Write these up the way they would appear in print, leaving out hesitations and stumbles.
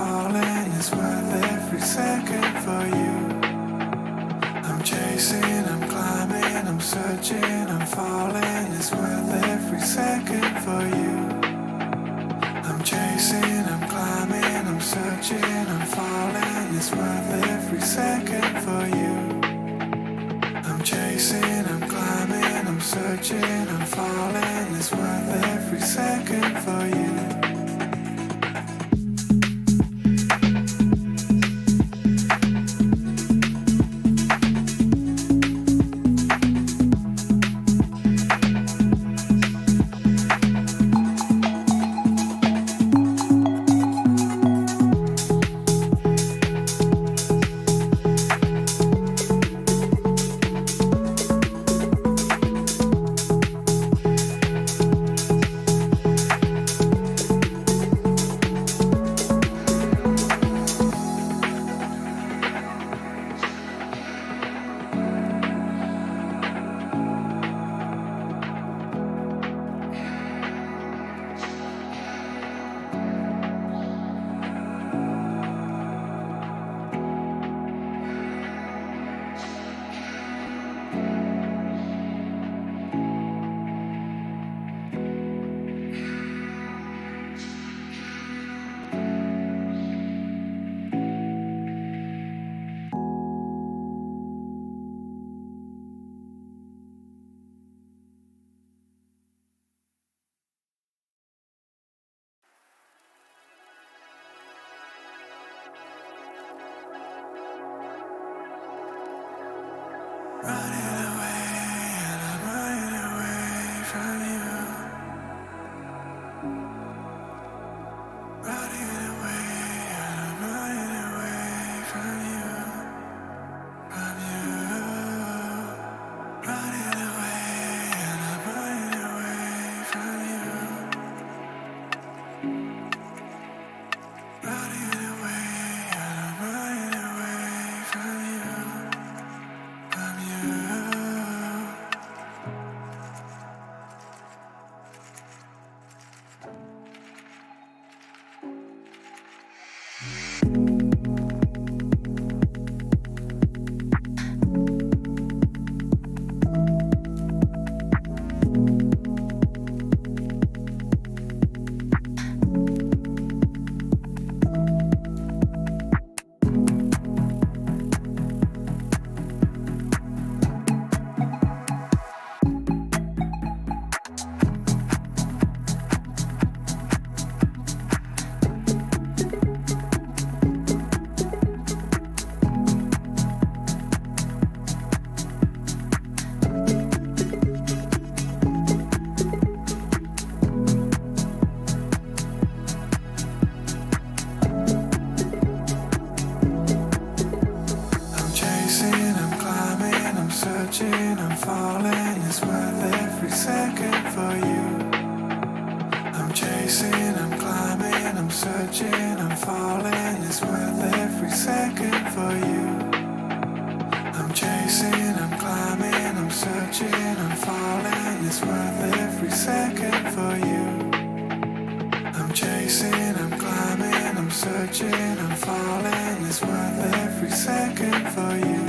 falling, it's worth every second for you. I'm chasing, I'm climbing, I'm searching, I'm falling, it's worth every second for you. I'm chasing, I'm climbing, I'm searching, I'm falling, it's worth every second for you. I'm chasing, I'm climbing, I'm searching, I'm falling, it's worth every second for you. Running away, and I'm running away from you. Running away, and I'm running away from you. From you. Running away, and I'm running away from you. Running away, and I'm running away from you. From you. I'm falling, it's worth every second for you. I'm chasing, I'm climbing, I'm searching, I'm falling, it's worth every second for you. I'm chasing, I'm climbing, I'm searching, I'm falling, it's worth every second for you. I'm chasing, I'm climbing, I'm searching, I'm falling, it's worth every second for you.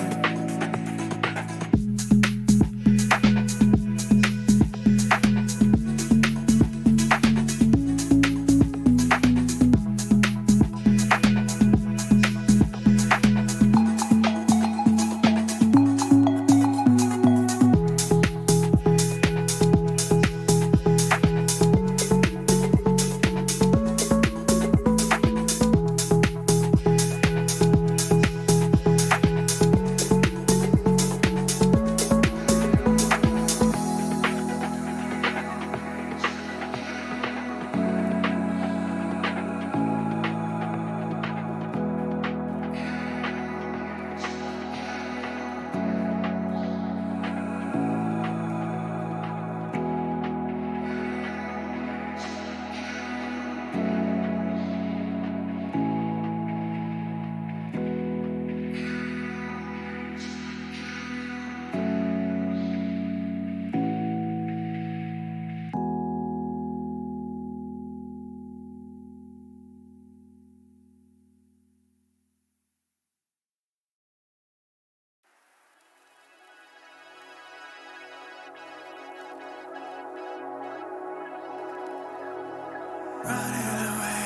Running away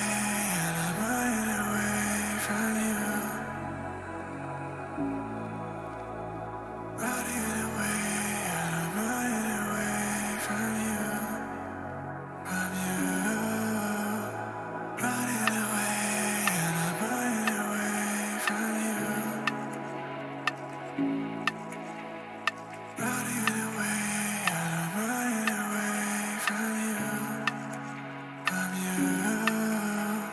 and I'm running away from you. Running away and I'm running away from you. From you. Running away and I'm running away from you. Running away and I'm running away from you. From you.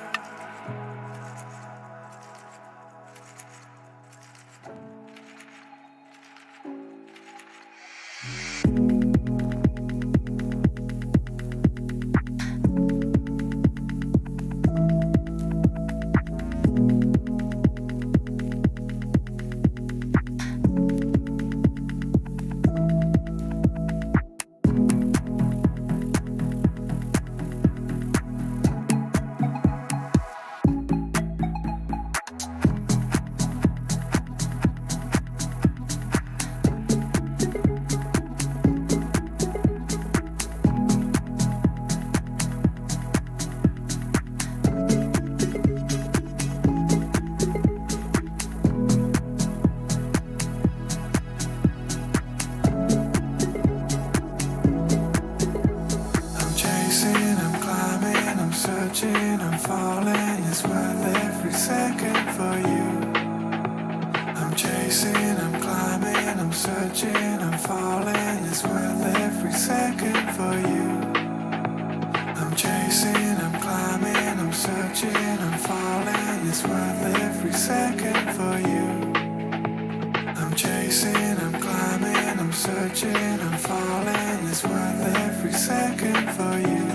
I'm chasing, I'm climbing, I'm searching, I'm falling. It's worth every second for you. I'm chasing, I'm climbing, I'm searching, I'm falling. It's worth every second for you. I'm chasing, I'm climbing, I'm searching, I'm falling. It's worth every second for you. I'm chasing, I'm climbing, I'm searching, I'm falling. It's worth every second for you.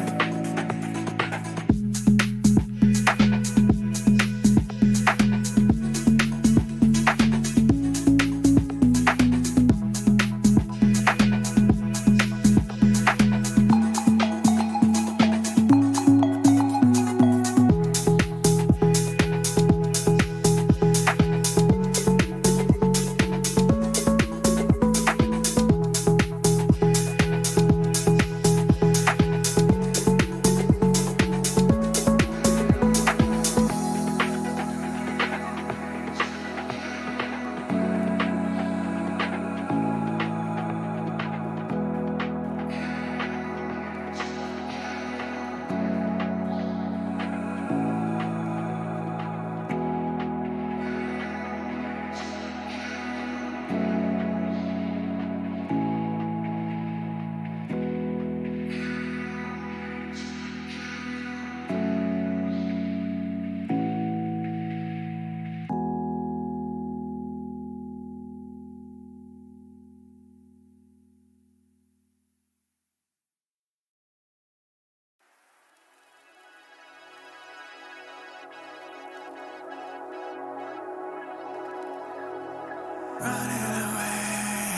Running away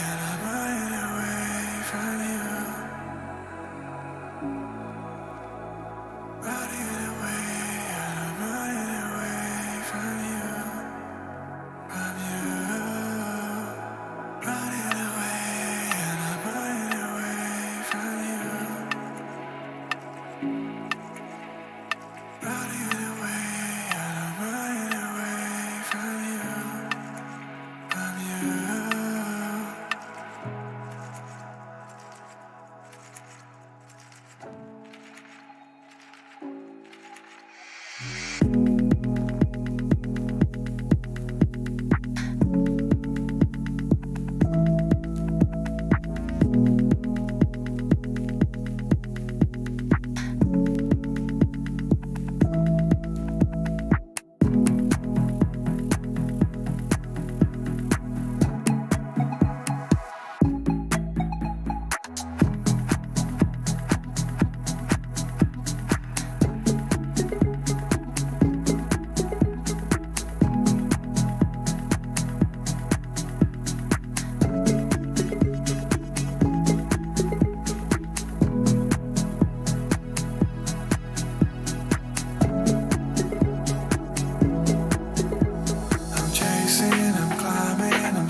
and I'm running away from you. Running away and I'm running away from you. From you. Running away and I'm running away from you. Running away and I'm running away from you. From you.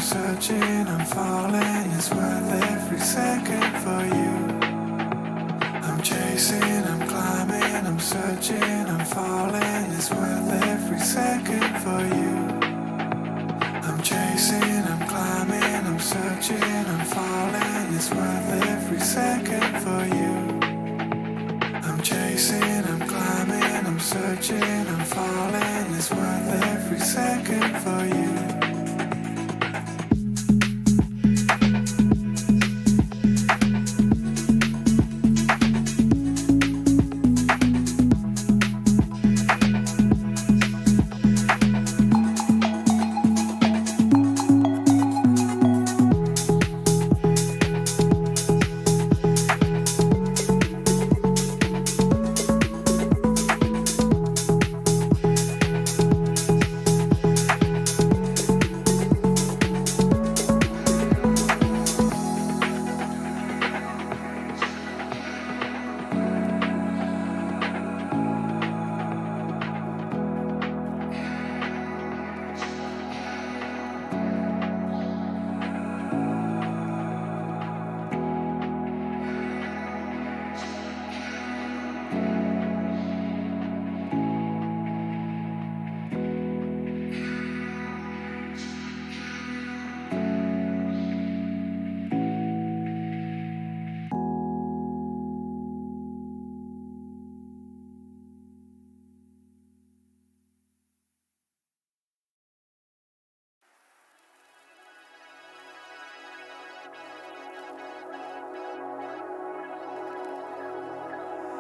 searching, I'm falling. It's worth every second for you. I'm chasing, I'm climbing, I'm searching, I'm falling. It's worth every second for you. I'm chasing, I'm climbing, I'm searching, I'm falling. It's worth every second for you. I'm chasing, I'm climbing, I'm searching, I'm falling. It's worth every second for you.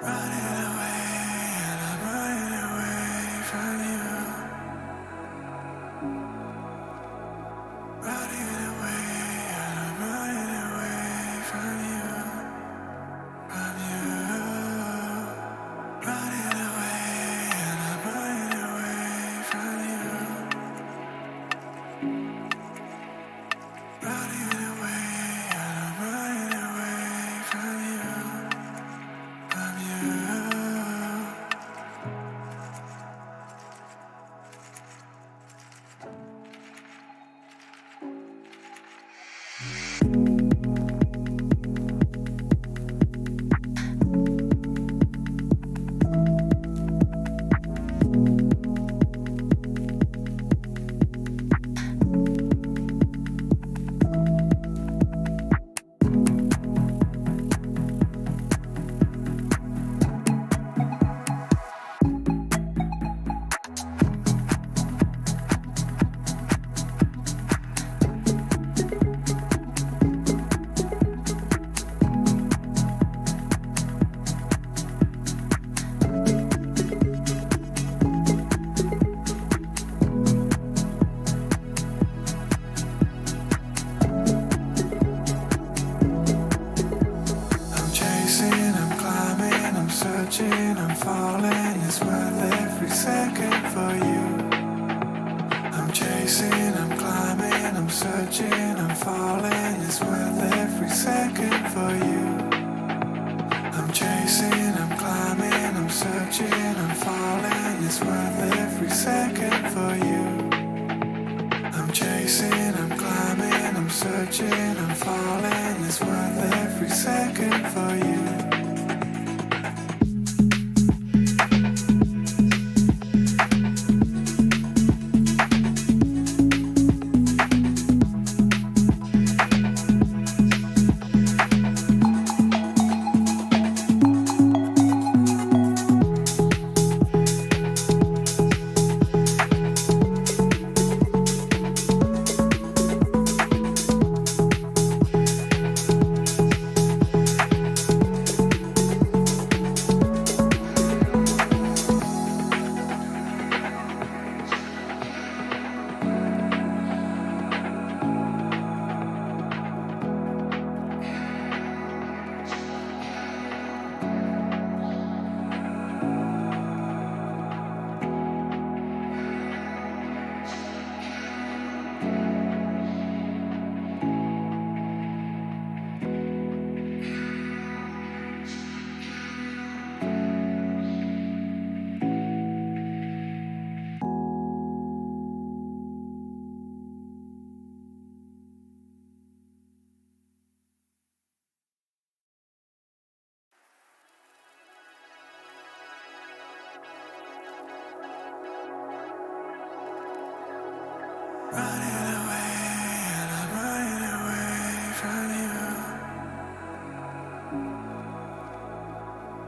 Running away, and I'm running away from you. Running away, and I'm running away from you. From you. Running away, and I'm running away from you. Running away, and I'm running away from you. From you. I'm falling, it's worth every second for you. I'm chasing, I'm climbing, I'm searching, I'm falling, it's worth every second for you. I'm chasing, I'm climbing, I'm searching, I'm falling, it's worth every second for you. I'm chasing, I'm climbing, I'm searching, I'm falling, it's worth every second for you.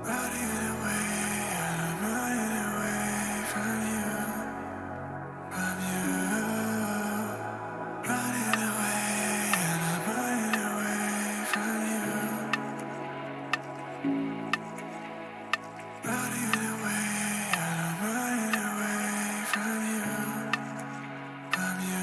Running away, and I'm running away from you, from you. Running away, and I'm running away from you. Running away, and I'm running away from you, from you.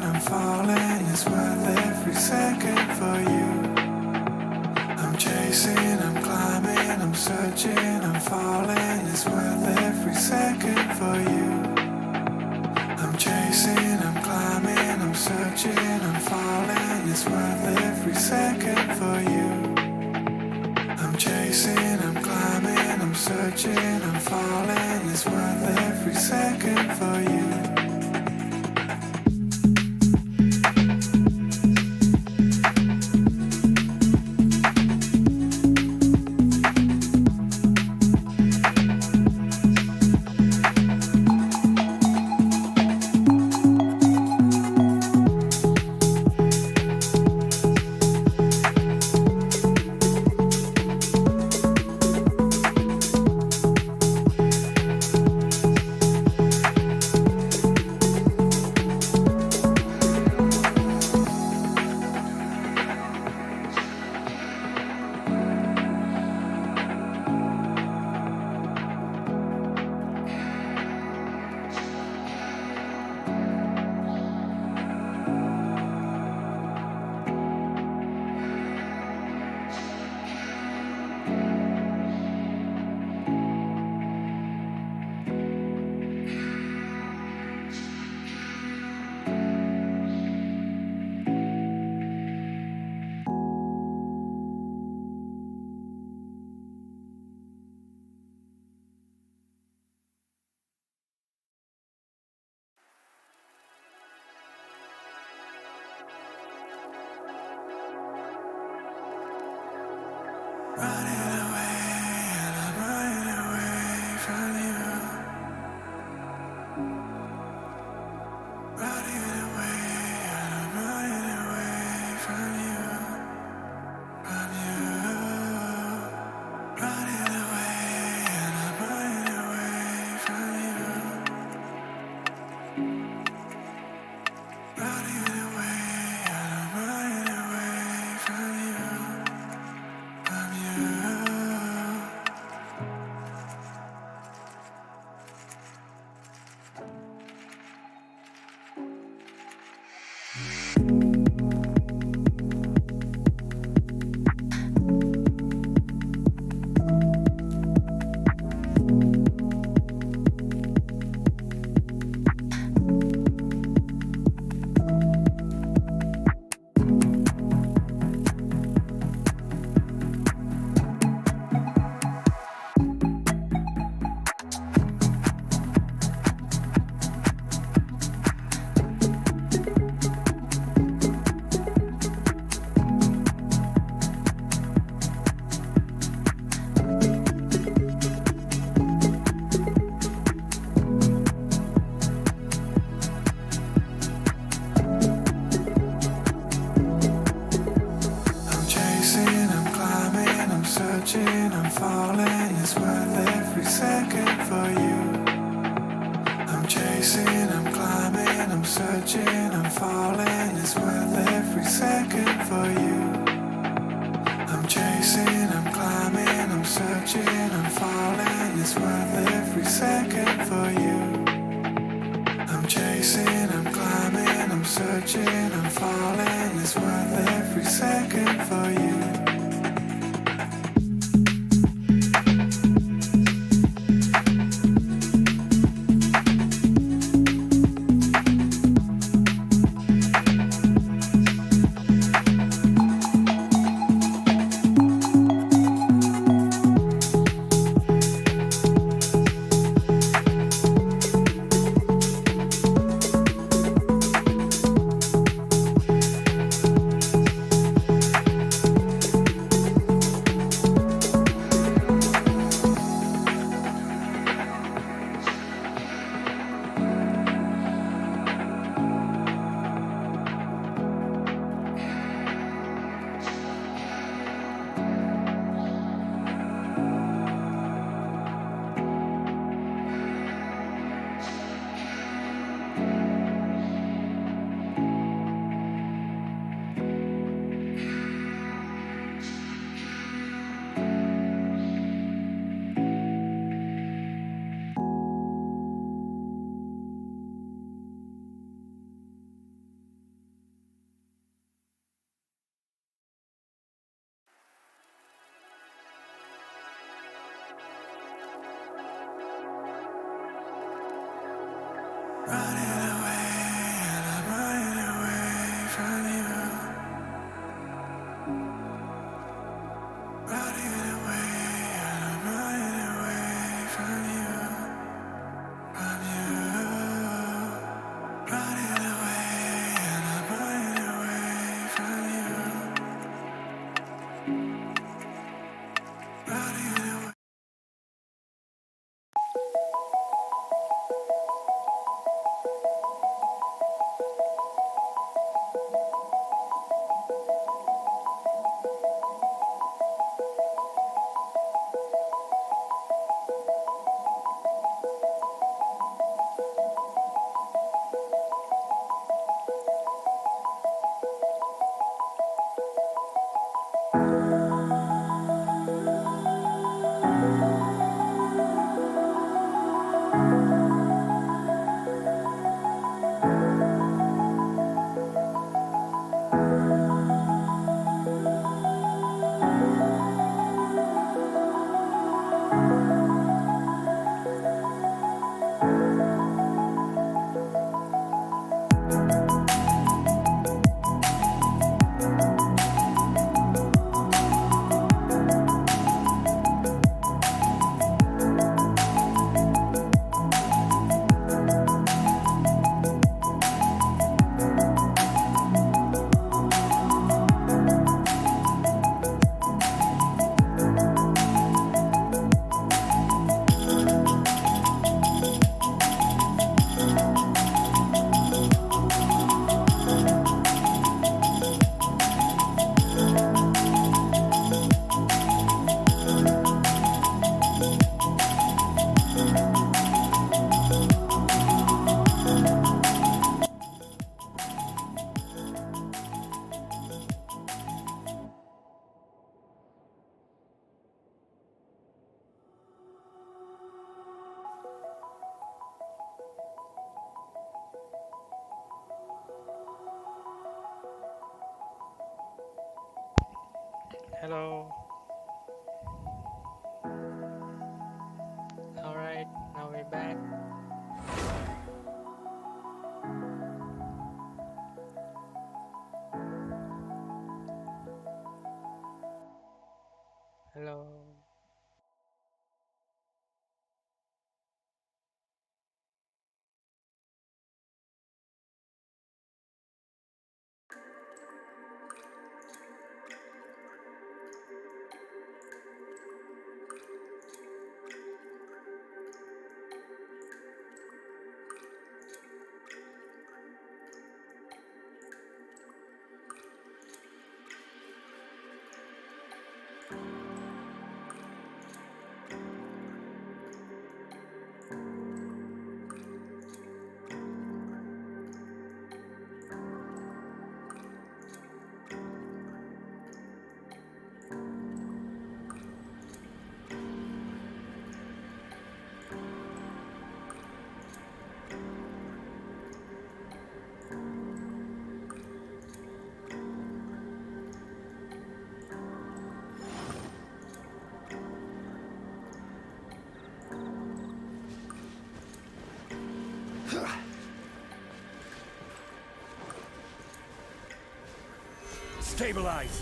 I'm falling, it's worth every second for you. I'm chasing, I'm climbing, I'm searching, I'm falling, it's worth every second for you. I'm chasing, I'm climbing, I'm searching, I'm falling, it's worth every second for you. I'm chasing, I'm climbing, I'm searching, I'm falling, it's worth every second for you. Running away, and I'm running away from you. Running away, and I'm running away from you, from you. Running away, and I'm running away from you. Running away, and I'm running away from you, from you. I'm falling, it's worth every second for you. I'm chasing, I'm climbing, I'm searching, I'm falling, it's worth every second for you. I'm chasing. second for you. I'm chasing, I'm climbing, I'm searching, I'm falling. It's worth every second for you. Running away, and I'm running away from you. Running away, and I'm running away from you. From you. Running away, and I'm running away from you. Running away. Hello. All right, now we're back. Hello. Stabilize!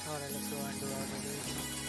Alright, let's go and do our release.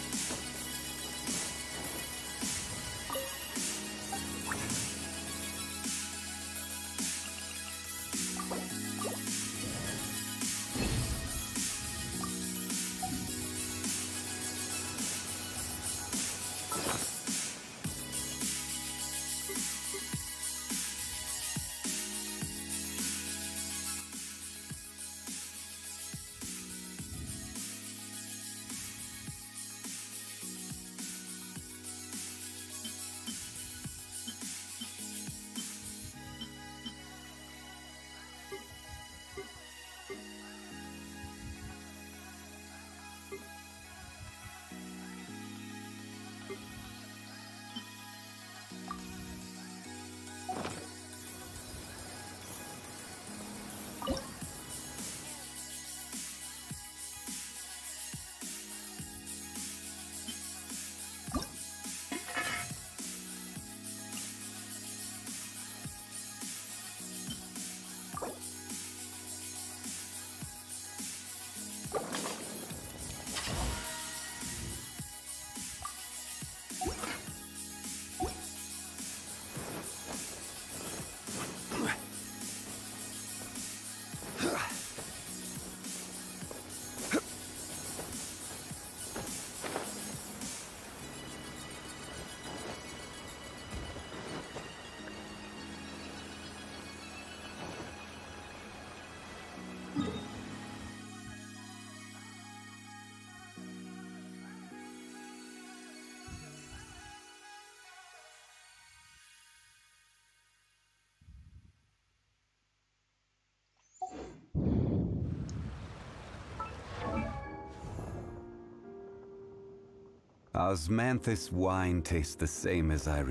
Osmanthus wine tastes the same as I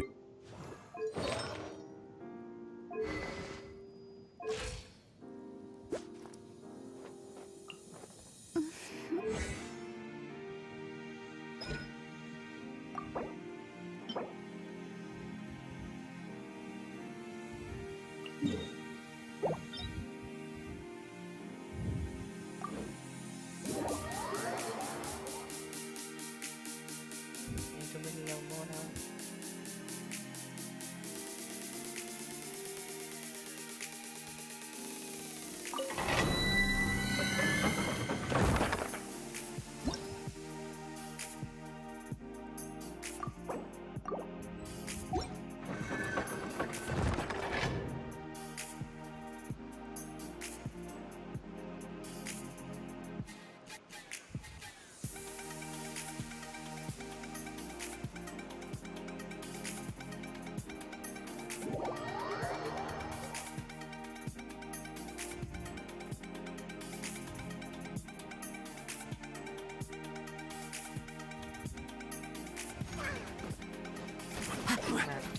Medyo manilaw muna.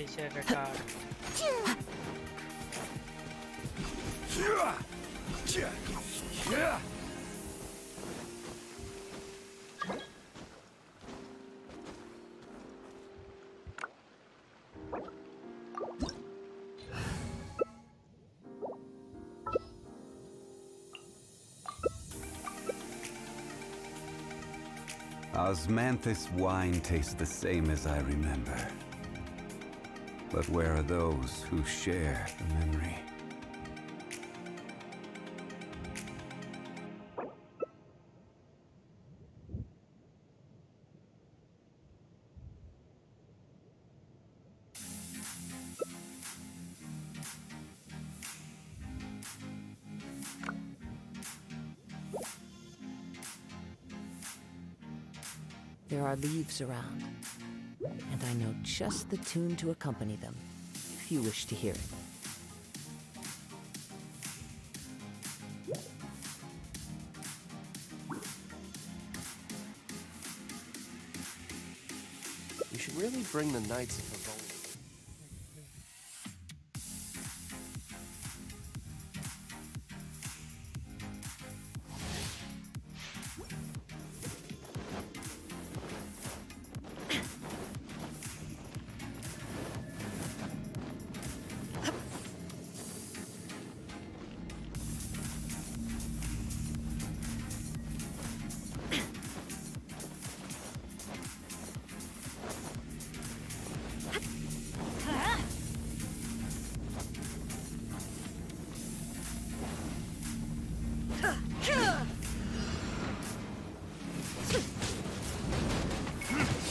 teacher retard. Osmanthus wine tastes the same as I remember. But where are those who share the memory? There are leaves around, and I know just the tune to accompany them, if you wish to hear it. You should really bring the Knights of Revolt.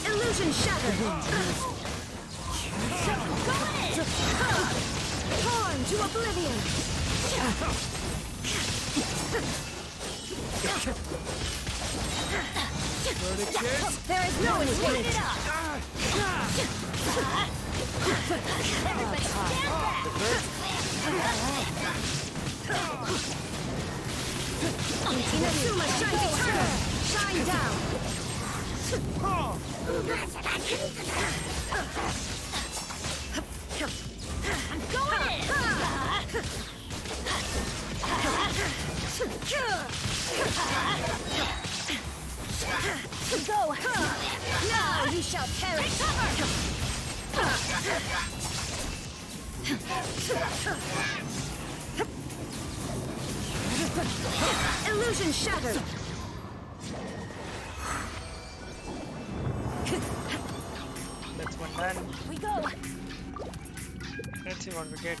Illusion shattered! Torn to oblivion! There is no escape! Light it up! Everybody stand back! Inazuma shines eternal! Shine down! I'm going in! Go! Now you shall perish! Illusion shattered! That's one done. We go! Let's see what we get.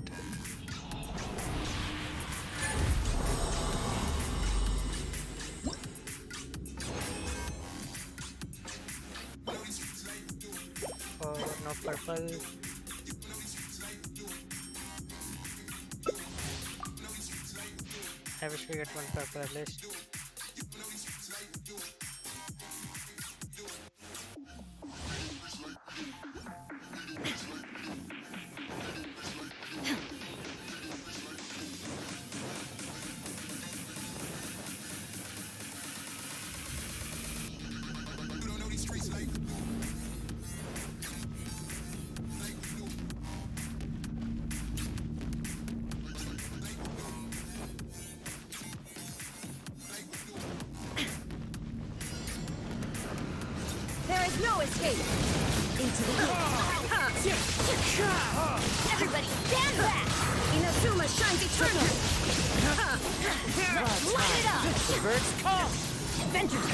Oh, no purple. I wish we get one purple at least. There is no escape! Into the Everybody stand back! Inazuma shines eternal! Light it up! The birds come! Avengers!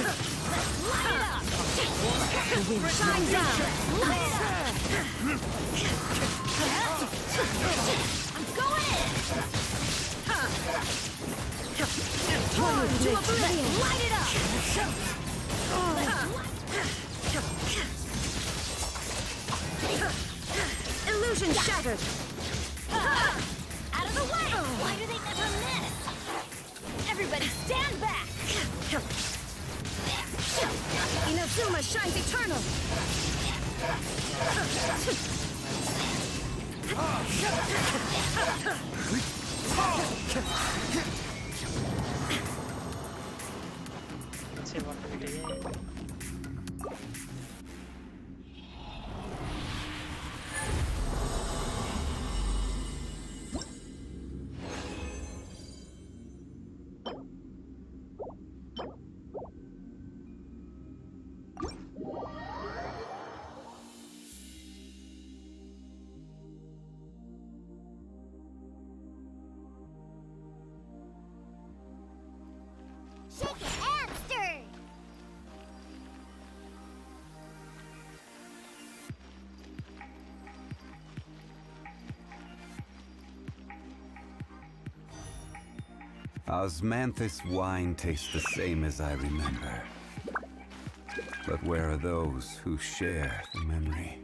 Light it up! Shine down! Light it up! I'm going in! Torn to oblivion! Light it up! Illusion shattered! Out of the way! Why do they never miss? Everybody stand back! Inazuma shines eternal! Let's see what we get. Osmanthus wine tastes the same as I remember. But where are those who share the memory?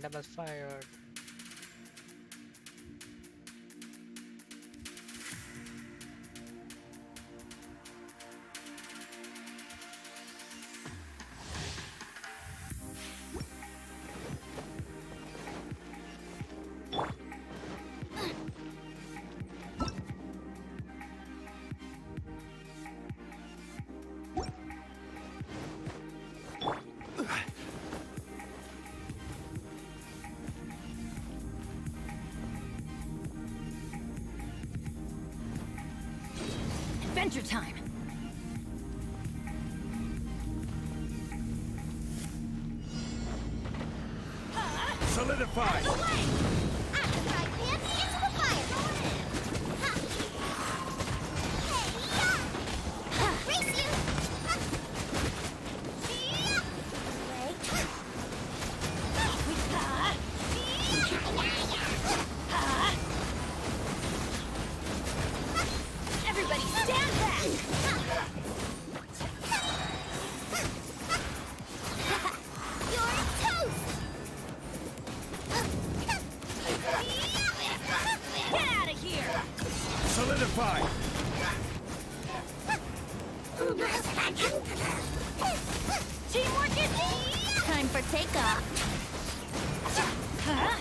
Double fire. Adventure time! Solidify! Away! AR58 into the fire! Ha! Hey-ya! Race you! Ha! See-ya! Wait. Ha! Ha! Everybody stand back! You're toast! Get out of here! Solidify! Teamwork is time for takeoff. Huh?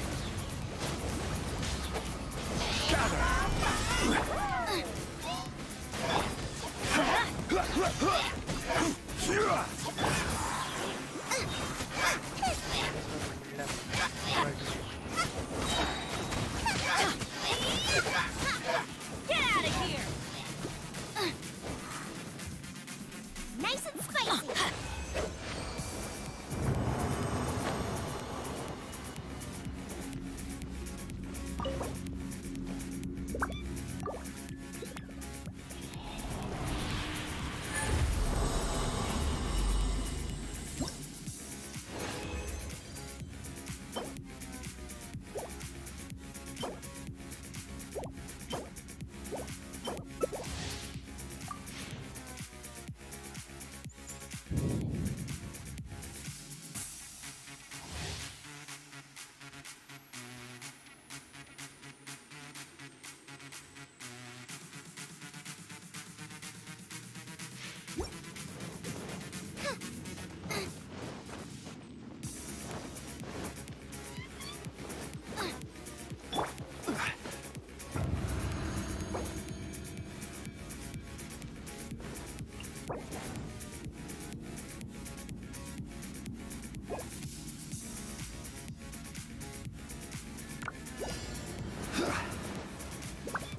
Get out of here! Nice and spicy.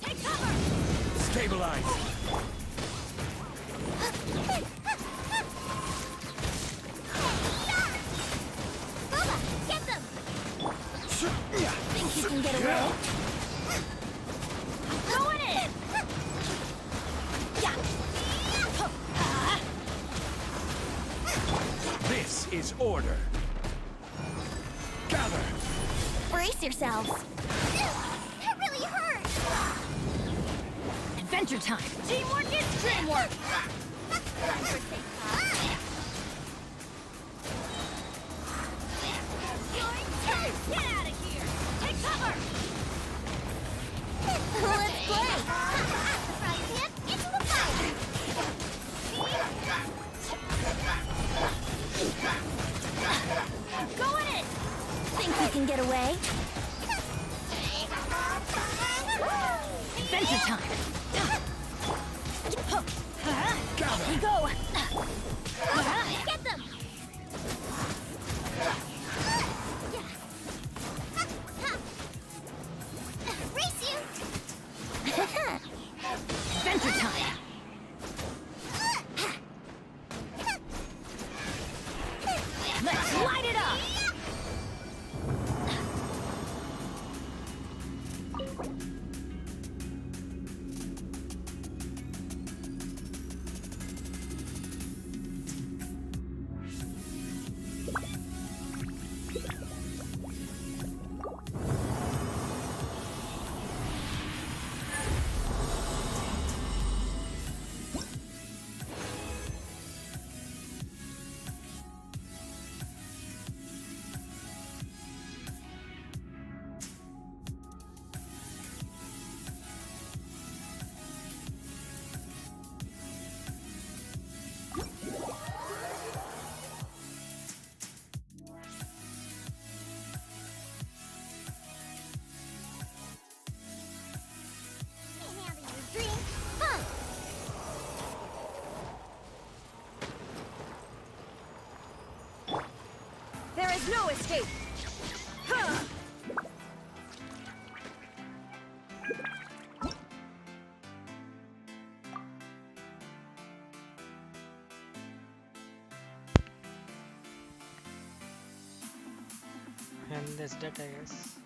Take cover! Stabilize! Boba, get them! Think you can get away? Going in! This is order! Gather! Brace yourselves! That really hurt! Adventure time! Teamwork is dreamwork! Get out of here! Take cover! Let's play! Surprise hit into the fire! Going in! Think you can get away? Adventure time! Off we go! Get them! Race you! Adventure time! Let's light it up! Handle your drink. Huh. There is no escape. Huh. And that's that, I guess.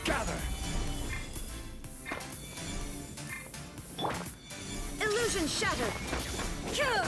Gather! Illusion shattered. Cure.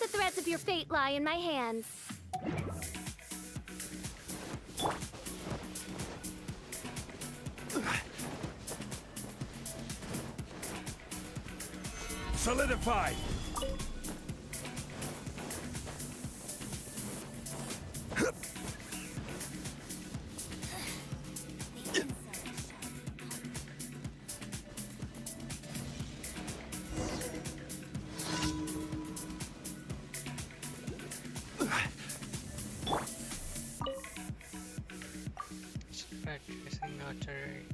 The threads of your fate lie in my hands. Solidify! Practicing archery.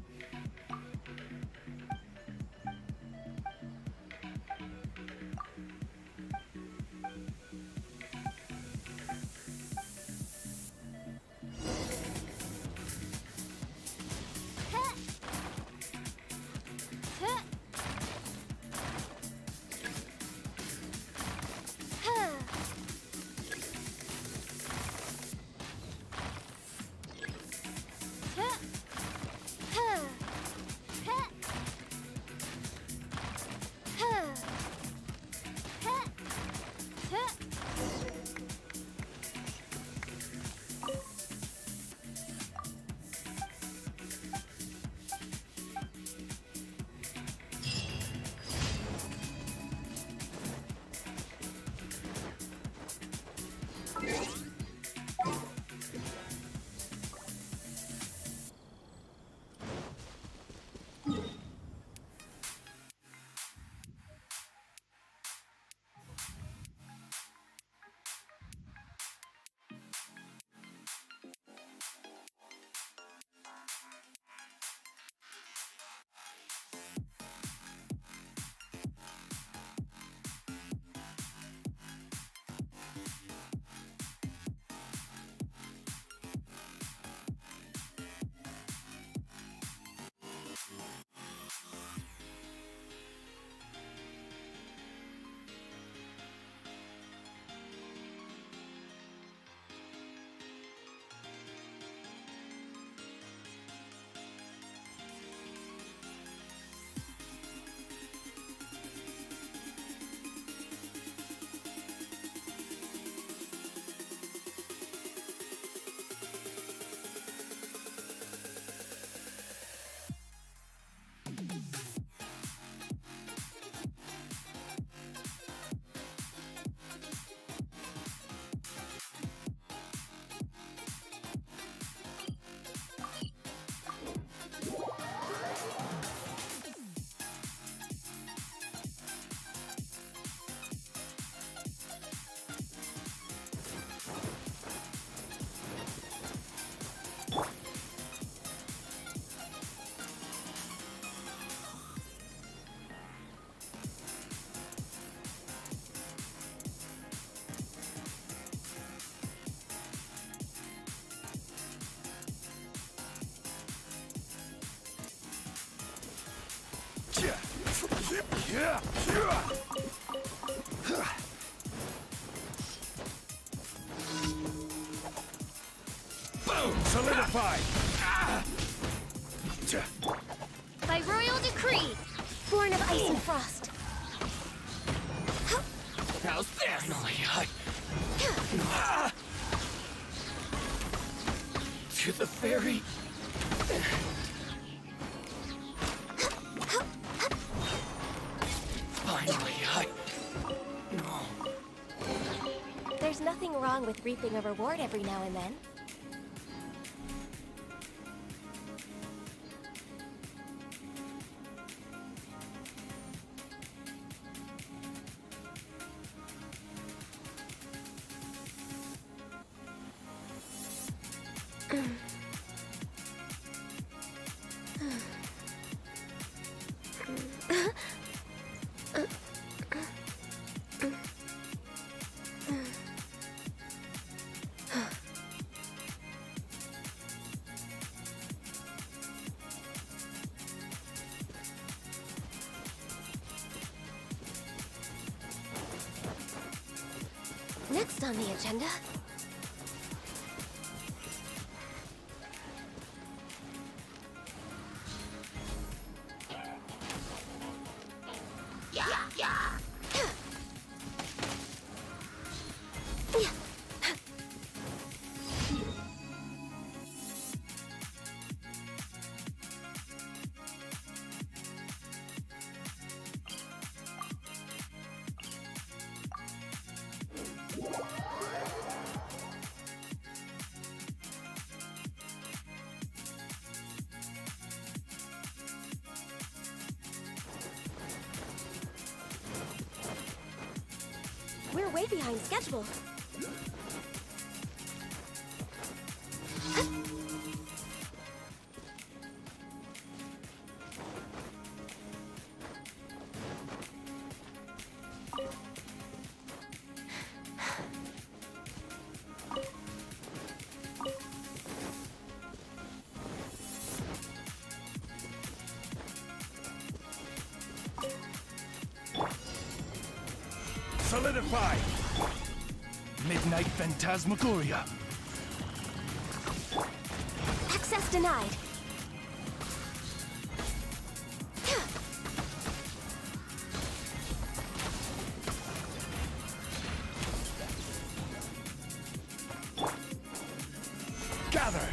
Boom! Solidify! By royal decree, born of ice and frost. How's this? To the ferry. Finally, There's nothing wrong with reaping a reward every now and then. Next on the agenda. We're way behind schedule. Solidify! Midnight Phantasmagoria. Access denied. Gather!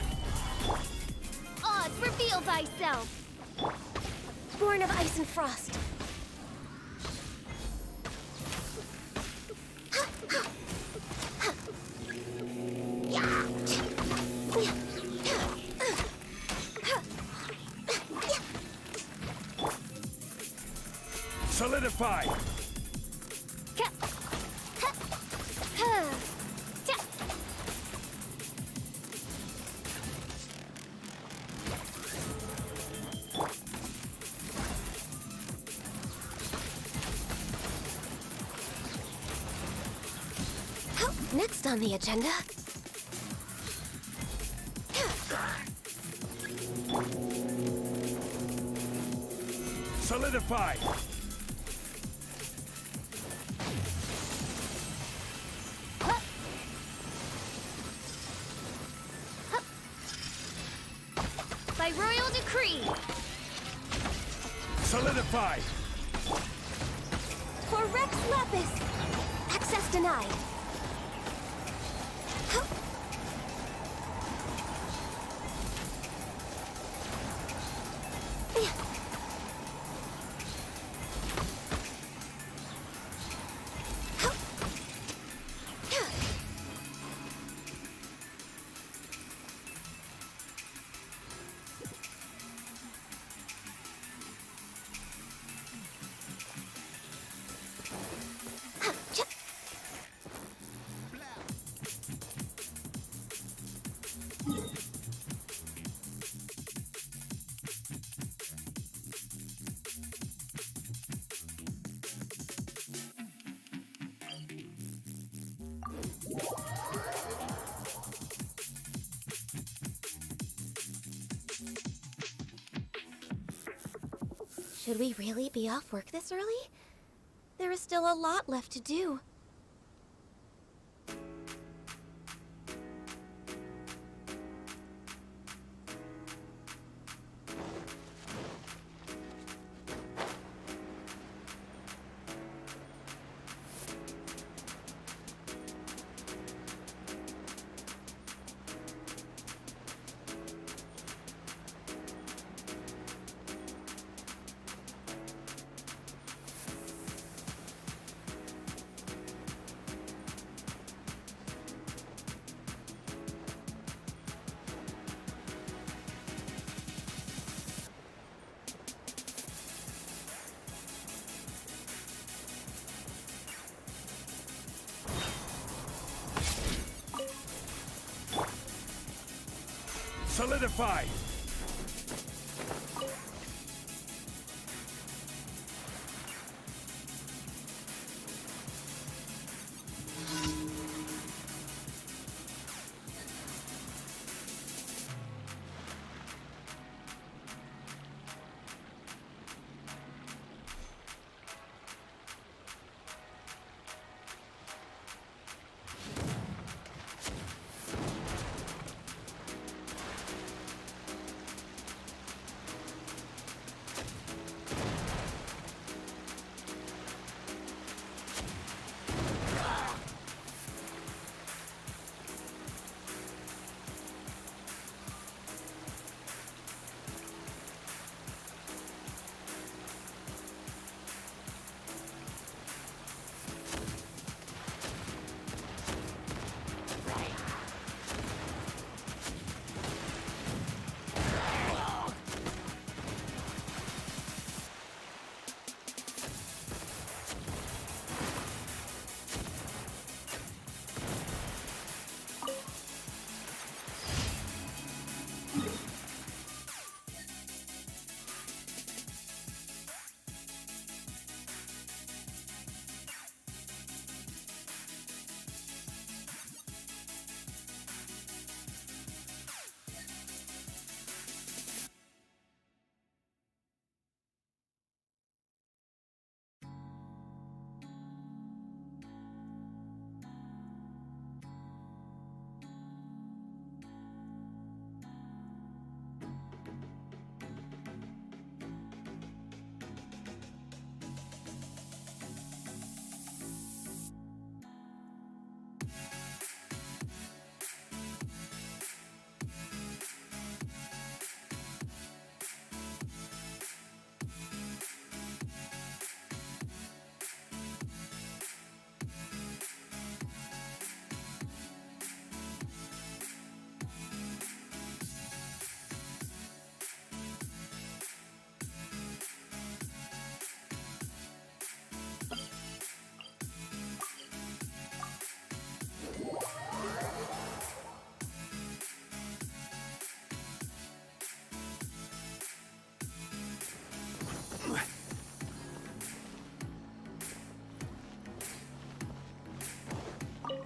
Oz, reveal thyself! Born of ice and frost. Solidify! Next on the agenda. Solidify! By royal decree. Solidify! For Rex Lapis. Access denied. Should we really be off work this early? There is still a lot left to do. Solidify!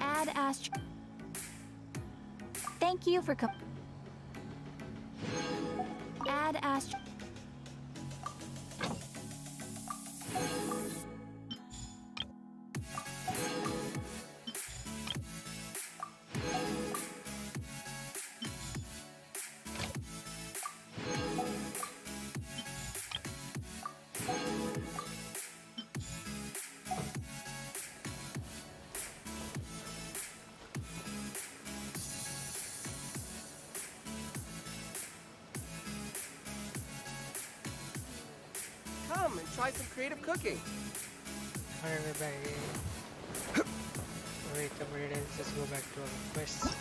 Ad Ast. Thank you for Ad Ast. Come and try some creative cooking. Alright, we're back again. Wait a minute, let's just go back to our quest.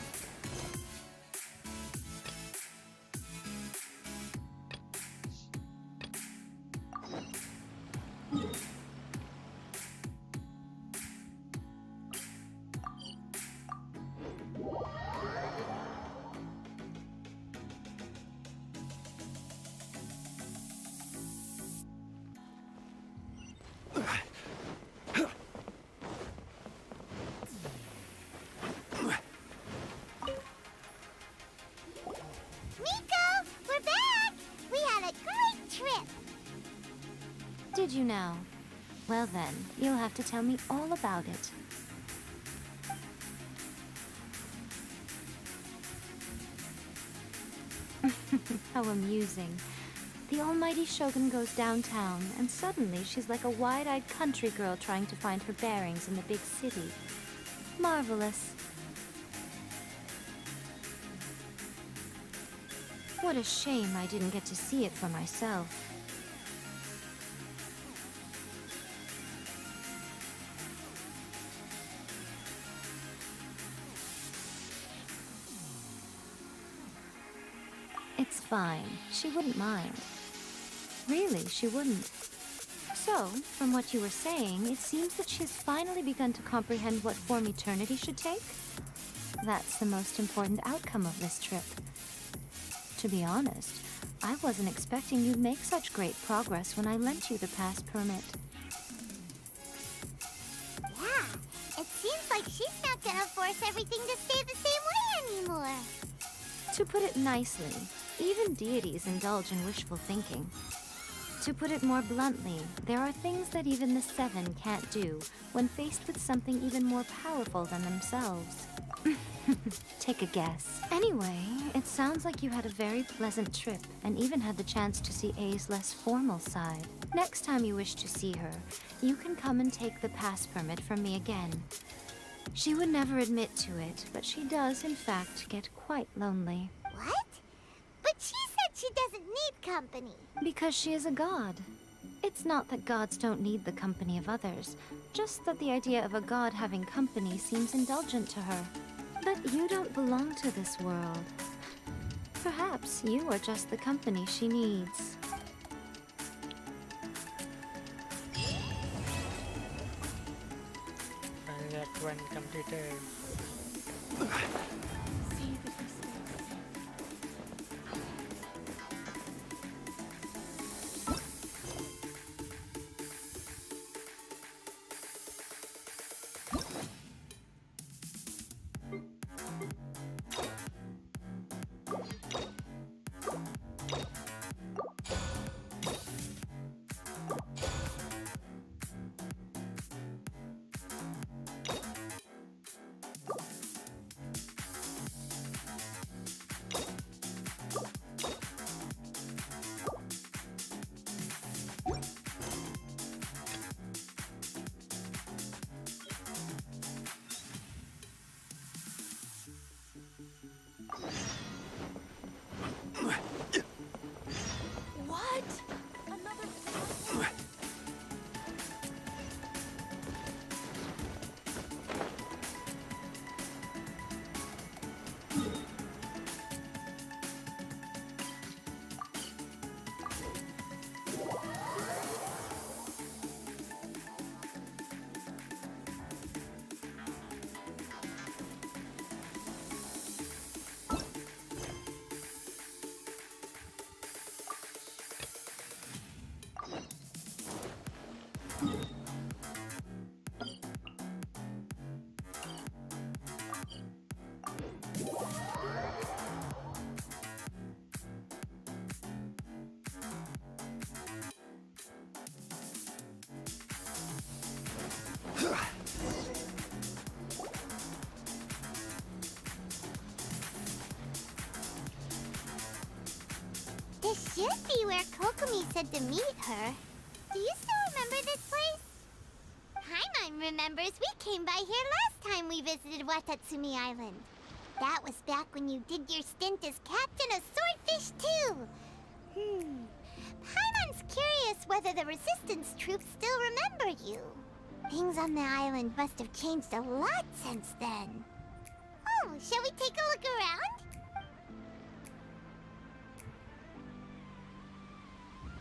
Did you know? Well then, you'll have to tell me all about it. How amusing. The almighty Shogun goes downtown, and suddenly she's like a wide-eyed country girl trying to find her bearings in the big city. Marvelous. What a shame I didn't get to see it for myself. It's fine. She wouldn't mind. Really, she wouldn't. So, from what you were saying, it seems that she's finally begun to comprehend what form eternity should take. That's the most important outcome of this trip. To be honest, I wasn't expecting you'd make such great progress when I lent you the pass permit. Yeah, it seems like she's not gonna force everything to stay the same way anymore. To put it nicely, even deities indulge in wishful thinking. To put it more bluntly, there are things that even the Seven can't do when faced with something even more powerful than themselves. Take a guess. Anyway, it sounds like you had a very pleasant trip and even had the chance to see A's less formal side. Next time you wish to see her, you can come and take the pass permit from me again. She would never admit to it, but she does, in fact, get quite lonely. What? But she said she doesn't need company. Because she is a god. It's not that gods don't need the company of others, just that the idea of a god having company seems indulgent to her. But you don't belong to this world. Perhaps you are just the company she needs. And that one completed. This should be where Kokomi said to meet her. Do you still remember this place? Paimon remembers we came by here last time we visited Watatsumi Island. That was back when you did your stint as captain of Swordfish too. Paimon's curious whether the Resistance troops still remember you. Things on the island must have changed a lot since then. Oh, shall we take a look around?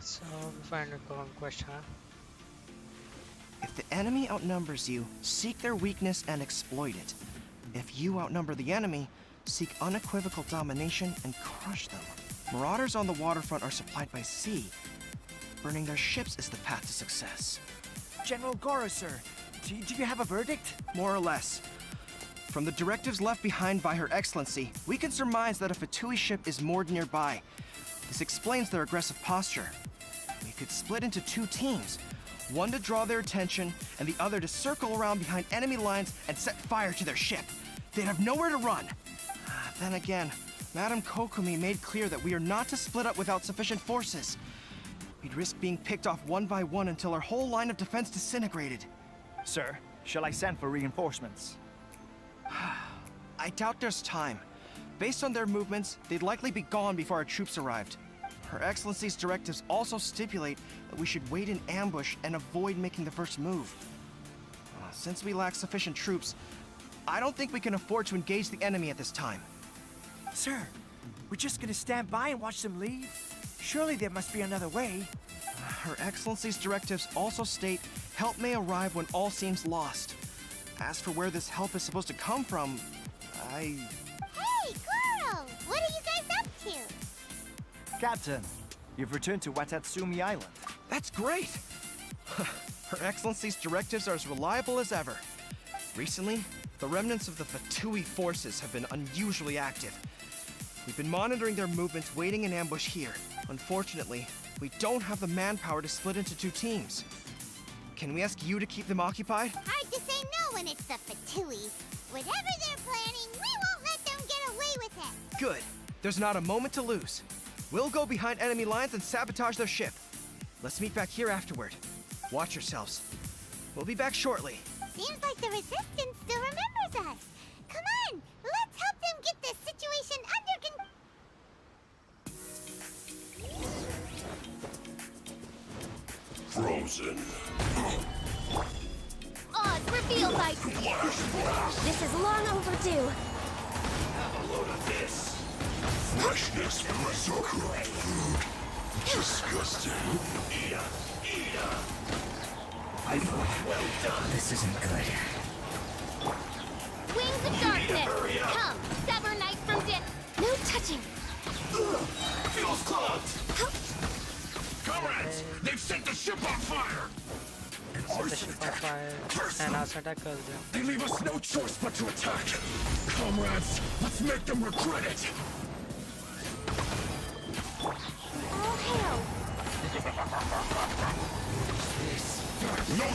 So we find a conquest, huh? If the enemy outnumbers you, seek their weakness and exploit it. If you outnumber the enemy, seek unequivocal domination and crush them. Marauders on the waterfront are supplied by sea. Burning their ships is the path to success. General Goro, sir, do you have a verdict? More or less. From the directives left behind by Her Excellency, we can surmise that a Fatui ship is moored nearby. This explains their aggressive posture. We could split into two teams, one to draw their attention, and the other to circle around behind enemy lines and set fire to their ship. They'd have nowhere to run. Then again, Madame Kokomi made clear that we are not to split up without sufficient forces. We'd risk being picked off one by one until our whole line of defense disintegrated. Sir, shall I send for reinforcements? I doubt there's time. Based on their movements, they'd likely be gone before our troops arrived. Her Excellency's directives also stipulate that we should wait in ambush and avoid making the first move. Since we lack sufficient troops, I don't think we can afford to engage the enemy at this time. Sir, we're just gonna stand by and watch them leave? Surely there must be another way. Her Excellency's directives also state help may arrive when all seems lost. As for where this help is supposed to come from, Hey, Goro! What are you guys up to? Captain, you've returned to Watatsumi Island. That's great! Her Excellency's directives are as reliable as ever. Recently, the remnants of the Fatui forces have been unusually active. We've been monitoring their movements, waiting in ambush here. Unfortunately, we don't have the manpower to split into 2 teams. Can we ask you to keep them occupied? Hard to say no when it's the Fatui. Whatever they're planning, we won't let them get away with it. Good. There's not a moment to lose. We'll go behind enemy lines and sabotage their ship. Let's meet back here afterward. Watch yourselves. We'll be back shortly. Seems like the Resistance still remembers us. Come on, let's help them get this situation under control. Frozen. Oz, reveal light. This is long overdue. Have a load of this. Freshness berserker food. Disgusting. Eat up. Eat up. I thought, well done. This isn't good. Wings of darkness. Come, sever night from day. No touching. Feels clogged. Comrades, they've set the ship on fire. Set the ship on fire and our attack us them. They leave us no choice but to attack. Comrades, let's make them regret it. All hail. No.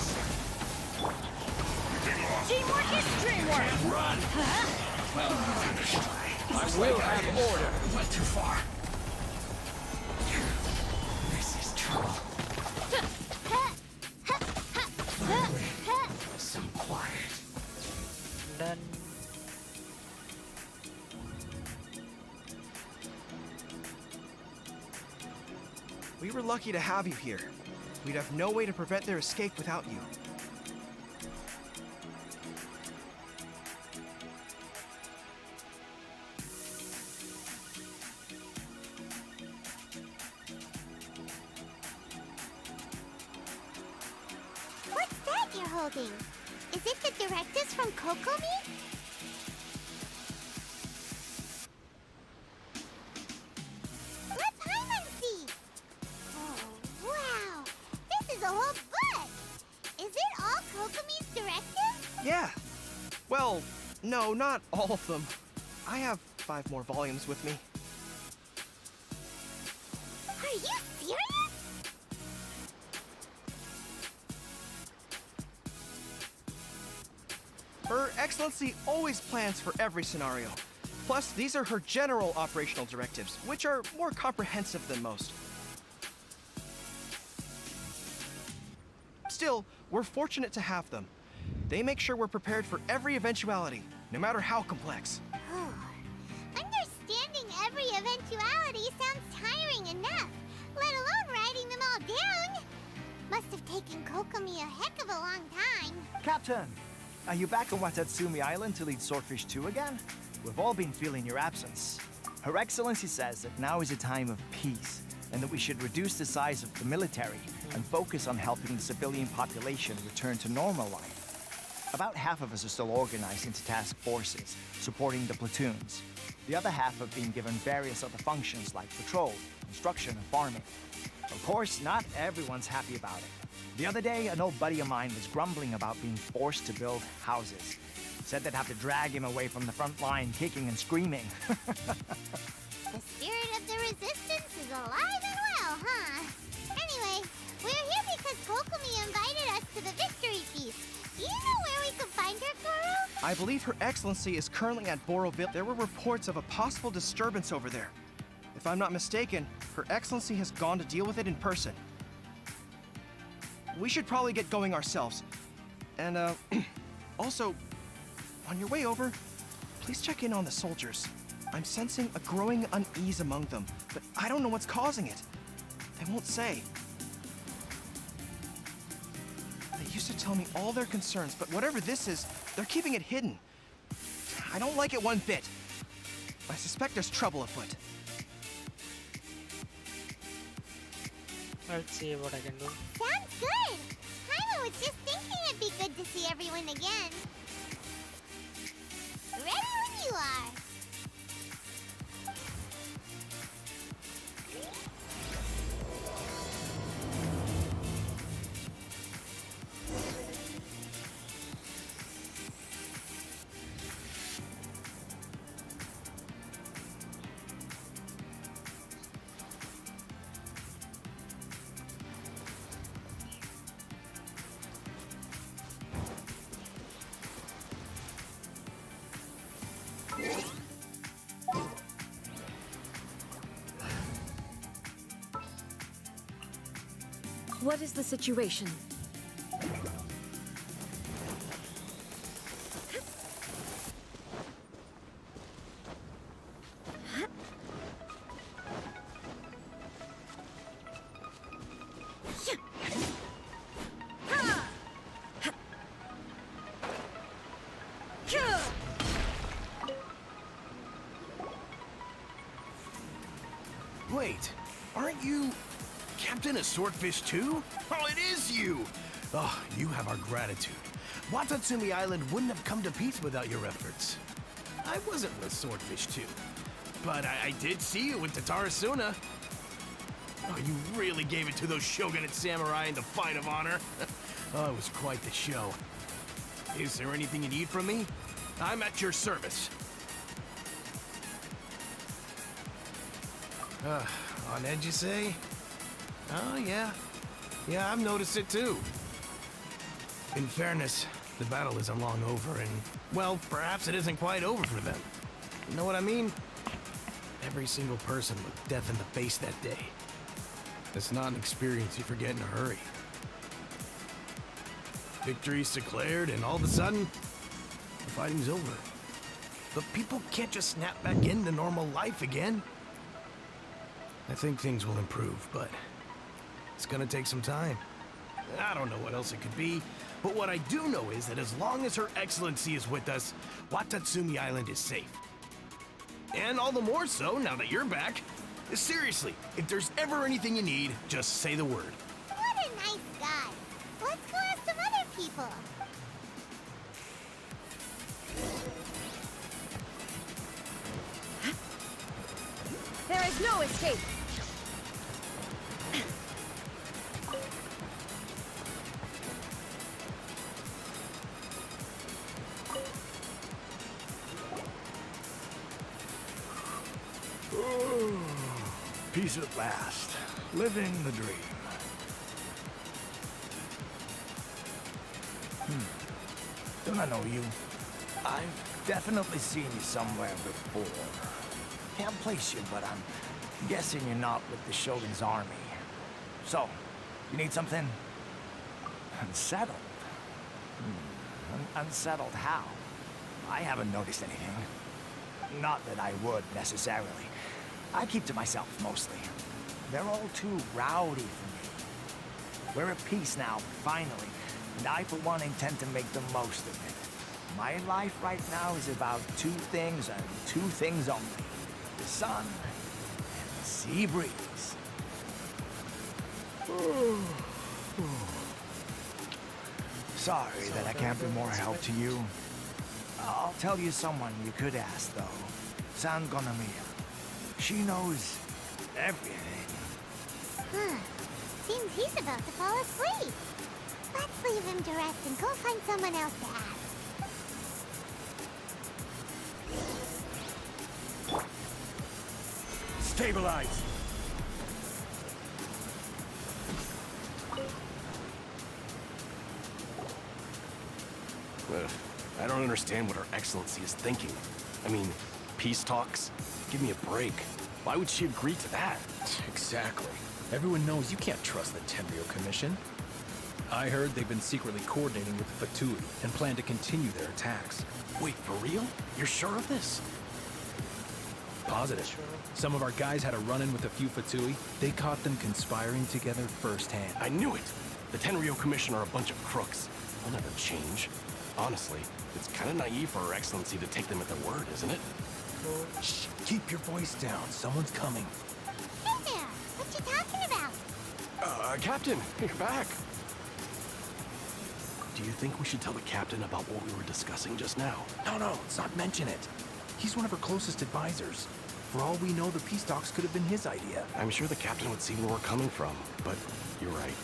Teamwork is dreamwork. Run. Finished. I will have order. Went too far. This is trouble. Some quiet. Then We were lucky to have you here. We'd have no way to prevent their escape without you. What's that you're holding? Is it the directives from Kokomi? Let Paimon see! Oh, wow! This is a whole book! Is it all Kokomi's directives? Yeah. Well, no, not all of them. I have 5 more volumes with me. Are you serious? Her Excellency always plans for every scenario. Plus, these are her general operational directives, which are more comprehensive than most. Still, we're fortunate to have them. They make sure we're prepared for every eventuality, no matter how complex. Understanding every eventuality sounds tiring enough, let alone writing them all down. Must have taken Kokomi a heck of a long time. Captain, are you back on Watatsumi Island to lead Swordfish 2 again? We've all been feeling your absence. Her Excellency says that now is a time of peace, and that we should reduce the size of the military and focus on helping the civilian population return to normal life. About half of us are still organized into task forces, supporting the platoons. The other half have been given various other functions like patrol, construction, and farming. Of course, not everyone's happy about it. The other day, an old buddy of mine was grumbling about being forced to build houses. Said they'd have to drag him away from the front line, kicking and screaming. The spirit of the Resistance is alive and well, huh? Anyway, we're here because Kokomi invited us to the victory feast. Do you know where we could find her, Koro? I believe Her Excellency is currently at Boroville. There were reports of a possible disturbance over there. If I'm not mistaken, Her Excellency has gone to deal with it in person. We should probably get going ourselves. And, also, on your way over, please check in on the soldiers. I'm sensing a growing unease among them, but I don't know what's causing it. They won't say. They used to tell me all their concerns, but whatever this is, they're keeping it hidden. I don't like it one bit. I suspect there's trouble afoot. let's see what I can do. Sounds good. Paimon was just thinking it'd be good to see everyone again. Ready when you are. What is the situation? Wait, aren't you Captain of Swordfish too? Oh, it is you! Oh, you have our gratitude. Watatsumi Island wouldn't have come to peace without your efforts. I wasn't with Swordfish too, but I did see you with Tatarasuna. Oh, you really gave it to those shogunate samurai in the fight of honor. Oh, it was quite the show. Is there anything you need from me? I'm at your service. On edge, you say? Oh, yeah. Yeah, I've noticed it too. In fairness, the battle isn't long over, and, well, perhaps it isn't quite over for them. You know what I mean? Every single person looked death in the face that day. It's not an experience you forget in a hurry. Victory's declared, and all of a sudden, the fighting's over. But people can't just snap back into normal life again. I think things will improve, but it's gonna take some time. I don't know what else it could be, but what I do know is that as long as Her Excellency is with us, Watatsumi Island is safe. And all the more so now that you're back. Seriously, if there's ever anything you need, just say the word. What a nice guy. Let's go ask some other people. There is no escape! Peace at last. Living the dream. Don't I know you? I've definitely seen you somewhere before. Can't place you, but I'm guessing you're not with the Shogun's army. So, you need something? Unsettled? Unsettled how? I haven't noticed anything. Not that I would, necessarily. I keep to myself, mostly. They're all too rowdy for me. We're at peace now, finally, and I, for one, intend to make the most of it. My life right now is about two things, and two things only. The sun and the sea breeze. Sorry that I can't be more help to you. I'll tell you someone you could ask, though. San Gonamiya. She knows everything. Seems he's about to fall asleep. Let's leave him to rest and go find someone else to ask. Stabilize! I don't understand what Her Excellency is thinking. I mean, peace talks? Give me a break. Why would she agree to that? Exactly. Everyone knows you can't trust the Tenryo Commission. I heard they've been secretly coordinating with the Fatui and plan to continue their attacks. Wait, for real? You're sure of this? Positive. Some of our guys had a run-in with a few Fatui. They caught them conspiring together firsthand. I knew it! The Tenryo Commission are a bunch of crooks. They'll never change. Honestly, it's kind of naive for Her Excellency to take them at their word, isn't it? Shh! Keep your voice down. Someone's coming. Hey there! What you talking about? Captain, you're back. Do you think we should tell the captain about what we were discussing just now? No, let's not mention it. He's one of our closest advisors. For all we know, the peace talks could have been his idea. I'm sure the captain would see where we're coming from, but you're right.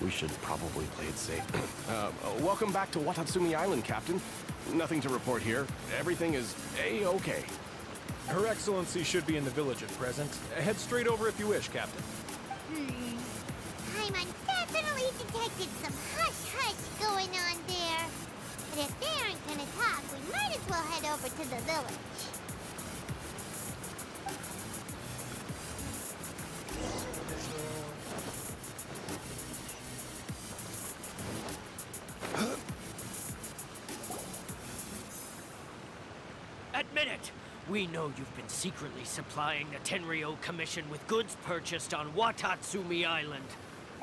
We should probably play it safe. Welcome back to Watatsumi Island, Captain. Nothing to report here. Everything is A-okay. Her Excellency should be in the village at present. Head straight over if you wish, Captain. Paimon definitely detected some hush-hush going on there. But if they aren't gonna talk, we might as well head over to the village. admit it! We know you've been secretly supplying the Tenryo Commission with goods purchased on Watatsumi Island.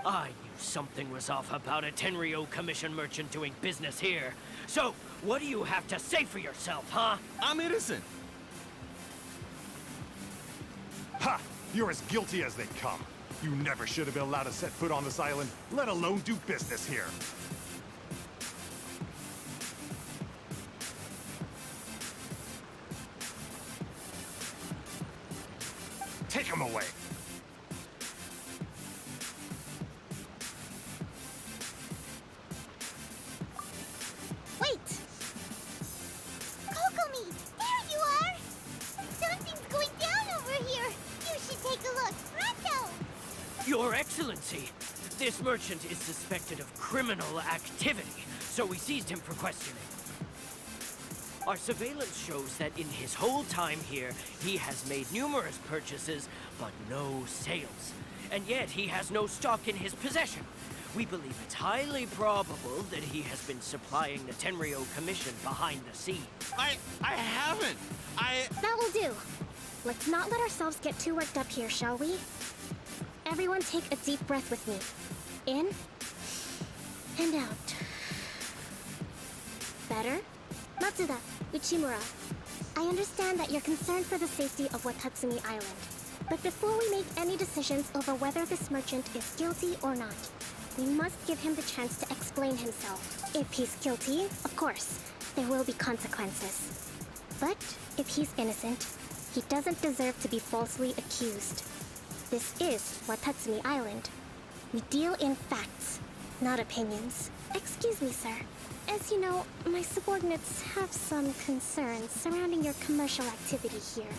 I knew something was off about a Tenryo Commission merchant doing business here. So, what do you have to say for yourself, huh? I'm innocent. Ha! You're as guilty as they come. You never should have been allowed to set foot on this island, let alone do business here. Take him away. Wait! Kokomi! There you are! Something's going down over here! You should take a look! Pronto! Your Excellency, this merchant is suspected of criminal activity, so we seized him for questioning. Our surveillance shows that in his whole time here, he has made numerous purchases, but no sales. And yet he has no stock in his possession. We believe it's highly probable that he has been supplying the Tenryo Commission behind the scenes. I haven't. That will do. Let's not let ourselves get too worked up here, shall we? Everyone take a deep breath with me. In and out. Better? Matsuda, Uchimura, I understand that you're concerned for the safety of Watatsumi Island. But before we make any decisions over whether this merchant is guilty or not, we must give him the chance to explain himself. If he's guilty, of course, there will be consequences. But if he's innocent, he doesn't deserve to be falsely accused. This is Watatsumi Island. We deal in facts, not opinions. Excuse me, sir. As you know, my subordinates have some concerns surrounding your commercial activity here.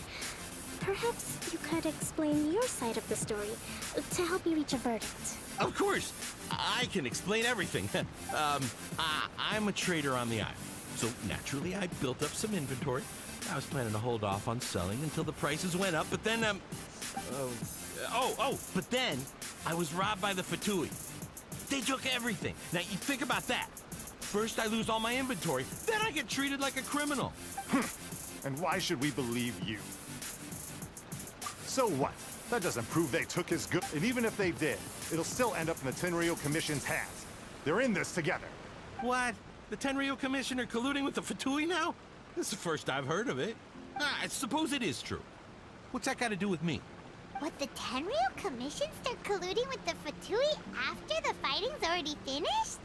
Perhaps you could explain your side of the story to help me reach a verdict. Of course. I can explain everything. I'm a trader on the island. So naturally, I built up some inventory. I was planning to hold off on selling until the prices went up, but then, but then I was robbed by the Fatui. They took everything. Now, you think about that. First, I lose all my inventory, then I get treated like a criminal. And why should we believe you? So what? That doesn't prove they took his goods. And even if they did, it'll still end up in the Tenryo Commission's hands. They're in this together. What? The Tenryo Commission are colluding with the Fatui now? This is the first I've heard of it. I suppose it is true. What's that got to do with me? What, the Tenryo Commission start colluding with the Fatui after the fighting's already finished?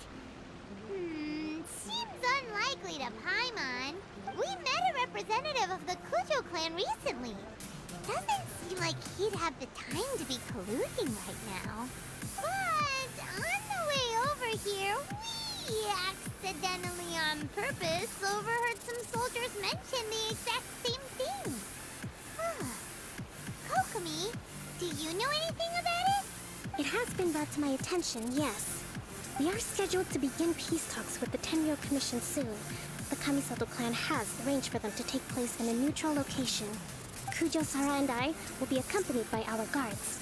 Seems unlikely to Paimon. We met a representative of the Kujo clan recently. Doesn't seem like he'd have the time to be colluding right now. But on the way over here, we accidentally on purpose overheard some soldiers mention the exact same thing. Kokomi, do you know anything about it? It has been brought to my attention, yes. We are scheduled to begin peace talks with the Tenryo Commission soon. The Kamisato clan has arranged for them to take place in a neutral location. Kujo, Sara, and I will be accompanied by our guards.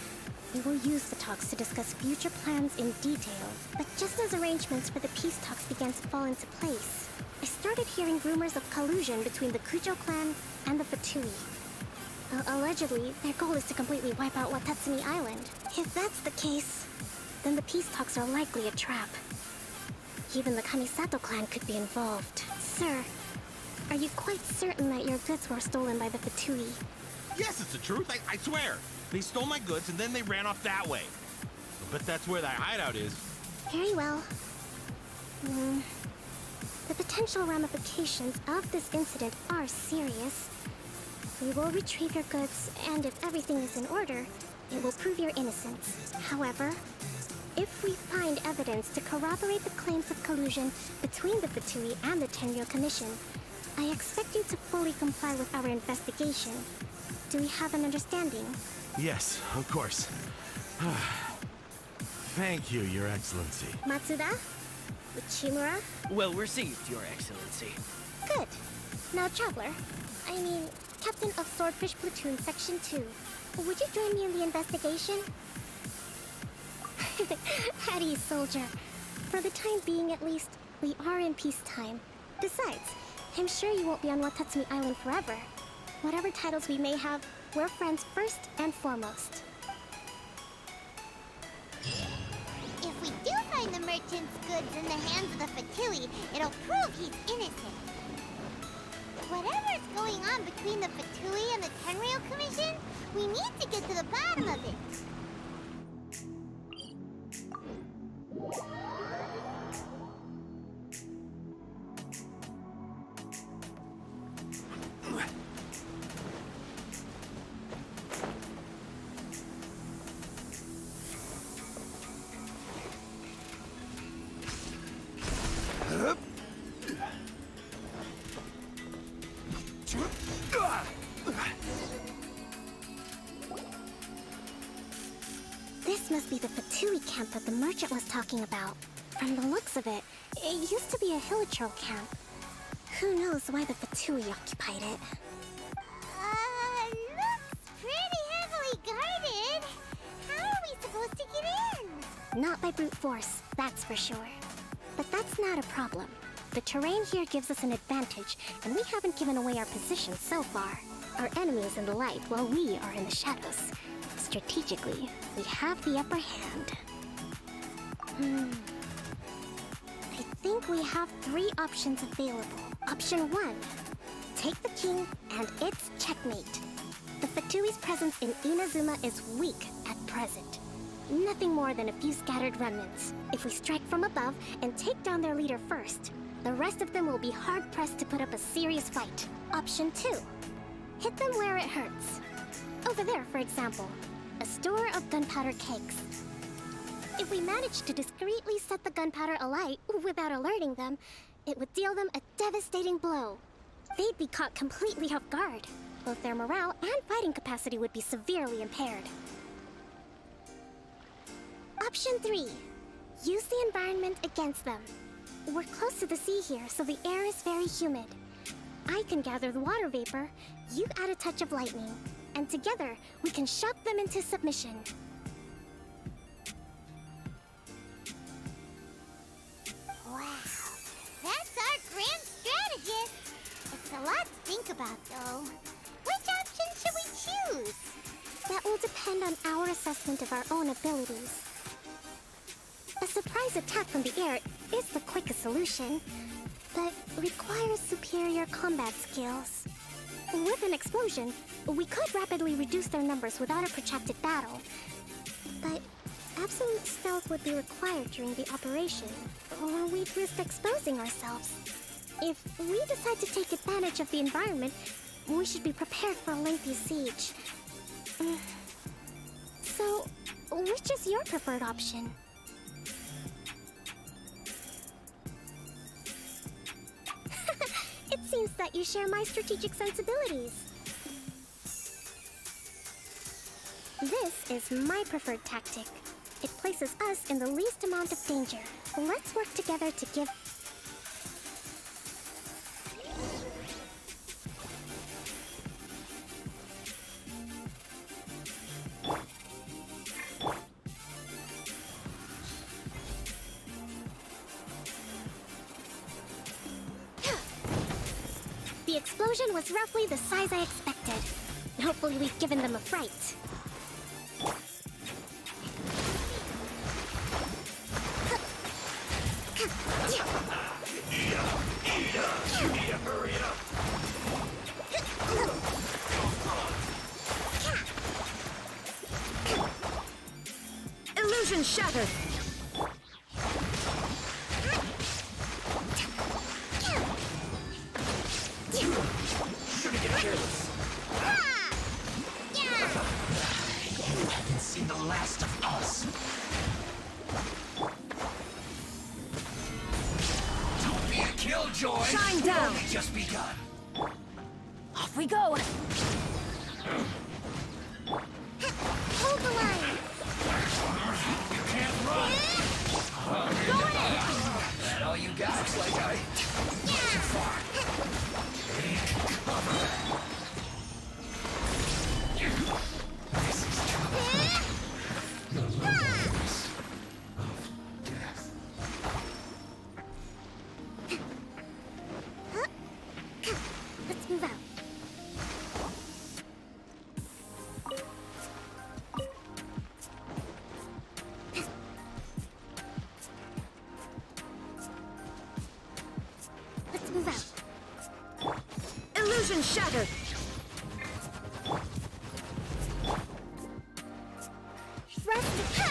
We will use the talks to discuss future plans in detail. But just as arrangements for the peace talks began to fall into place, I started hearing rumors of collusion between the Kujo clan and the Fatui. Allegedly, their goal is to completely wipe out Watatsumi Island. If that's the case, then the peace talks are likely a trap. Even the Kamisato clan could be involved. Sir, are you quite certain that your goods were stolen by the Fatui? Yes, it's the truth. I swear. They stole my goods and then they ran off that way. But that's where that hideout is. Very well. The potential ramifications of this incident are serious. We will retrieve your goods, and if everything is in order, it will prove your innocence. However, if we find evidence to corroborate the claims of collusion between the Fatui and the Tenryo Commission, I expect you to fully comply with our investigation. Do we have an understanding? Yes, of course. Thank you, Your Excellency. Matsuda? Uchimura? Well received, Your Excellency. Good. Now, Traveler, Captain of Swordfish Platoon Section 2, would you join me in the investigation? At ease, soldier. For the time being, at least, we are in peacetime. Besides, I'm sure you won't be on Watatsumi Island forever. Whatever titles we may have, we're friends first and foremost. If we do find the merchant's goods in the hands of the Fatui, it'll prove he's innocent. Whatever's going on between the Fatui and the Tenryou Commission, we need to get to the bottom of it. This must be the Fatui camp that the merchant was talking about. From the looks of it, it used to be a Hilichurl camp. Who knows why the Fatui occupied it? Looks pretty heavily guarded. How are we supposed to get in? Not by brute force, that's for sure. But that's not a problem. The terrain here gives us an advantage, and we haven't given away our position so far. Our enemy is in the light, while we are in the shadows. Strategically, we have the upper hand. I think we have 3 options available. Option 1. Take the king, and it's checkmate. The Fatui's presence in Inazuma is weak at present. Nothing more than a few scattered remnants. If we strike from above and take down their leader first, the rest of them will be hard-pressed to put up a serious fight. Option 2. Hit them where it hurts. Over there, for example. A store of gunpowder kegs. If we manage to discreetly set the gunpowder alight without alerting them, it would deal them a devastating blow. They'd be caught completely off guard. Both their morale and fighting capacity would be severely impaired. Option 3. Use the environment against them. We're close to the sea here, so the air is very humid. I can gather the water vapor, you add a touch of lightning, and together we can shock them into submission. Wow, that's our grand strategist. It's a lot to think about, though. Which option should we choose? That will depend on our assessment of our own abilities. A surprise attack from the air is the quickest solution, but requires superior combat skills. With an explosion, we could rapidly reduce their numbers without a protracted battle. But absolute stealth would be required during the operation, or we'd risk exposing ourselves. If we decide to take advantage of the environment, we should be prepared for a lengthy siege. So, which is your preferred option? It seems that you share my strategic sensibilities. This is my preferred tactic. It places us in the least amount of danger. Let's work together to give... The explosion was roughly the size I expected. Hopefully we've given them a fright. You need to hurry up. Illusion shattered. Shouldn't get careless. You haven't seen the last of us. Don't be a killjoy. Shine We've down. only just begun. Off we go. Hold the line! You can't run. Go ahead. That all you got? Looks like I went too far. Take cover. This is trouble. The loneliness of death. Let's move out. shattered! Thrust! Ha!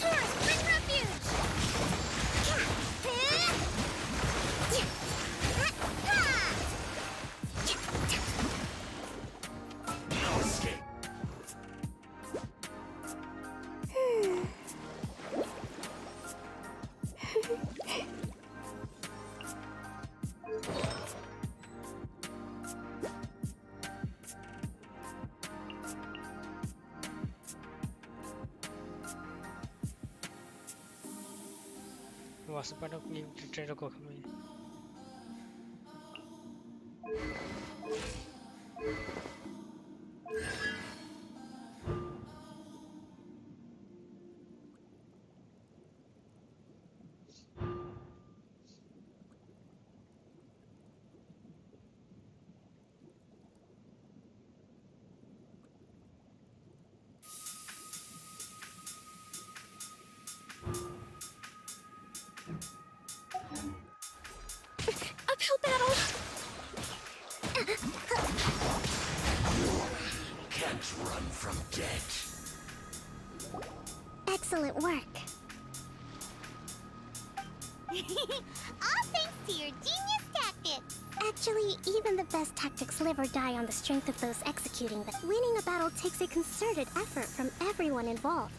Taurus, bring refuge! No escape. What's the point of leaving to train Kokumi? Uphill battle! Can't run from death. Excellent work. All thanks to your genius tactics. Actually, even the best tactics live or die on the strength of those executing them. Winning a battle takes a concerted effort from everyone involved.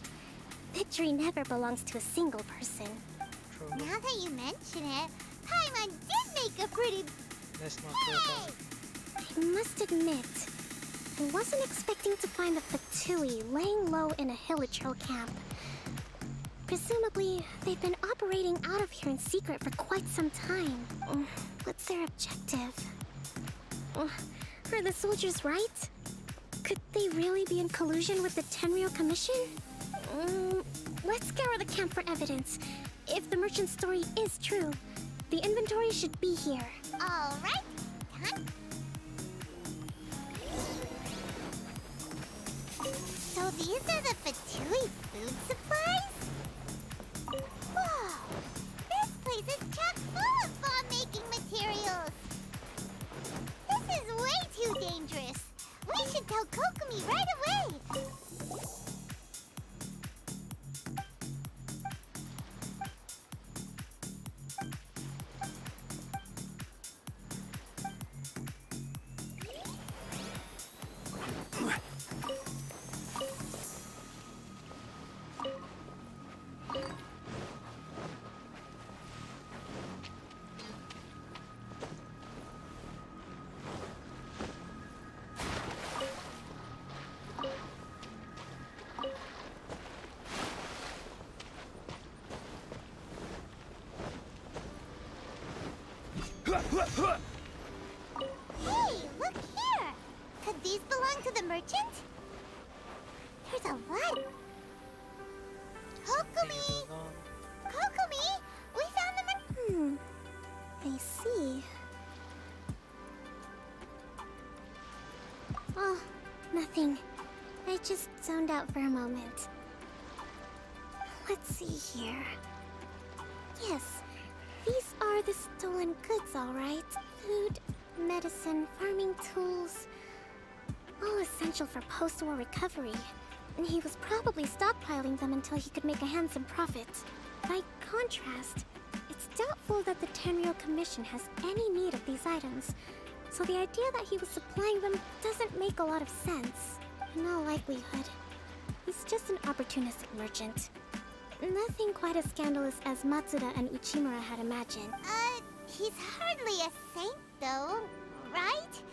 Victory never belongs to a single person. Now that you mention it, Paimon did make a pretty... That's not true at all. I must admit, I wasn't expecting to find the Fatui laying low in a Hilichurl camp. Presumably, they've been operating out of here in secret for quite some time. What's their objective? Are the soldiers right? Could they really be in collusion with the Tenryou Commission? Let's scour the camp for evidence. If the merchant's story is true, the inventory should be here. All right. Time. So these are the Fatui food supplies? Whoa! This place is chock full of bomb-making materials. This is way too dangerous. We should tell Kokumi right away. Hey, look here! Could these belong to the merchant? There's a lot. Kokumi! Kokumi! We found the I see. Oh, nothing. I just zoned out for a moment. Let's see here. Yes, these are the stolen goods, all right. Food, medicine, farming tools. All essential for post-war recovery. And he was probably stockpiling them until he could make a handsome profit. By contrast, it's doubtful that the Tenryou Commission has any need of these items. So the idea that he was supplying them doesn't make a lot of sense. In all likelihood, he's just an opportunistic merchant. Nothing quite as scandalous as Matsuda and Uchimura had imagined. He's hardly a saint, though, right?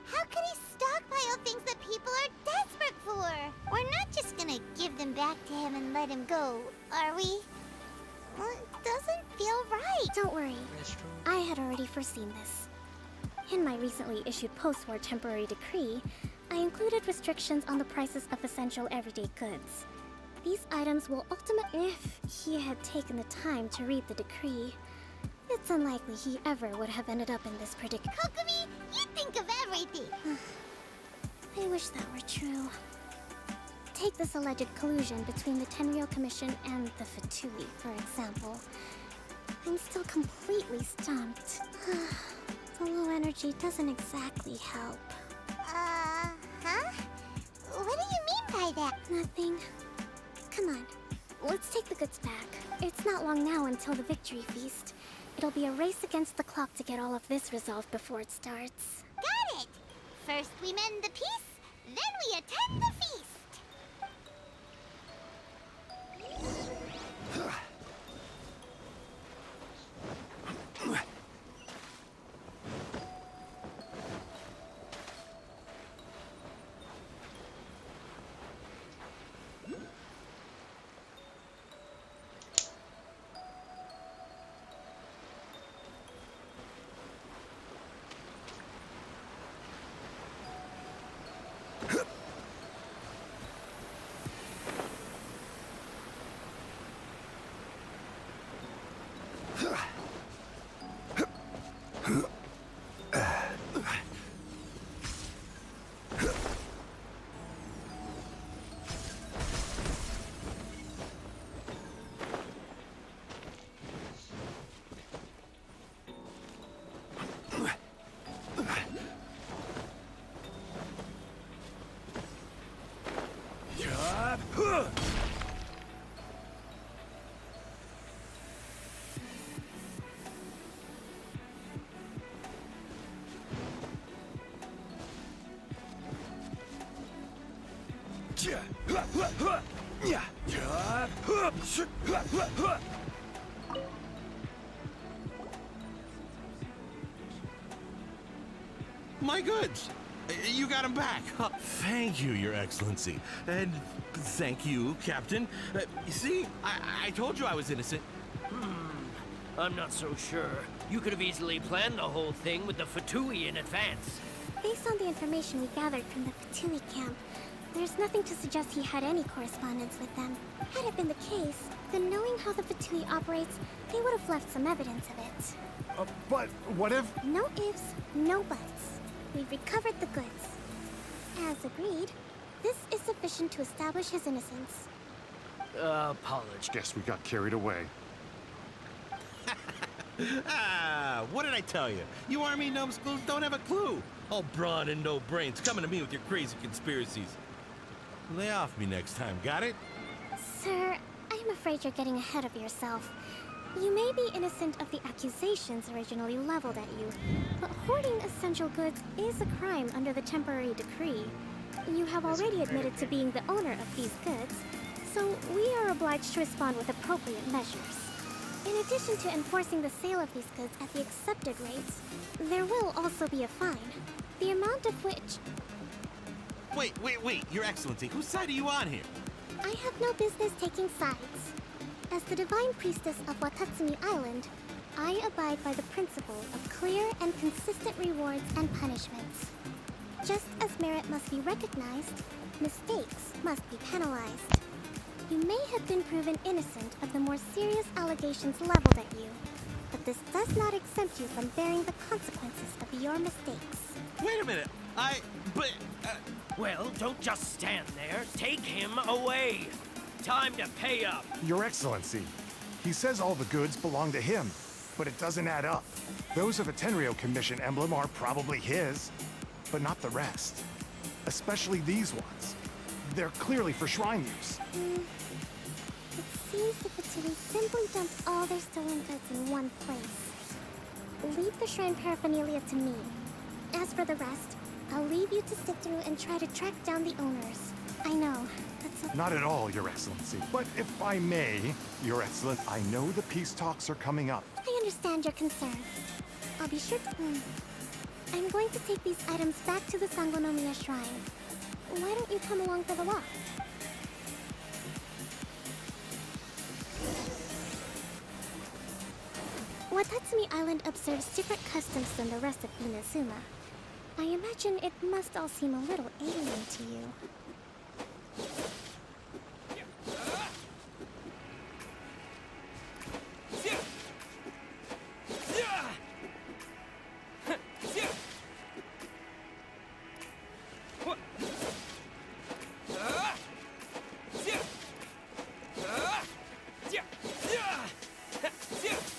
How could he stockpile things that people are desperate for? We're not just gonna give them back to him and let him go, are we? Well, it doesn't feel right. Don't worry. I had already foreseen this. In my recently issued post-war temporary decree, I included restrictions on the prices of essential everyday goods. These items will ultimately... If he had taken the time to read the decree, it's unlikely he ever would have ended up in this predicament. Kokumi, you think of everything! I wish that were true. Take this alleged collusion between the Tenryou Commission and the Fatui, for example. I'm still completely stumped. The low energy doesn't exactly help. Huh? What do you mean by that? Nothing. Come on, let's take the goods back. It's not long now until the victory feast. It'll be a race against the clock to get all of this resolved before it starts. Got it! First we mend the peace, then we attend the feast! My goods! You got them back! Thank you, Your Excellency. And thank you, Captain. You see, I told you I was innocent. I'm not so sure. You could have easily planned the whole thing with the Fatui in advance. Based on the information we gathered from the Fatui camp, there's nothing to suggest he had any correspondence with them. Had it been the case, then knowing how the Fatui operates, they would have left some evidence of it. But what if... No ifs, no buts. We've recovered the goods. As agreed, this is sufficient to establish his innocence. Apologies. Guess we got carried away. What did I tell you? You army numbskulls don't have a clue. All brawn and no brains coming to me with your crazy conspiracies. Lay off me next time, got it? Sir, I'm afraid you're getting ahead of yourself. You may be innocent of the accusations originally leveled at you, but hoarding essential goods is a crime under the temporary decree. You have already admitted to being the owner of these goods, so we are obliged to respond with appropriate measures. In addition to enforcing the sale of these goods at the accepted rates, there will also be a fine, the amount of which... Wait, Your Excellency, whose side are you on here? I have no business taking sides. As the Divine Priestess of Watatsumi Island, I abide by the principle of clear and consistent rewards and punishments. Just as merit must be recognized, mistakes must be penalized. You may have been proven innocent of the more serious allegations leveled at you, but this does not exempt you from bearing the consequences of your mistakes. Wait a minute, Well, don't just stand there. Take him away. Time to pay up. Your Excellency, he says all the goods belong to him, but it doesn't add up. Those of a Tenryo Commission emblem are probably his, but not the rest. Especially these ones. They're clearly for shrine use. It seems the Fatui simply dumped all their stolen goods in one place. Leave the shrine paraphernalia to me. As for the rest, I'll leave you to sit through and try to track down the owners. I know, that's a... Not at all, Your Excellency. But if I may, Your Excellence, I know the peace talks are coming up. I understand your concern. I'll be sure to... I'm going to take these items back to the Sangonomiya Shrine. Why don't you come along for the walk? Watatsumi Island observes different customs than the rest of Inazuma. I imagine it must all seem a little alien to you.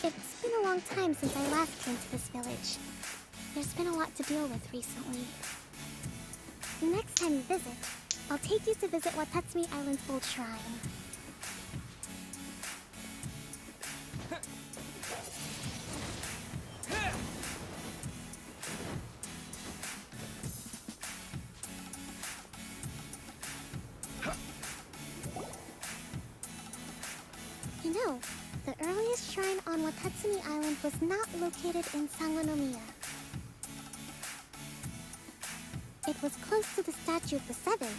It's been a long time since I last came to this village. There's been a lot to deal with recently. Next time you visit, I'll take you to visit Watatsumi Island's old shrine. You know, the earliest shrine on Watatsumi Island was not located in Sangonomiya. It was close to the Statue of the Seven.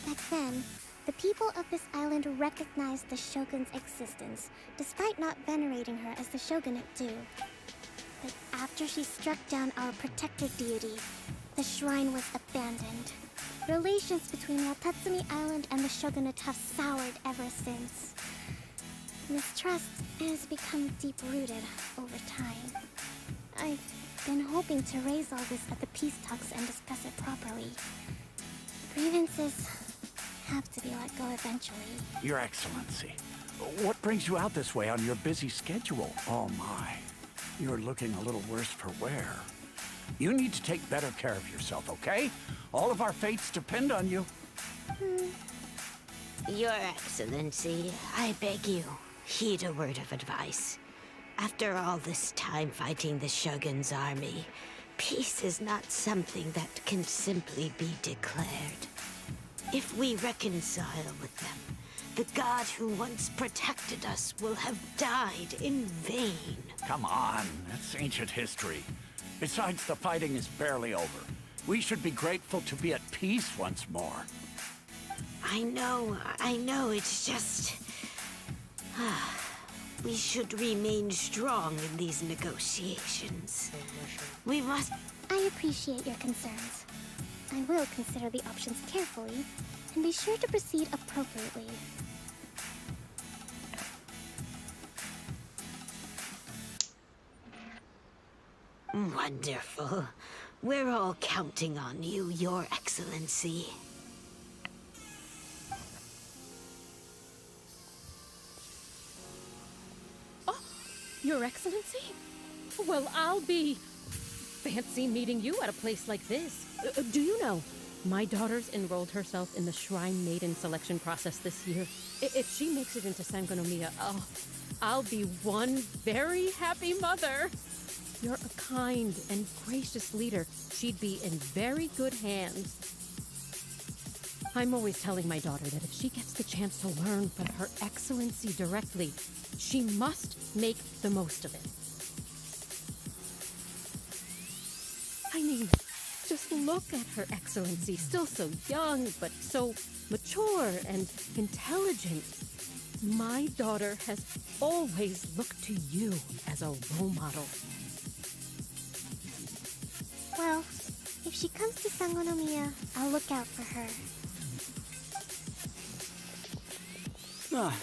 Back then, the people of this island recognized the Shogun's existence, despite not venerating her as the shogunate do. But after she struck down our protector deity, the shrine was abandoned. Relations between Watatsumi Island and the shogunate have soured ever since. Mistrust has become deep-rooted over time. I've been hoping to raise all this at the peace talks and discuss it properly. Grievances have to be let go eventually. Your Excellency, what brings you out this way on your busy schedule? Oh my, you're looking a little worse for wear. You need to take better care of yourself, okay? All of our fates depend on you. Your Excellency, I beg you, heed a word of advice. After all this time fighting the Shogun's army, peace is not something that can simply be declared. If we reconcile with them, the god who once protected us will have died in vain. Come on, that's ancient history. Besides, the fighting is barely over. We should be grateful to be at peace once more. I know, it's just... we should remain strong in these negotiations. We must... I appreciate your concerns. I will consider the options carefully, and be sure to proceed appropriately. Wonderful. We're all counting on you, Your Excellency. Your Excellency? Well, I'll be... fancy meeting you at a place like this. Do you know, my daughter's enrolled herself in the Shrine Maiden selection process this year. If she makes it into Sangonomiya, I'll be one very happy mother. You're a kind and gracious leader. She'd be in very good hands. I'm always telling my daughter that if she gets the chance to learn from Her Excellency directly, she must make the most of it. I mean, just look at Her Excellency, still so young, but so mature and intelligent. My daughter has always looked to you as a role model. Well, if she comes to Sangonomiya, I'll look out for her.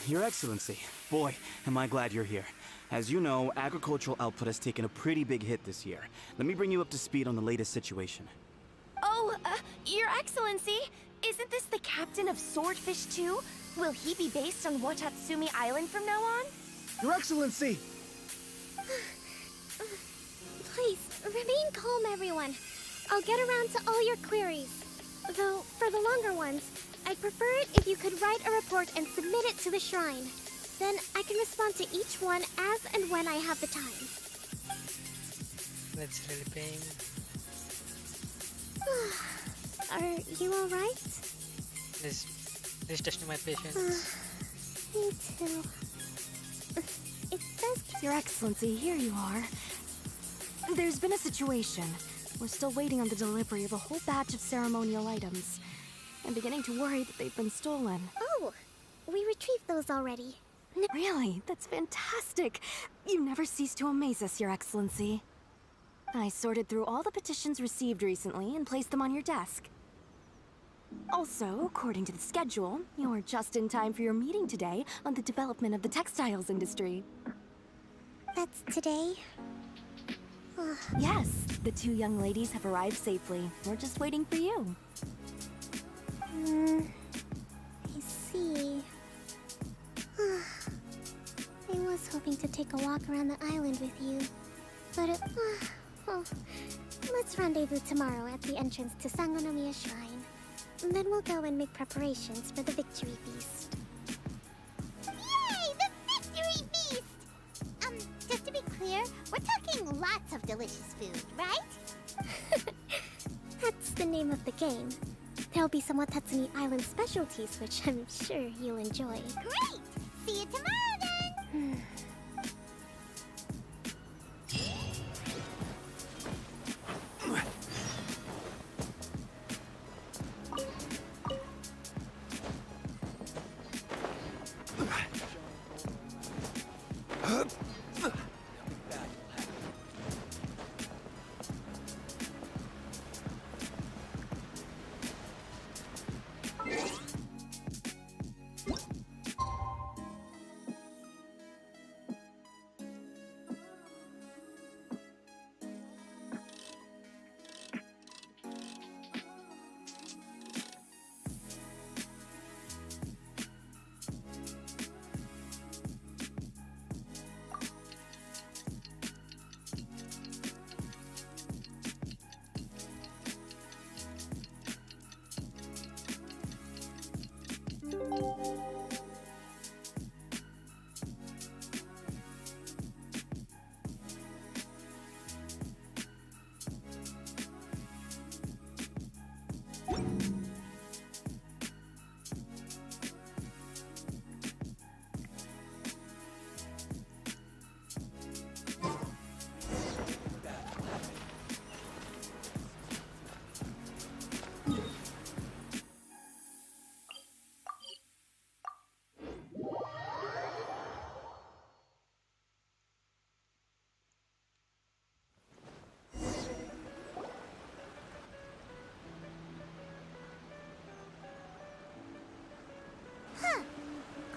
Your Excellency. Boy, am I glad you're here. As you know, agricultural output has taken a pretty big hit this year. Let me bring you up to speed on the latest situation. Oh, Your Excellency, isn't this the captain of Swordfish 2? Will he be based on Watatsumi Island from now on? Your Excellency! Please, remain calm, everyone. I'll get around to all your queries. Though, for the longer ones, I'd prefer it if you could write a report and submit it to the shrine. Then I can respond to each one as and when I have the time. That's really pain. Are you alright? This testing my patience. Me too. It says... Your Excellency, here you are. There's been a situation. We're still waiting on the delivery of a whole batch of ceremonial items. I'm beginning to worry that they've been stolen. Oh, we retrieved those already. Really? That's fantastic. You never cease to amaze us, Your Excellency. I sorted through all the petitions received recently and placed them on your desk. Also, according to the schedule, you're just in time for your meeting today on the development of the textiles industry. That's today? Yes, the two young ladies have arrived safely. We're just waiting for you. I see. I was hoping to take a walk around the island with you, but it Oh, let's rendezvous tomorrow at the entrance to Sangonomiya Shrine. Then we'll go and make preparations for the victory feast. Yay! The victory feast! Just to be clear, we're talking lots of delicious food, right? That's the name of the game. There'll be some Watatsumi Island specialties, which I'm sure you'll enjoy. Great! See you tomorrow then!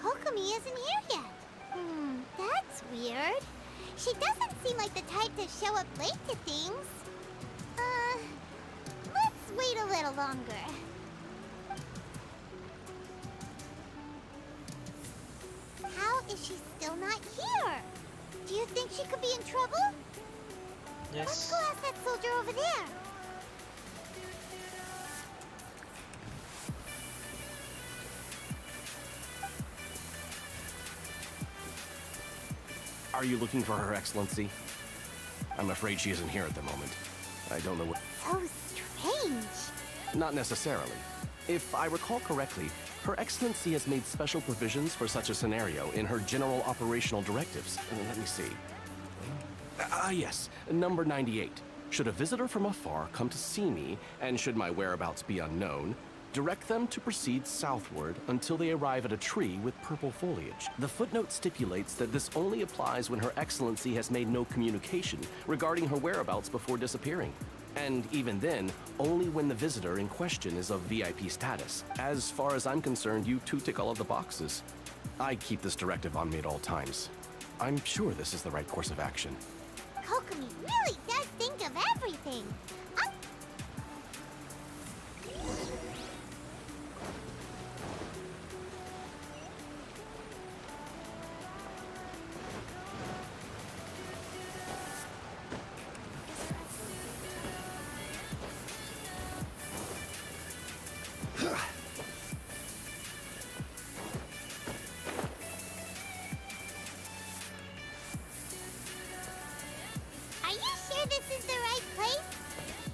Kokomi isn't here yet. That's weird. She doesn't seem like the type to show up late to things. Let's wait a little longer. How is she still not here? Do you think she could be in trouble? Yes. Let's go ask that soldier over there. Are you looking for Her Excellency? I'm afraid she isn't here at the moment. I don't know what... So strange. Not necessarily. If I recall correctly, Her Excellency has made special provisions for such a scenario in her general operational directives. Let me see. Yes, number 98. Should a visitor from afar come to see me, and should my whereabouts be unknown, direct them to proceed southward until they arrive at a tree with purple foliage. The footnote stipulates that this only applies when Her Excellency has made no communication regarding her whereabouts before disappearing. And even then, only when the visitor in question is of VIP status. As far as I'm concerned, you two tick all of the boxes. I keep this directive on me at all times. I'm sure this is the right course of action. Kokomi really does think of everything. Are you sure this is the right place?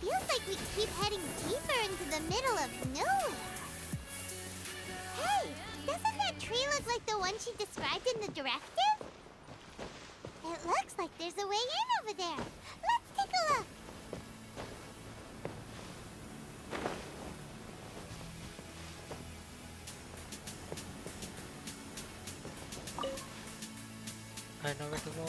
Feels like we keep heading deeper into the middle of nowhere. Hey, doesn't that tree look like the one she described in the directive? It looks like there's a way in over there. Let's take a look. I know where to go.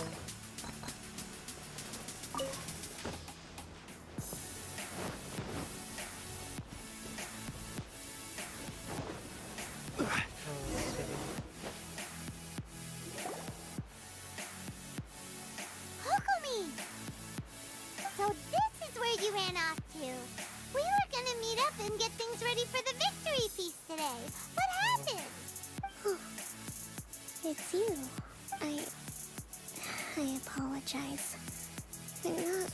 Kokomi! So this is where you ran off to. We were gonna meet up and get things ready for the victory feast today. What happened? It's you. I apologize. I'm not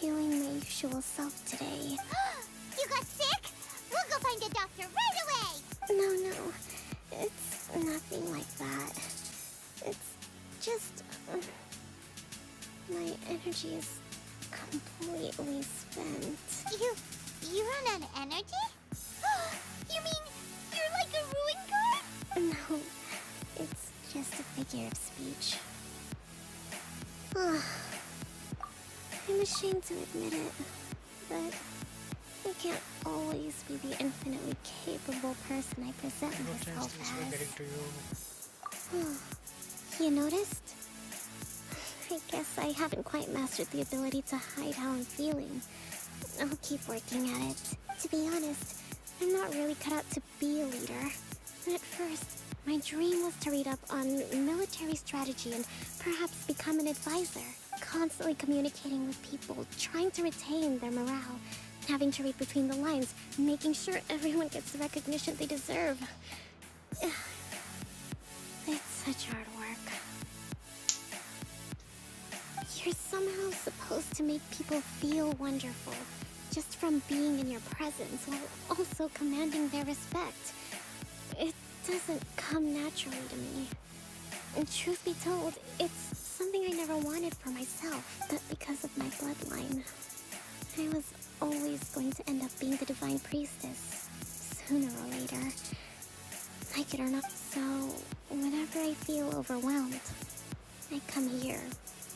feeling my usual self today. You got sick? We'll go find a doctor right away! No. It's nothing like that. It's just... my energy is completely spent. You run out of energy? You mean you're like a ruin guard? No, it's just a figure of speech. I'm ashamed to admit it, but I can't always be the infinitely capable person I present myself as. You noticed? I guess I haven't quite mastered the ability to hide how I'm feeling. I'll keep working at it. To be honest, I'm not really cut out to be a leader. At first, my dream was to read up on military strategy and perhaps become an advisor. Constantly communicating with people, trying to retain their morale, having to read between the lines, making sure everyone gets the recognition they deserve. It's such hard work. You're somehow supposed to make people feel wonderful, just from being in your presence, while also commanding their respect. It doesn't come naturally to me. And truth be told, it's something I never wanted for myself, but because of my bloodline, I was always going to end up being the divine priestess, sooner or later. Like it or not. So, whenever I feel overwhelmed, I come here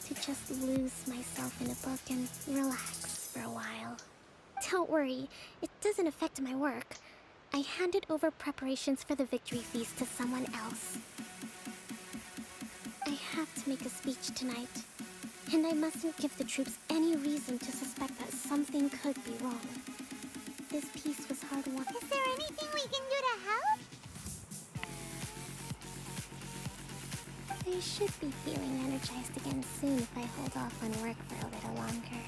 to just lose myself in a book and relax for a while. Don't worry, it doesn't affect my work. I handed over preparations for the victory feast to someone else. I have to make a speech tonight, and I mustn't give the troops any reason to suspect that something could be wrong. This piece was hard won. Is there anything we can do to help? I should be feeling energized again soon if I hold off on work for a little longer.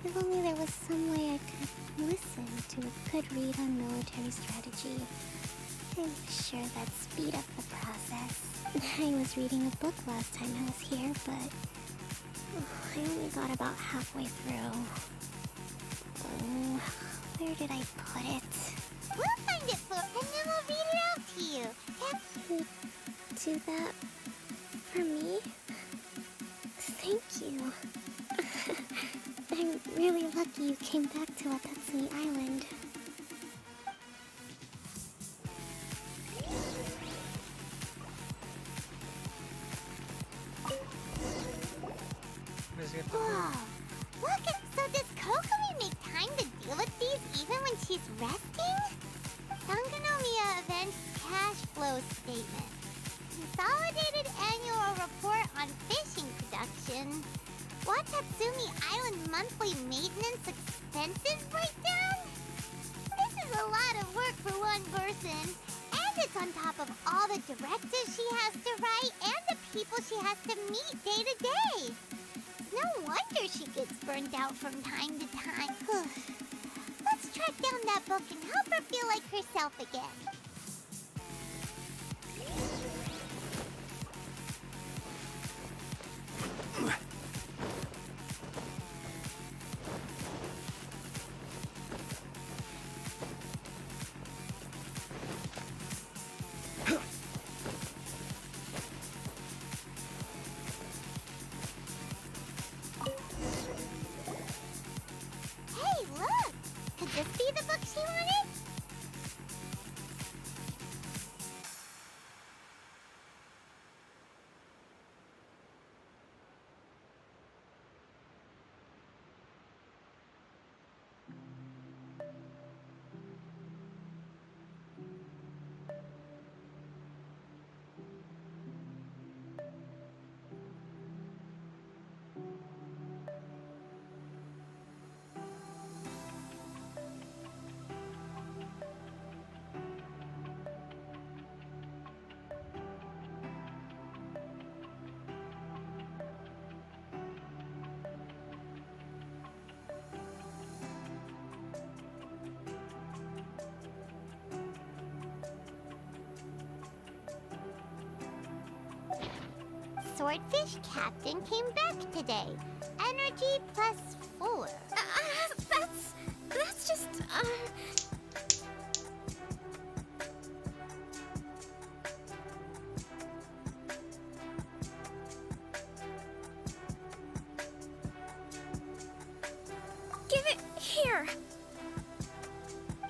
If only there was some way I could listen to a good read on military strategy. I'm sure that'd speed up the process. I was reading a book last time I was here, but I only got about halfway through. Where did I put it? We'll find it, and then we'll read it out to you. You do that for me? Thank you. I'm really lucky you came back to Watatsumi Island. Whoa! Look at... So does Kokomi make time to deal with these even when she's resting? Sangonomiya Events Cash Flow Statement. Consolidated Annual Report on Fishing Production. Watatsumi Island Monthly Maintenance Expenses Breakdown? This is a lot of work for one person. And it's on top of all the directives she has to write and the people she has to meet day to day. No wonder she gets burned out from time to time. Let's track down that book and help her feel like herself again. Hey, look! Could this be the book she wanted? Swordfish Captain came back today. Energy +4. That's just, Give it here.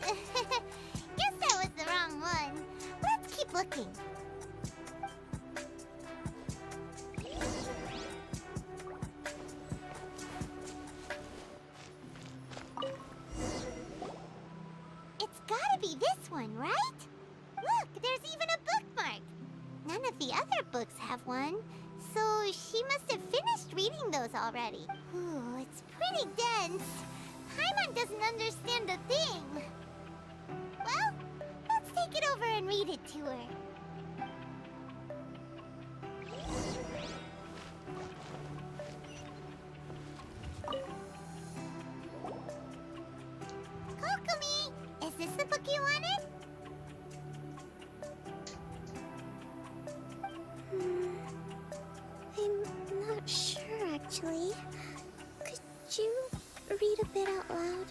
Guess that was the wrong one. Let's keep looking. It's gotta be this one, right? Look, there's even a bookmark. None of the other books have one, so she must have finished reading those already. Ooh, it's pretty dense. Paimon doesn't understand a thing. Well, let's take it over and read it to her. Kokomi, is this the book you wanted? I'm not sure, actually. Could you read a bit out loud?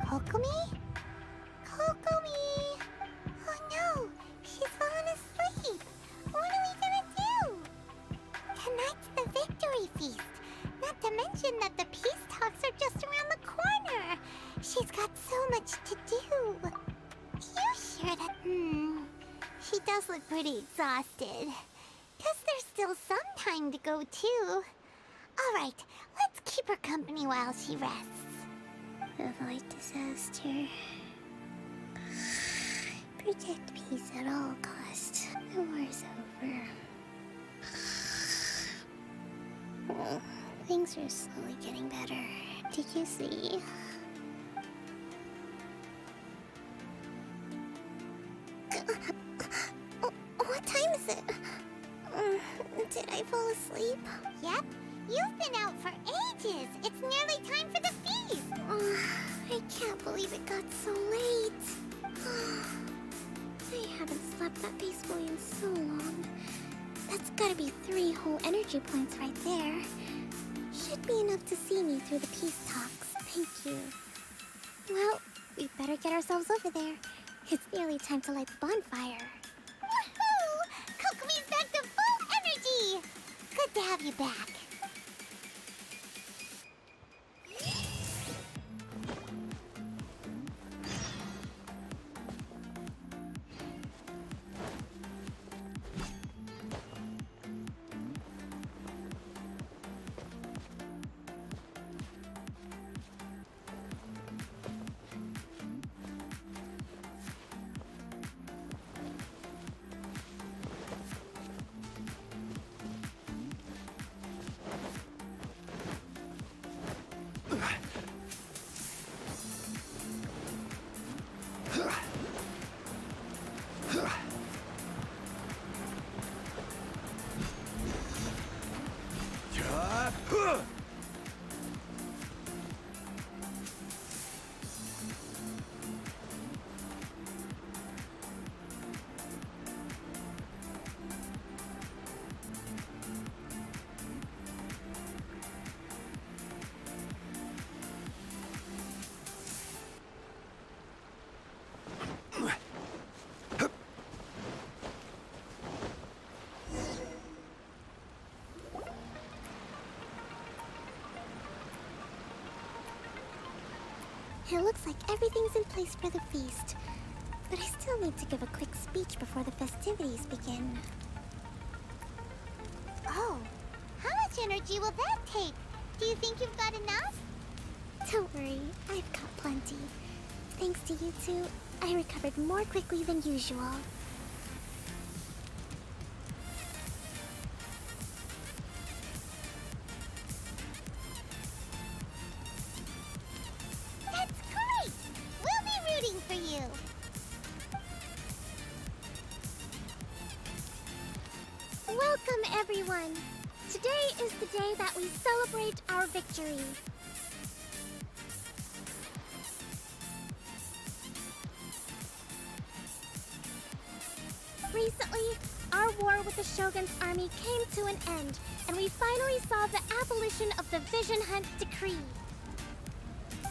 Kokomi? Kokomi! Oh no, she's fallen asleep. What are we gonna do? Tonight's the victory feast. Not to mention that the peace talks are just around the corner. She's got so much to do. You sure that... She does look pretty exhausted. Guess there's still some time to go too. Alright, let's keep her company while she rests. Avoid disaster. Protect peace at all costs. The war's over. Things are slowly getting better. Did you see? What time is it? Did I fall asleep? Yep, you've been out for ages. It's nearly time for the feast. I can't believe it got so late. I haven't slept that peacefully in so long. That's gotta be 3 whole energy points right there. Should be enough to see me through the peace talks. Thank you. Well, we better get ourselves over there. It's nearly time to light the bonfire. Woohoo! Kokomi's back to full energy! Good to have you back. It looks like everything's in place for the feast. But I still need to give a quick speech before the festivities begin. Oh, how much energy will that take? Do you think you've got enough? Don't worry, I've got plenty. Thanks to you two, I recovered more quickly than usual. That's great! We'll be rooting for you. Welcome, everyone! Today is the day that we celebrate our victory. Recently, our war with the Shogun's army came to an end, and we finally saw the abolition of the Vision Hunt Decree.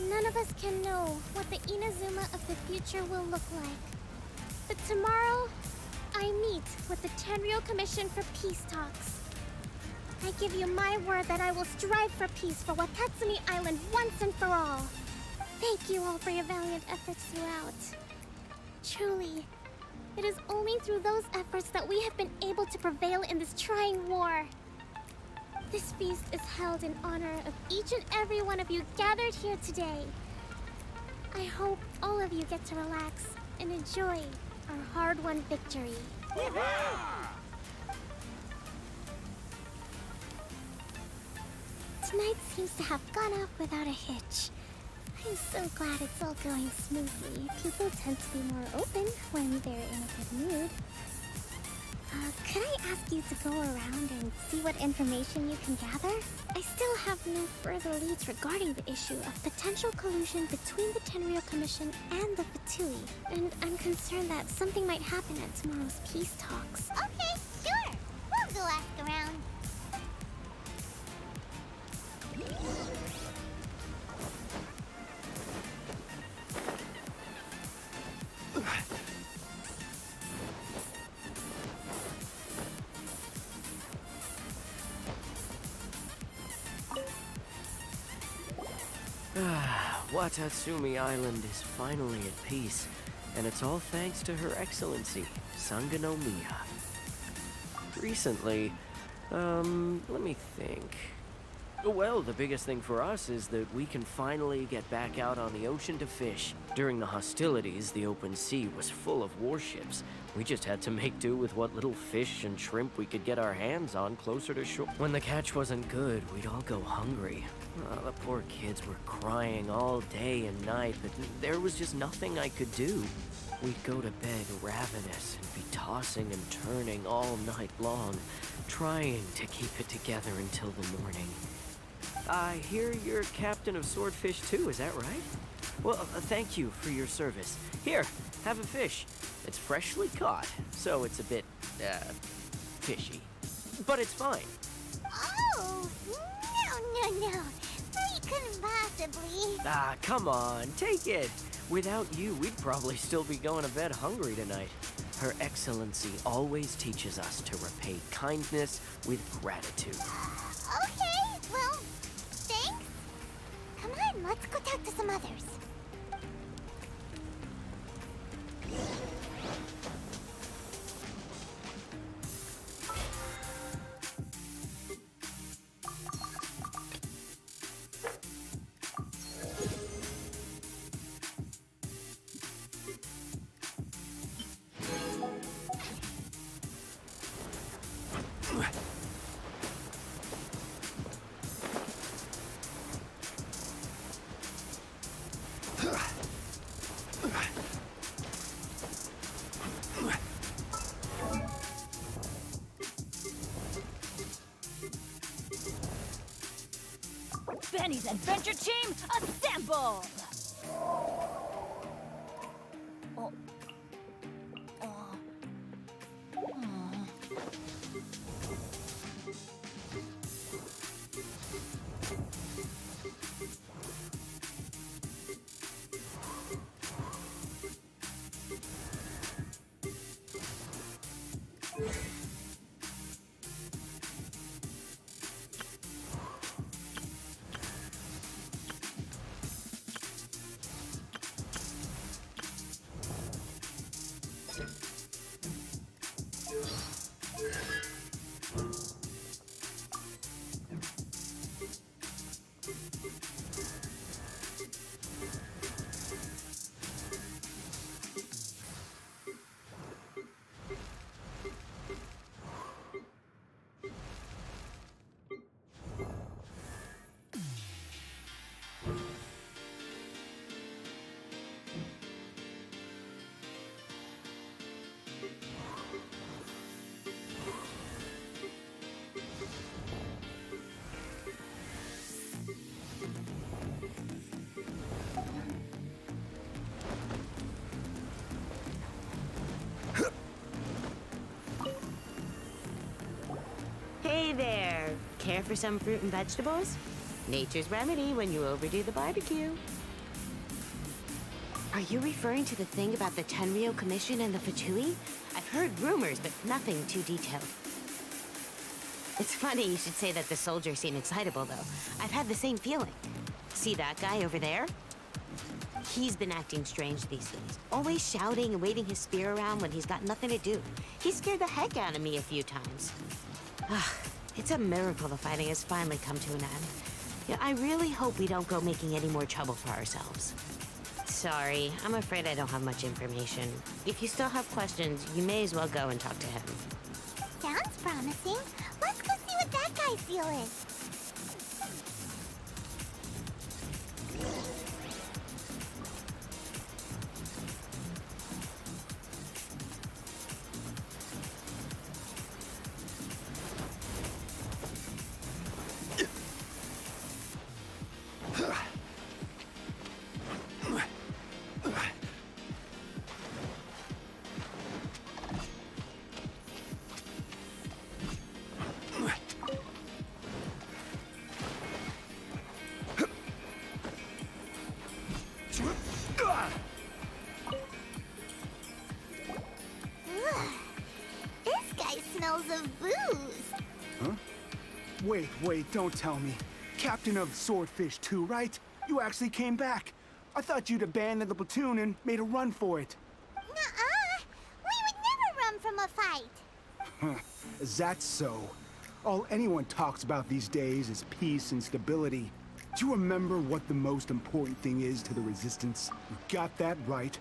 None of us can know what the Inazuma of the future will look like. But tomorrow, I meet with the Tenryou Commission for peace talks. I give you my word that I will strive for peace for Watatsumi Island once and for all. Thank you all for your valiant efforts throughout. Truly, it is only through those efforts that we have been able to prevail in this trying war. This feast is held in honor of each and every one of you gathered here today. I hope all of you get to relax and enjoy our hard-won victory. Tonight seems to have gone off without a hitch. I'm so glad it's all going smoothly. People tend to be more open when they're in a good mood. Could I ask you to go around and see what information you can gather? I still have no further leads regarding the issue of potential collusion between the Tenryou Commission and the Fatui, and I'm concerned that something might happen at tomorrow's peace talks. Okay, sure. We'll go ask around. Watatsumi Island is finally at peace, and it's all thanks to Her Excellency, Sangonomiya. Recently, let me think. Well, the biggest thing for us is that we can finally get back out on the ocean to fish. During the hostilities, the open sea was full of warships. We just had to make do with what little fish and shrimp we could get our hands on closer to shore. When the catch wasn't good, we'd all go hungry. The poor kids were crying all day and night, but there was just nothing I could do. We'd go to bed ravenous and be tossing and turning all night long, trying to keep it together until the morning. I hear you're captain of Swordfish too, is that right? Well, thank you for your service. Here, have a fish. It's freshly caught, so it's a bit, fishy. But it's fine. Oh, no. We couldn't possibly. Ah, come on, take it. Without you, we'd probably still be going to bed hungry tonight. Her Excellency always teaches us to repay kindness with gratitude. Okay, well, thanks. Come on, let's go talk to some others. Benny's Adventure Team, assemble! Care for some fruit and vegetables? Nature's remedy when you overdo the barbecue. Are you referring to the thing about the Tenryo Commission and the Fatui? I've heard rumors, but nothing too detailed. It's funny you should say that the soldiers seem excitable, though. I've had the same feeling. See that guy over there? He's been acting strange these days. Always shouting and waving his spear around when he's got nothing to do. He scared the heck out of me a few times. It's a miracle the fighting has finally come to an end. Yeah, I really hope we don't go making any more trouble for ourselves. Sorry, I'm afraid I don't have much information. If you still have questions, you may as well go and talk to him. Sounds promising. Let's go see what that guy's deal is. This guy smells of booze. Huh? Wait, don't tell me. Captain of Swordfish 2, right? You actually came back. I thought you'd abandoned the platoon and made a run for it. Nuh-uh. We would never run from a fight. Huh. Is that so? All anyone talks about these days is peace and stability. Do you remember what the most important thing is to the Resistance? You got that right.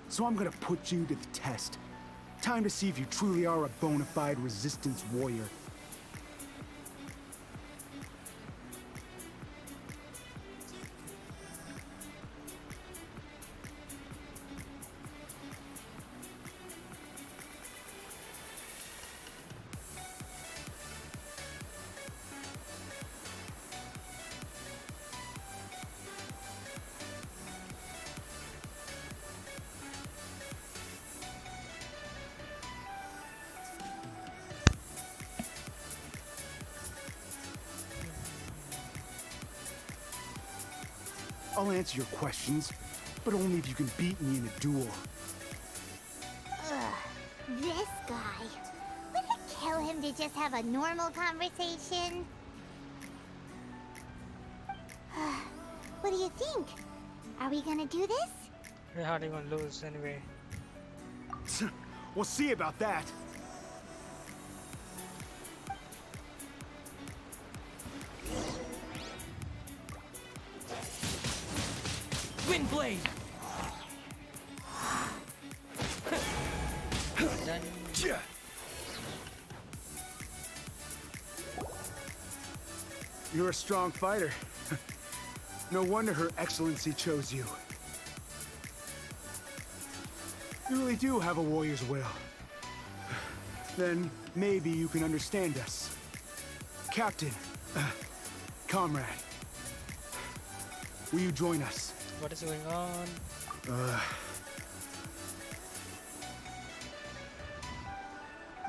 So I'm gonna put you to the test. Time to see if you truly are a bona fide Resistance warrior. I'll answer your questions, but only if you can beat me in a duel. Ugh, this guy. Would it kill him to just have a normal conversation? What do you think? Are we gonna do this? We're hardly gonna lose anyway. We'll see about that. Windblade! You're a strong fighter. No wonder Her Excellency chose you. You really do have a warrior's will. Then maybe you can understand us. Captain, comrade, will you join us? What is going on?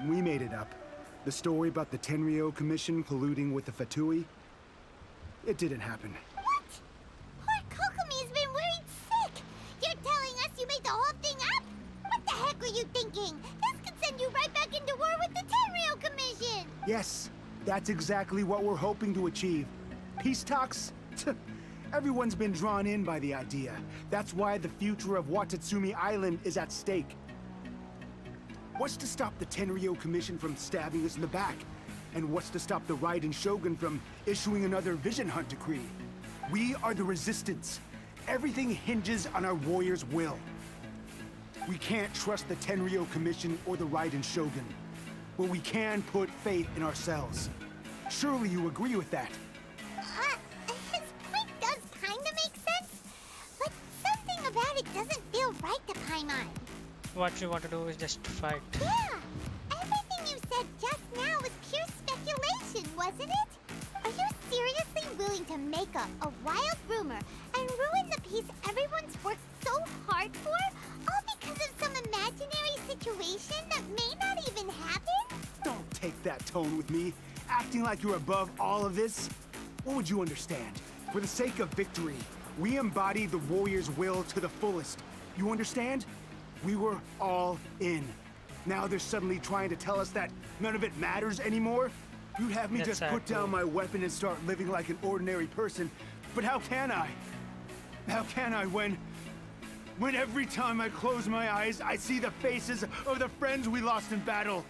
We made it up. The story about the Tenryo Commission colluding with the Fatui, it didn't happen. What? Poor Kokomi's been worried sick. You're telling us you made the whole thing up? What the heck were you thinking? This could send you right back into war with the Tenryo Commission. Yes, that's exactly what we're hoping to achieve. Peace talks? Everyone's been drawn in by the idea. That's why the future of Watatsumi Island is at stake. What's to stop the Tenryo Commission from stabbing us in the back? And what's to stop the Raiden Shogun from issuing another Vision Hunt decree? We are the Resistance. Everything hinges on our warrior's will. We can't trust the Tenryo Commission or the Raiden Shogun, but we can put faith in ourselves. Surely you agree with that? His point does kinda make sense, but something about it doesn't feel right to Paimon. What you want to do is just fight. Yeah! Everything you said just now was pure speculation, wasn't it? Are you seriously willing to make up a wild rumor and ruin the peace everyone's worked so hard for, all because of some imaginary situation that may not even happen? Don't take that tone with me. acting like you're above all of this, what would you understand? For the sake of victory, we embodied the warrior's will to the fullest. You understand? We were all in. Now they're suddenly trying to tell us that none of it matters anymore? You'd have me just put down my weapon and start living like an ordinary person. But how can I? How can I when every time I close my eyes, I see the faces of the friends we lost in battle?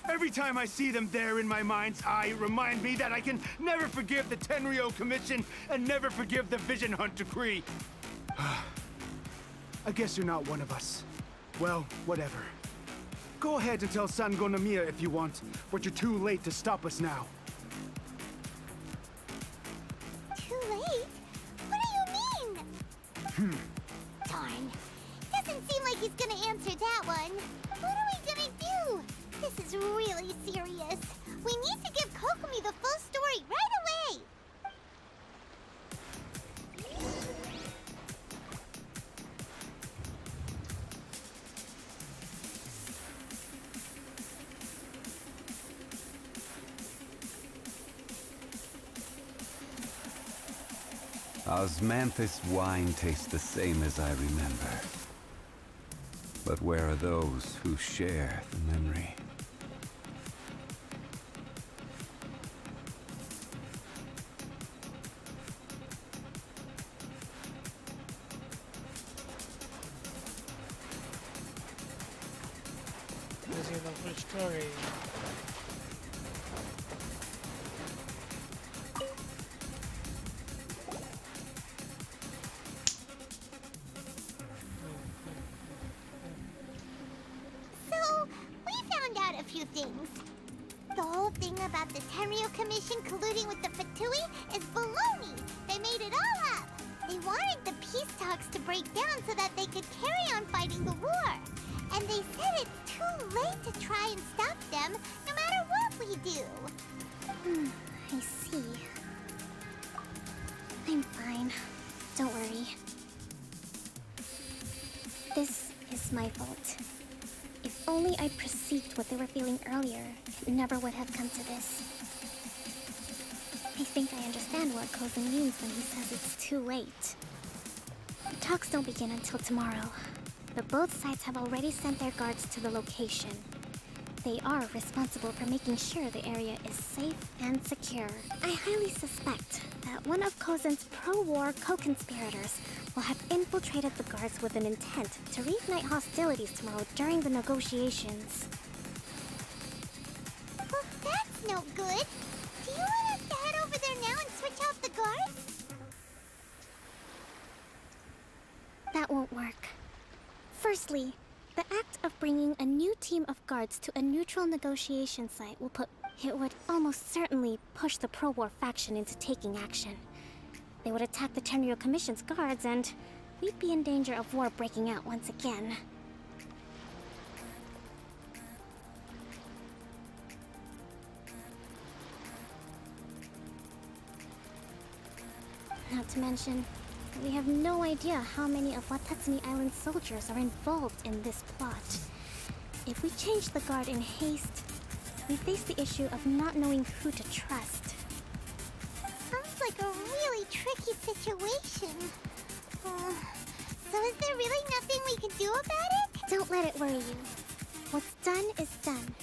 Every time I see them there in my mind's eye, it reminds me that I can never forgive the Tenryo Commission and never forgive the Vision Hunt Decree. I guess you're not one of us. Well, whatever. Go ahead and tell Sango Nomiya if you want, but you're too late to stop us now. Too late? What do you mean? Darn. Doesn't seem like he's gonna answer that one. What are we gonna do? This is really serious. We need to give Kokomi the full story right away. Osmanthus wine tastes the same as I remember. But where are those who share the memory? This is the full story. So, we found out a few things. The whole thing about the Tenryo Commission colluding with the Fatui is baloney. They made it all up. They wanted the peace talks to break down so that they could carry on fighting the war. And they said it's too late to try and stop them, no matter what we do. I see. I'm fine. Don't worry. This is my fault. If only I perceived what they were feeling earlier, it never would have come to this. I think I understand what Kozan means when he says it's too late. The talks don't begin until tomorrow, but both sides have already sent their guards to the location. They are responsible for making sure the area is safe and secure. I highly suspect that one of Kozan's pro-war co-conspirators will have infiltrated the guards with an intent to reignite hostilities tomorrow during the negotiations. Well, that's no good. Do you want us to head over there now and switch out the guards? That won't work. Firstly, the act of bringing a new team of guards to a neutral negotiation site it would almost certainly push the pro-war faction into taking action. They would attack the Tenryo Commission's guards, and we'd be in danger of war breaking out once again. Not to mention, we have no idea how many of Watatsumi Island's soldiers are involved in this plot. If we change the guard in haste, we face the issue of not knowing who to trust. Sounds like a really tricky situation. So is there really nothing we can do about it? Don't let it worry you. What's done is done.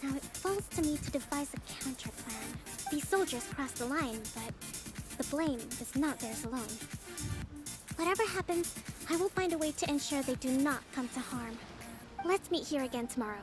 Now it falls to me to devise a counter-plan. These soldiers crossed the line, but the blame is not theirs alone. Whatever happens, I will find a way to ensure they do not come to harm. Let's meet here again tomorrow.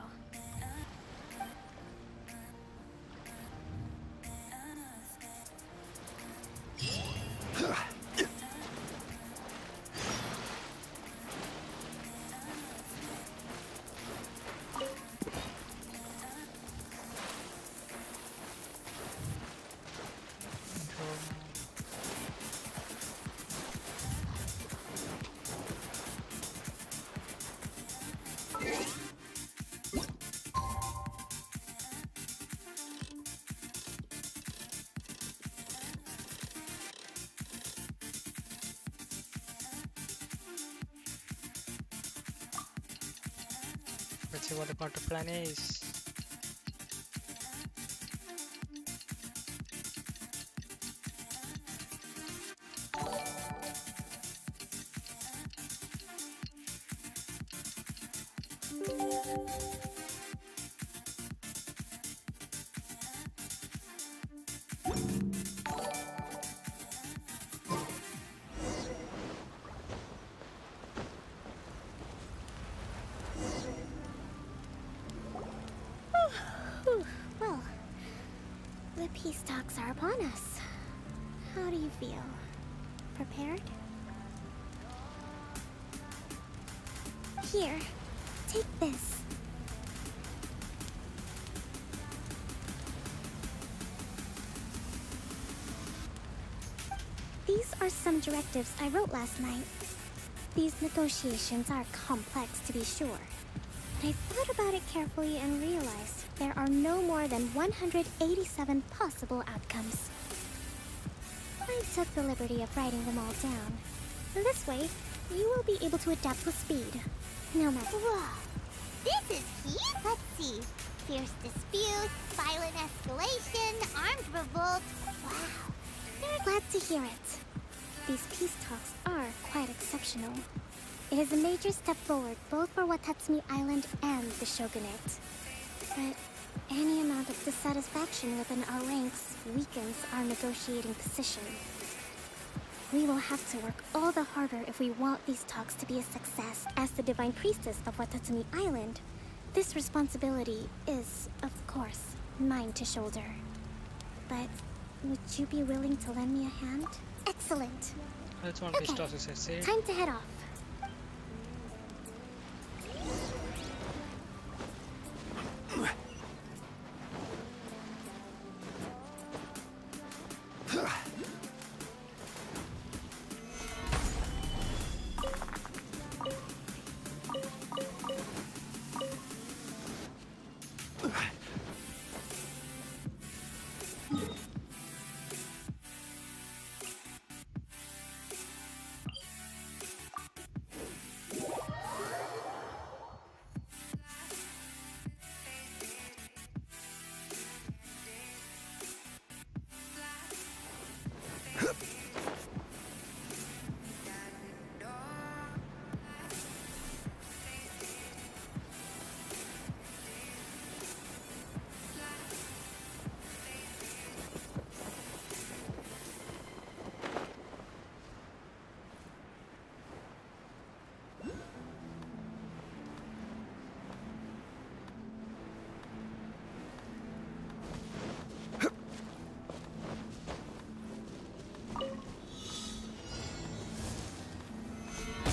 Let's see what the counter plan is. Well, the peace talks are upon us. How do you feel? Prepared? Here, take this. These are some directives I wrote last night. These negotiations are complex, to be sure. But I thought about it carefully and realized there are no more than 187 possible outcomes. I took the liberty of writing them all down. This way, you will be able to adapt with speed. No matter. Whoa. This is huge. Let's see. Fierce dispute, violent escalation, armed revolt. Wow. Very glad to hear it. These peace talks are quite exceptional. It is a major step forward both for Watatsumi Island and the Shogunate. But any amount of dissatisfaction within our ranks weakens our negotiating position. We will have to work all the harder if we want these talks to be a success. As the Divine Priestess of Watatsumi Island, this responsibility is, of course, mine to shoulder. But would you be willing to lend me a hand? Excellent. That's one peace talks I say. Time to head off.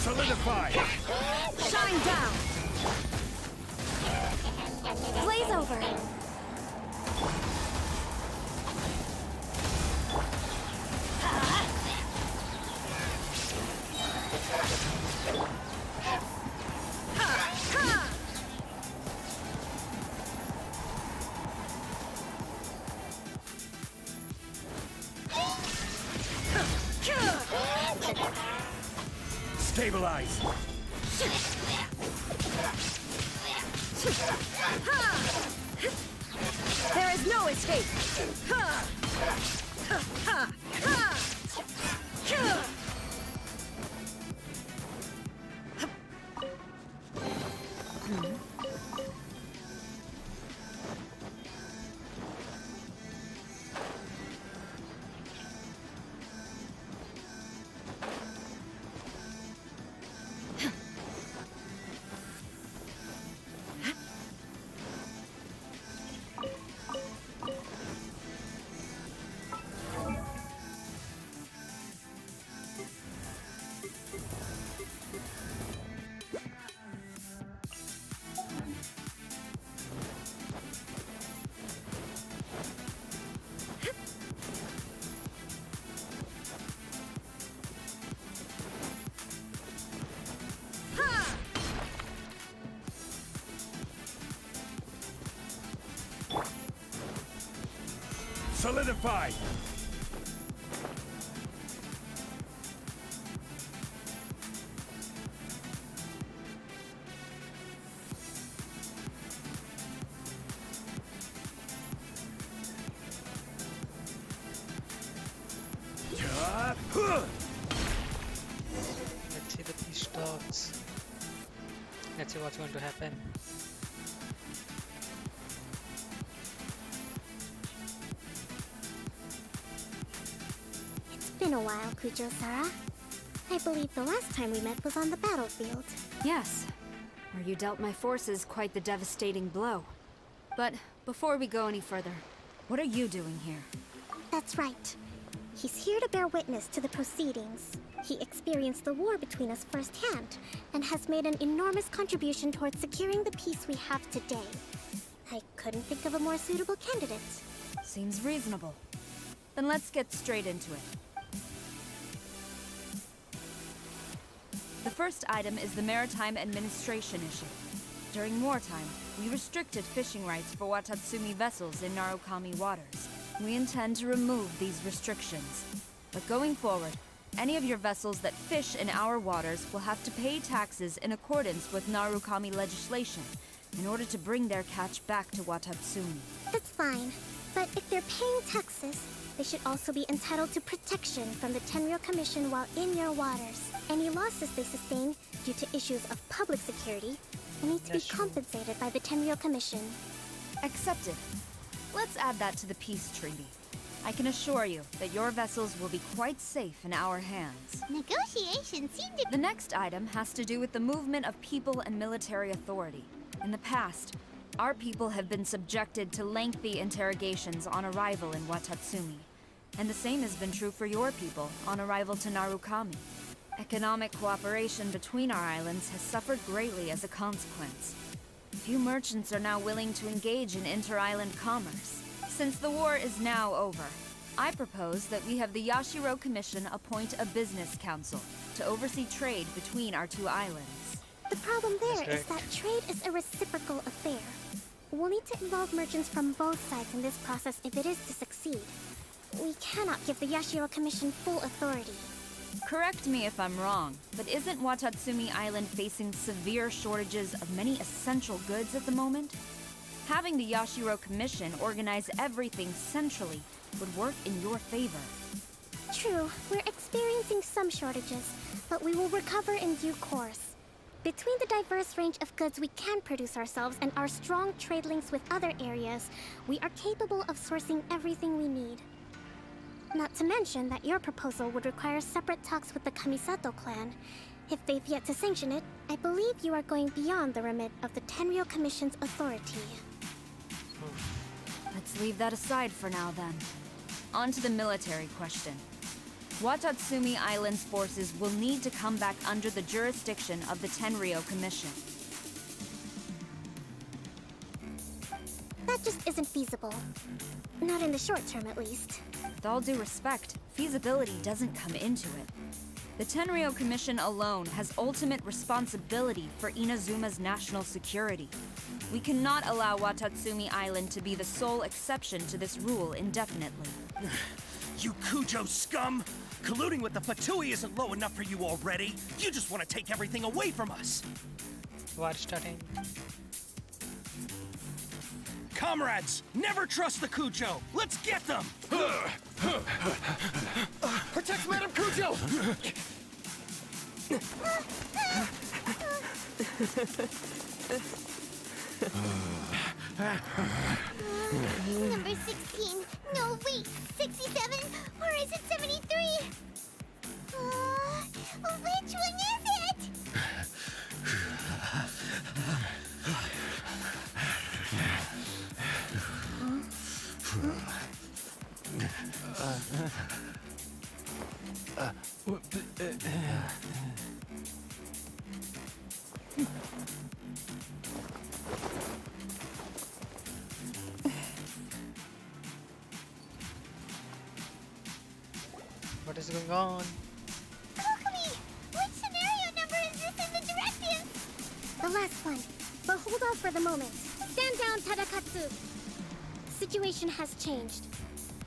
Solidify! Shine down! Blaze over! Stabilize! There is no escape! Solidify! Let's see the peace talks. Let's see what's going to happen. It's been a while, Kujo-Sara. I believe the last time we met was on the battlefield. Yes, where you dealt my forces quite the devastating blow. But before we go any further, what are you doing here? That's right. He's here to bear witness to the proceedings. He experienced the war between us firsthand, and has made an enormous contribution towards securing the peace we have today. I couldn't think of a more suitable candidate. Seems reasonable. Then let's get straight into it. The first item is the Maritime Administration issue. During wartime, we restricted fishing rights for Watatsumi vessels in Narukami waters. We intend to remove these restrictions. But going forward, any of your vessels that fish in our waters will have to pay taxes in accordance with Narukami legislation in order to bring their catch back to Watatsumi. That's fine, but if they're paying taxes, they should also be entitled to protection from the Tenryou Commission while in your waters. Any losses they sustain due to issues of public security will need to be compensated by the Tenryou Commission. Accepted. Let's add that to the peace treaty. I can assure you that your vessels will be quite safe in our hands. Negotiations seem to... The next item has to do with the movement of people and military authority. In the past, our people have been subjected to lengthy interrogations on arrival in Watatsumi. And the same has been true for your people on arrival to Narukami. Economic cooperation between our islands has suffered greatly as a consequence. Few merchants are now willing to engage in inter-island commerce. Since the war is now over, I propose that we have the Yashiro Commission appoint a business council to oversee trade between our two islands. The problem there is that trade is a reciprocal affair. We'll need to involve merchants from both sides in this process if it is to succeed. We cannot give the Yashiro Commission full authority. Correct me if I'm wrong, but isn't Watatsumi Island facing severe shortages of many essential goods at the moment? Having the Yashiro Commission organize everything centrally would work in your favor. True, we're experiencing some shortages, but we will recover in due course. Between the diverse range of goods we can produce ourselves and our strong trade links with other areas, we are capable of sourcing everything we need. Not to mention that your proposal would require separate talks with the Kamisato clan. If they've yet to sanction it, I believe you are going beyond the remit of the Tenryou Commission's authority. Let's leave that aside for now, then. On to the military question. Watatsumi Island's forces will need to come back under the jurisdiction of the Tenryou Commission. That just isn't feasible. Not in the short term, at least. With all due respect, feasibility doesn't come into it. The Tenryou Commission alone has ultimate responsibility for Inazuma's national security. We cannot allow Watatsumi Island to be the sole exception to this rule indefinitely. You Kujo scum! Colluding with the Fatui isn't low enough for you already. You just want to take everything away from us. War starting. Comrades, never trust the Kujo. Let's get them. Protect Madame Kujo. Number 16. No, wait. 67? Or is it 73? Which one is it? What is going on? Kokumi! Which scenario number is this in the directive? The last one. But hold off for the moment. Stand down, Tadakatsu! Situation has changed.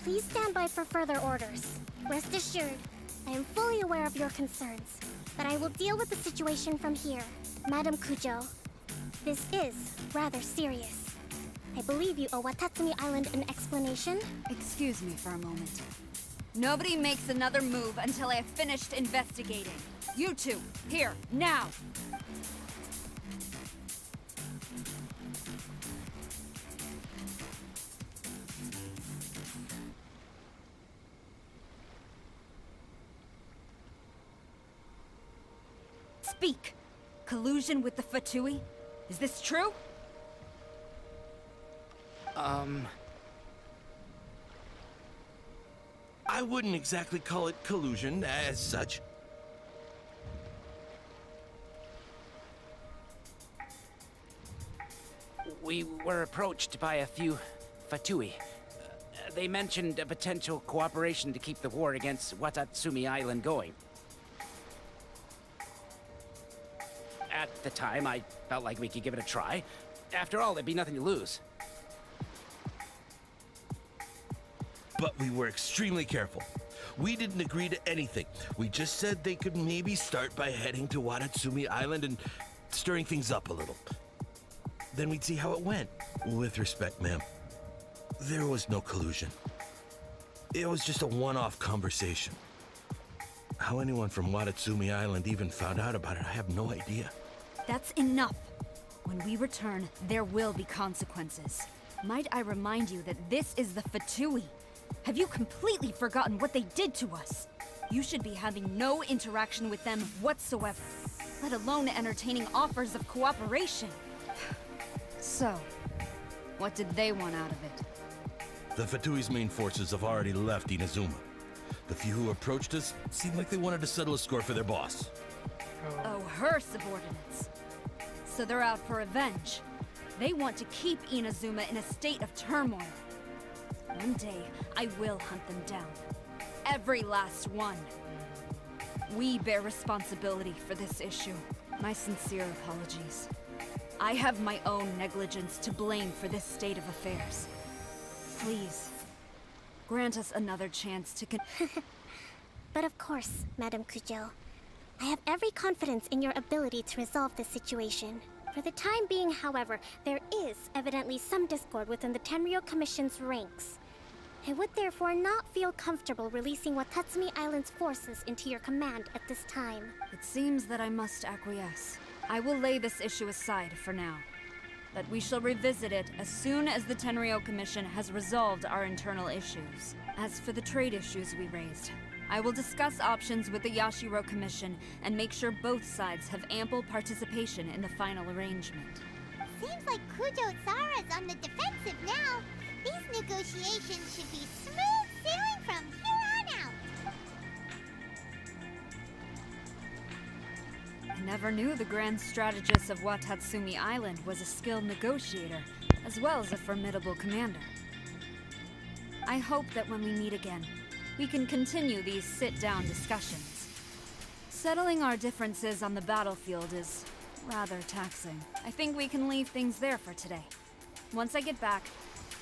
Please stand by for further orders. Rest assured, I am fully aware of your concerns, but I will deal with the situation from here. Madam Kujo, this is rather serious. I believe you owe Watatsumi Island an explanation. Excuse me for a moment. Nobody makes another move until I have finished investigating. You two, here, now! Speak! Collusion with the Fatui? Is this true? I wouldn't exactly call it collusion as such. We were approached by a few Fatui. They mentioned a potential cooperation to keep the war against Watatsumi Island going. At the time, I felt like we could give it a try. After all, there'd be nothing to lose. But we were extremely careful. We didn't agree to anything. We just said they could maybe start by heading to Watatsumi Island and stirring things up a little. Then we'd see how it went. With respect, ma'am, there was no collusion. It was just a one-off conversation. How anyone from Watatsumi Island even found out about it, I have no idea. That's enough. When we return, there will be consequences. Might I remind you that this is the Fatui? Have you completely forgotten what they did to us? You should be having no interaction with them whatsoever, let alone entertaining offers of cooperation. So, what did they want out of it? The Fatui's main forces have already left Inazuma. The few who approached us seemed like they wanted to settle a score for their boss. Oh, her subordinates. So they're out for revenge. They want to keep Inazuma in a state of turmoil. One day, I will hunt them down. Every last one. We bear responsibility for this issue. My sincere apologies. I have my own negligence to blame for this state of affairs. Please, grant us another chance to But of course, Madame Kujo. I have every confidence in your ability to resolve this situation. For the time being, however, there is evidently some discord within the Tenryou Commission's ranks. I would therefore not feel comfortable releasing Watatsumi Island's forces into your command at this time. It seems that I must acquiesce. I will lay this issue aside for now. But we shall revisit it as soon as the Tenryou Commission has resolved our internal issues. As for the trade issues we raised, I will discuss options with the Yashiro Commission and make sure both sides have ample participation in the final arrangement. Seems like Kujo-Sara's on the defensive now. These negotiations should be smooth sailing from here on out. I never knew the Grand Strategist of Watatsumi Island was a skilled negotiator, as well as a formidable commander. I hope that when we meet again, we can continue these sit-down discussions. Settling our differences on the battlefield is rather taxing. I think we can leave things there for today. Once I get back,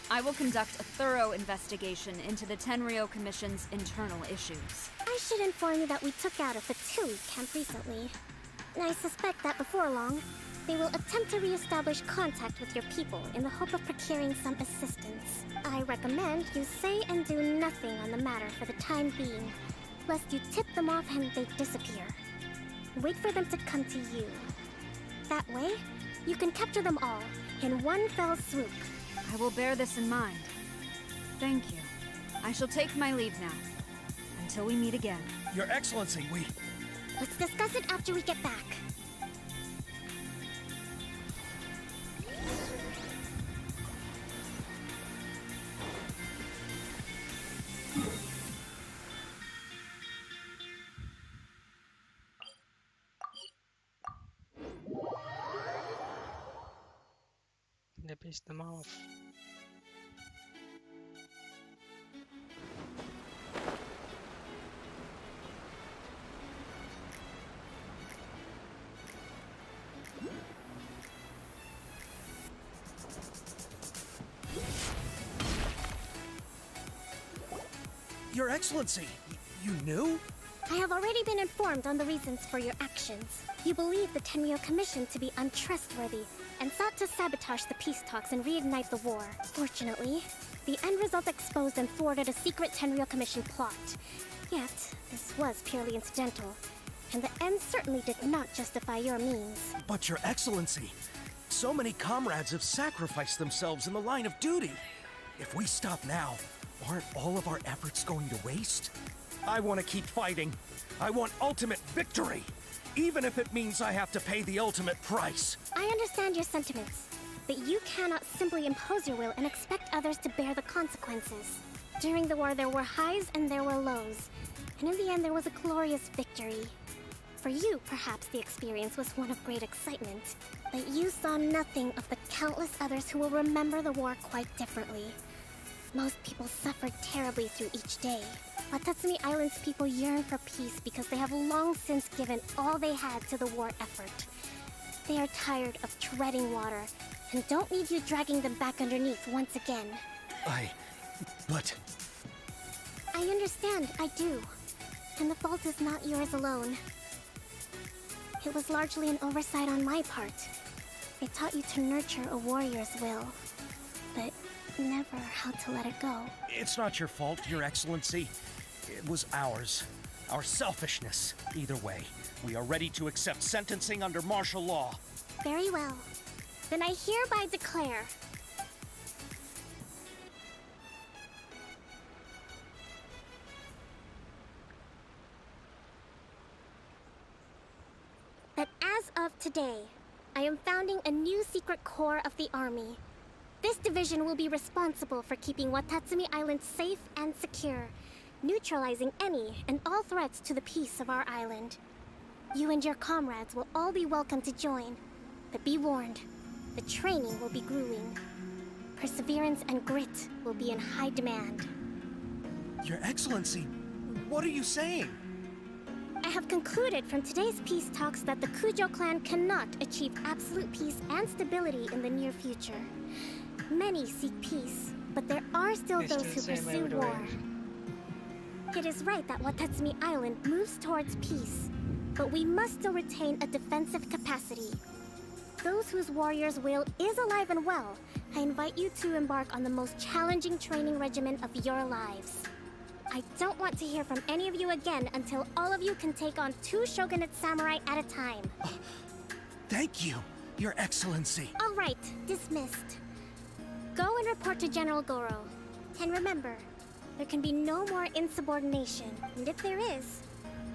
I will conduct a thorough investigation into the Tenryou Commission's internal issues. I should inform you that we took out a Fatui camp recently. I suspect that before long, they will attempt to re-establish contact with your people in the hope of procuring some assistance. I recommend you say and do nothing on the matter for the time being, lest you tip them off and they disappear. Wait for them to come to you. That way, you can capture them all in one fell swoop. I will bear this in mind. Thank you. I shall take my leave now. Until we meet again. Your Excellency, we... Let's discuss it after we get back. They pissed them off. Your Excellency, you knew? I have already been informed on the reasons for your actions. You believe the Tenryou Commission to be untrustworthy and sought to sabotage the peace talks and reignite the war. Fortunately, The end result exposed and thwarted a secret Tenryou Commission plot. Yet, this was purely incidental, and the end certainly did not justify your means. But Your Excellency, so many comrades have sacrificed themselves in the line of duty. If we stop now, aren't all of our efforts going to waste? I want to keep fighting. I want ultimate victory, even if it means I have to pay the ultimate price. I understand your sentiments, but you cannot simply impose your will and expect others to bear the consequences. During the war, there were highs and there were lows, and in the end, there was a glorious victory. For you, perhaps the experience was one of great excitement, but you saw nothing of the countless others who will remember the war quite differently. Most people suffered terribly through each day. Watatsumi Island's people yearn for peace because they have long since given all they had to the war effort. They are tired of treading water and don't need you dragging them back underneath once again. But... I understand, I do. And the fault is not yours alone. It was largely an oversight on my part. I taught you to nurture a warrior's will, but never how to let it go. It's not your fault, Your Excellency. It was ours. Our selfishness. Either way, we are ready to accept sentencing under martial law. Very well. Then I hereby declare... that as of today, I am founding a new secret corps of the army. This division will be responsible for keeping Watatsumi Island safe and secure, neutralizing any and all threats to the peace of our island. You and your comrades will all be welcome to join, but be warned, the training will be grueling. Perseverance and grit will be in high demand. Your Excellency, what are you saying? I have concluded from today's peace talks that the Kujo clan cannot achieve absolute peace and stability in the near future. Many seek peace, but there are still those who pursue war. It is right that Watatsumi Island moves towards peace, but we must still retain a defensive capacity. Those whose warrior's will is alive and well, I invite you to embark on the most challenging training regimen of your lives. I don't want to hear from any of you again until all of you can take on 2 shogunate samurai at a time. Thank you, Your Excellency. All right, dismissed. Go and report to General Goro. And remember, there can be no more insubordination, and if there is,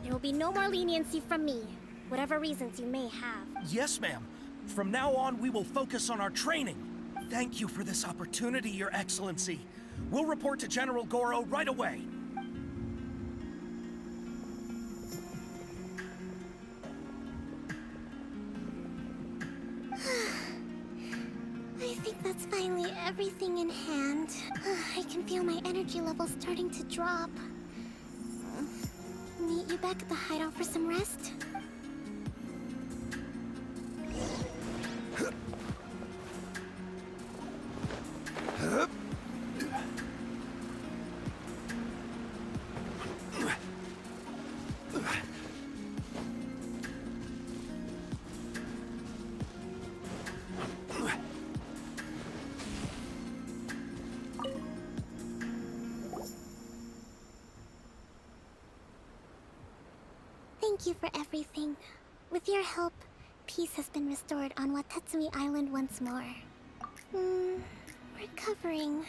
there will be no more leniency from me, whatever reasons you may have. Yes, ma'am. From now on, we will focus on our training. Thank you for this opportunity, Your Excellency. We'll report to General Goro right away. I think that's finally everything in hand. I can feel my energy levels starting to drop. Meet you back at the hideout for some rest? Thank you for everything. With your help, peace has been restored on Watatsumi Island once more. Recovering.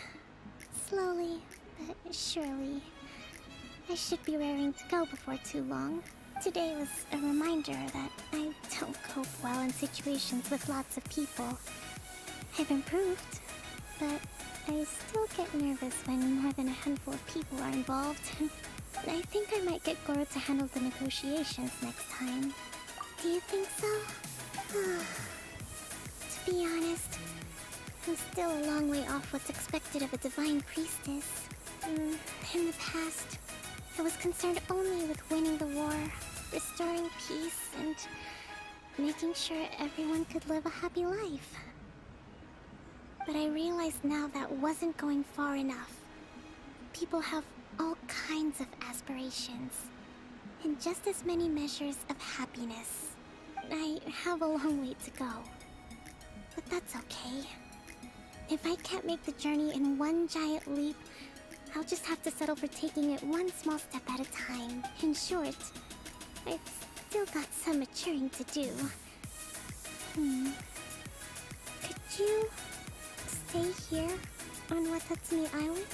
Slowly, but surely. I should be raring to go before too long. Today was a reminder that I don't cope well in situations with lots of people. I've improved, but I still get nervous when more than a handful of people are involved. I think I might get Goro to handle the negotiations next time. Do you think so? To be honest, I'm still a long way off what's expected of a divine priestess. In the past, I was concerned only with winning the war, restoring peace, and making sure everyone could live a happy life. But I realize now that wasn't going far enough. People have all kinds of aspirations, and just as many measures of happiness. I have a long way to go, but that's okay. If I can't make the journey in one giant leap, I'll just have to settle for taking it one small step at a time. In short, I've still got some maturing to do. Could you stay here on Watatsumi Island?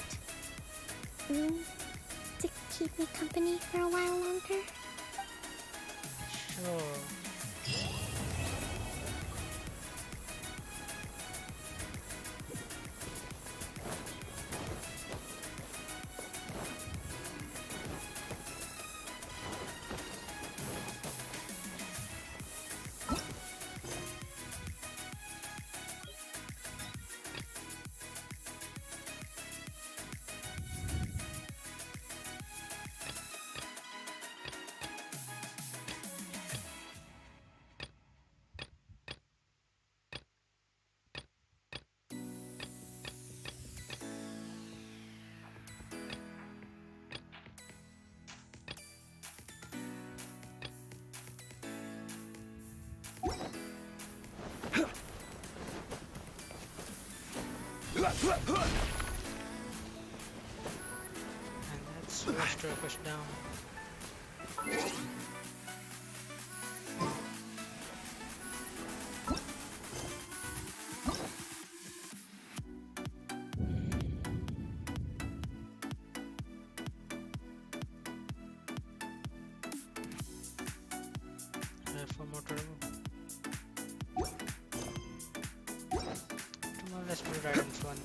To keep me company for a while longer? Sure. And that's first to push down. For motor. Come on, let's put items one.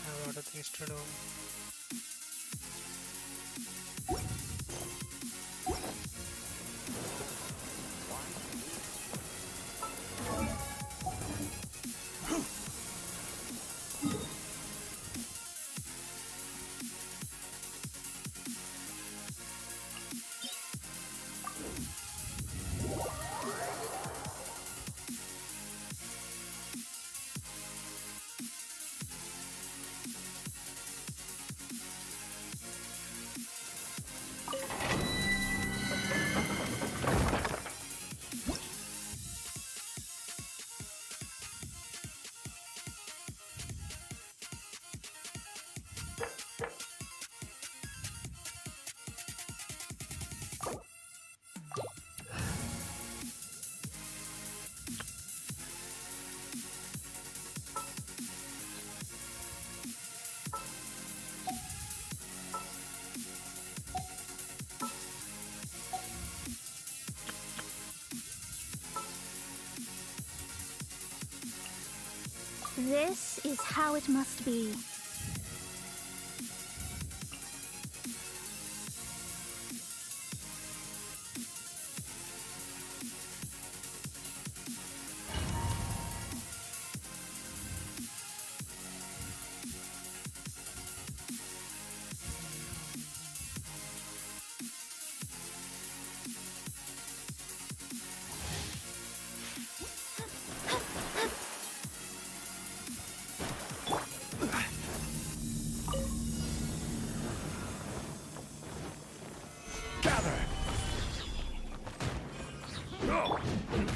Have a lot of things to do. This is how it must be.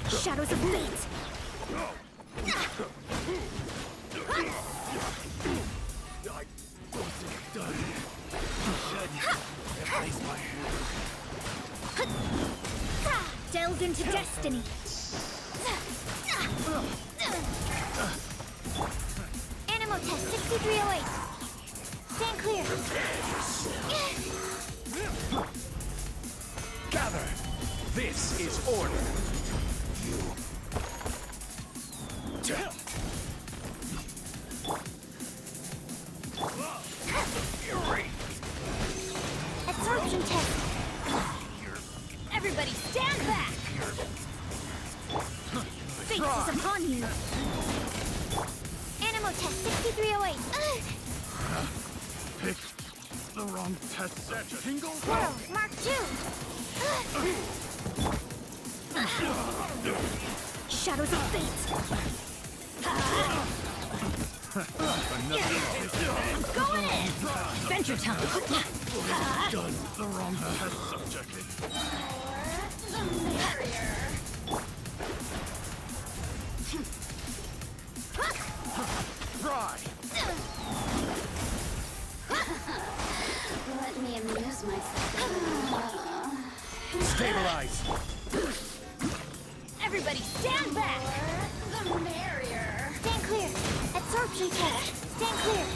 Shadows of fate! Delve into destiny! Animal test 6308! Stand clear! Gather! This is order! Absorption test! Everybody stand back! Fate is upon you! Animal test 6308! Picked the wrong test set. Tingle? Squirrel, Mark 2! Shadows of fate! Going in! Adventure time! Done the wrong test subjected. The barrier! Try! Let me amuse myself. Stabilize! Everybody stand back! The barrier! Stand clear! Absorption test! Stand clear!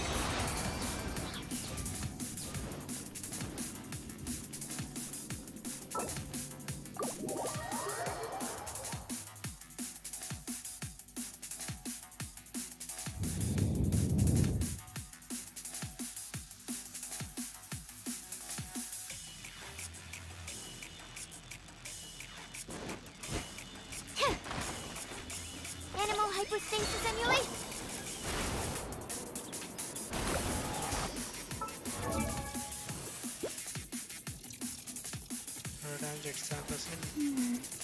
Animal hypostasis emulate! Damage at 7%.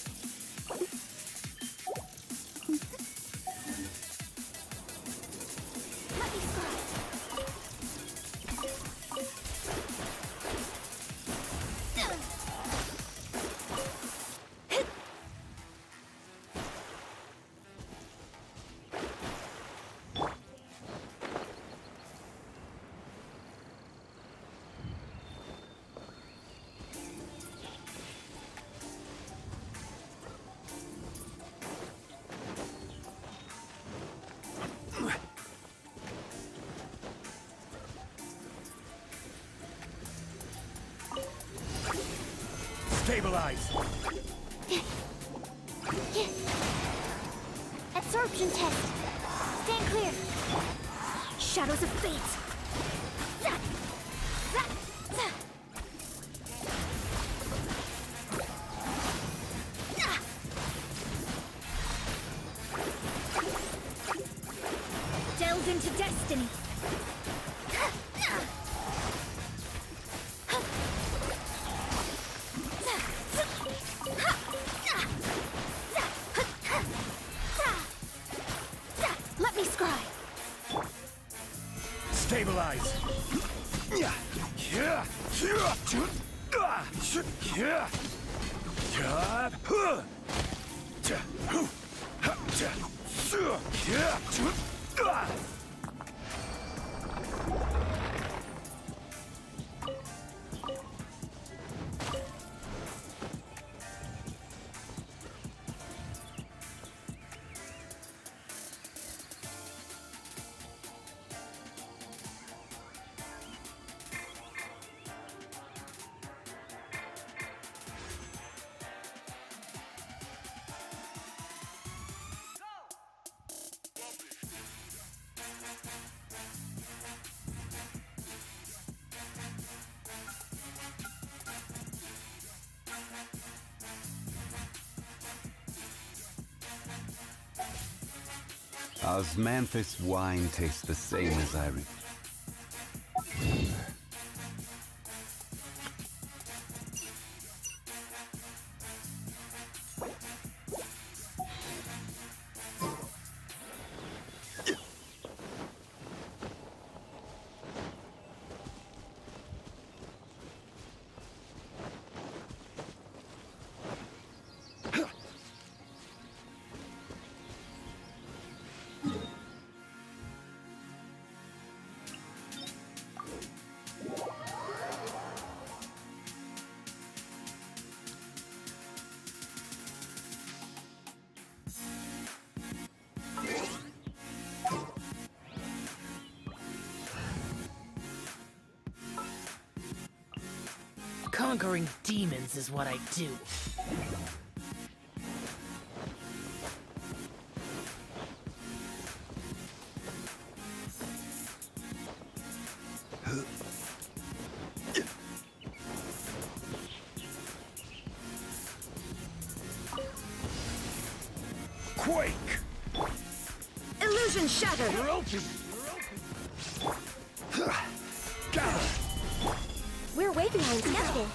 Stabilize! Absorption test! Stand clear! Shadows of fate! Delve into destiny! Let me scry! Stabilize! Osmanthus wine tastes the same as I remember. Conquering demons is what I do. Quake! Illusion shattered! You're open! We're way behind schedule.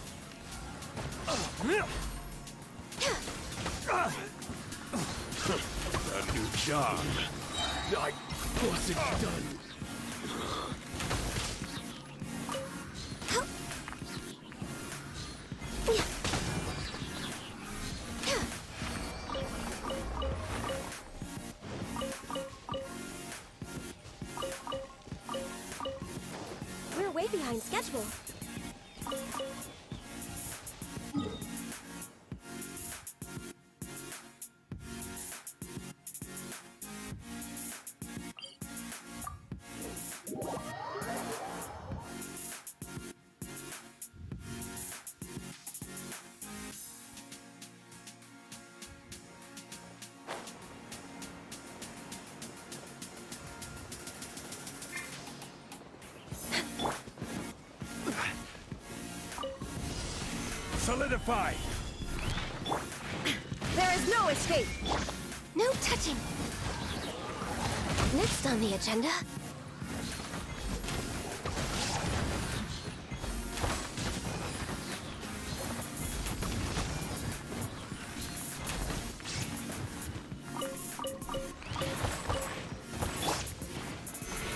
A new job. I wasn't done. We're way behind schedule. Solidify! There is no escape! No touching! Next on the agenda...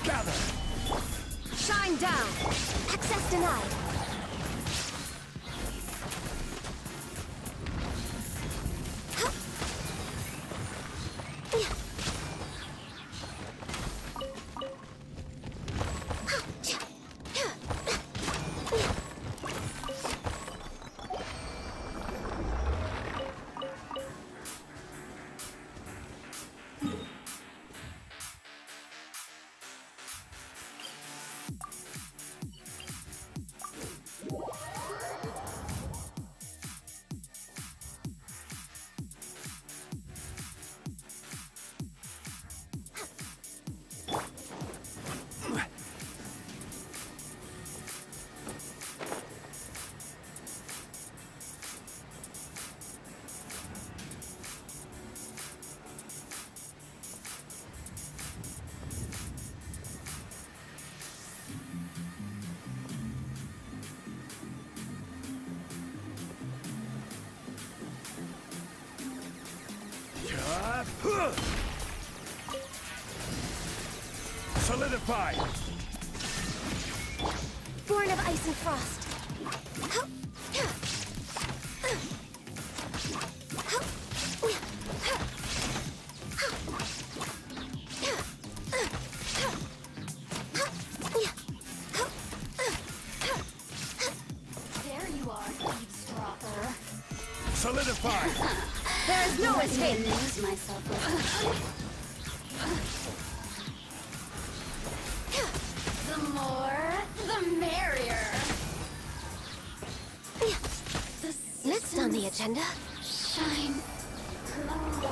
Gather! Shine down! Access denied! Solidify! Born of ice and frost. There you are, eavesdropper. Solidify! There is no escape! Lose myself The more, the merrier. Next on the agenda... Shine glow.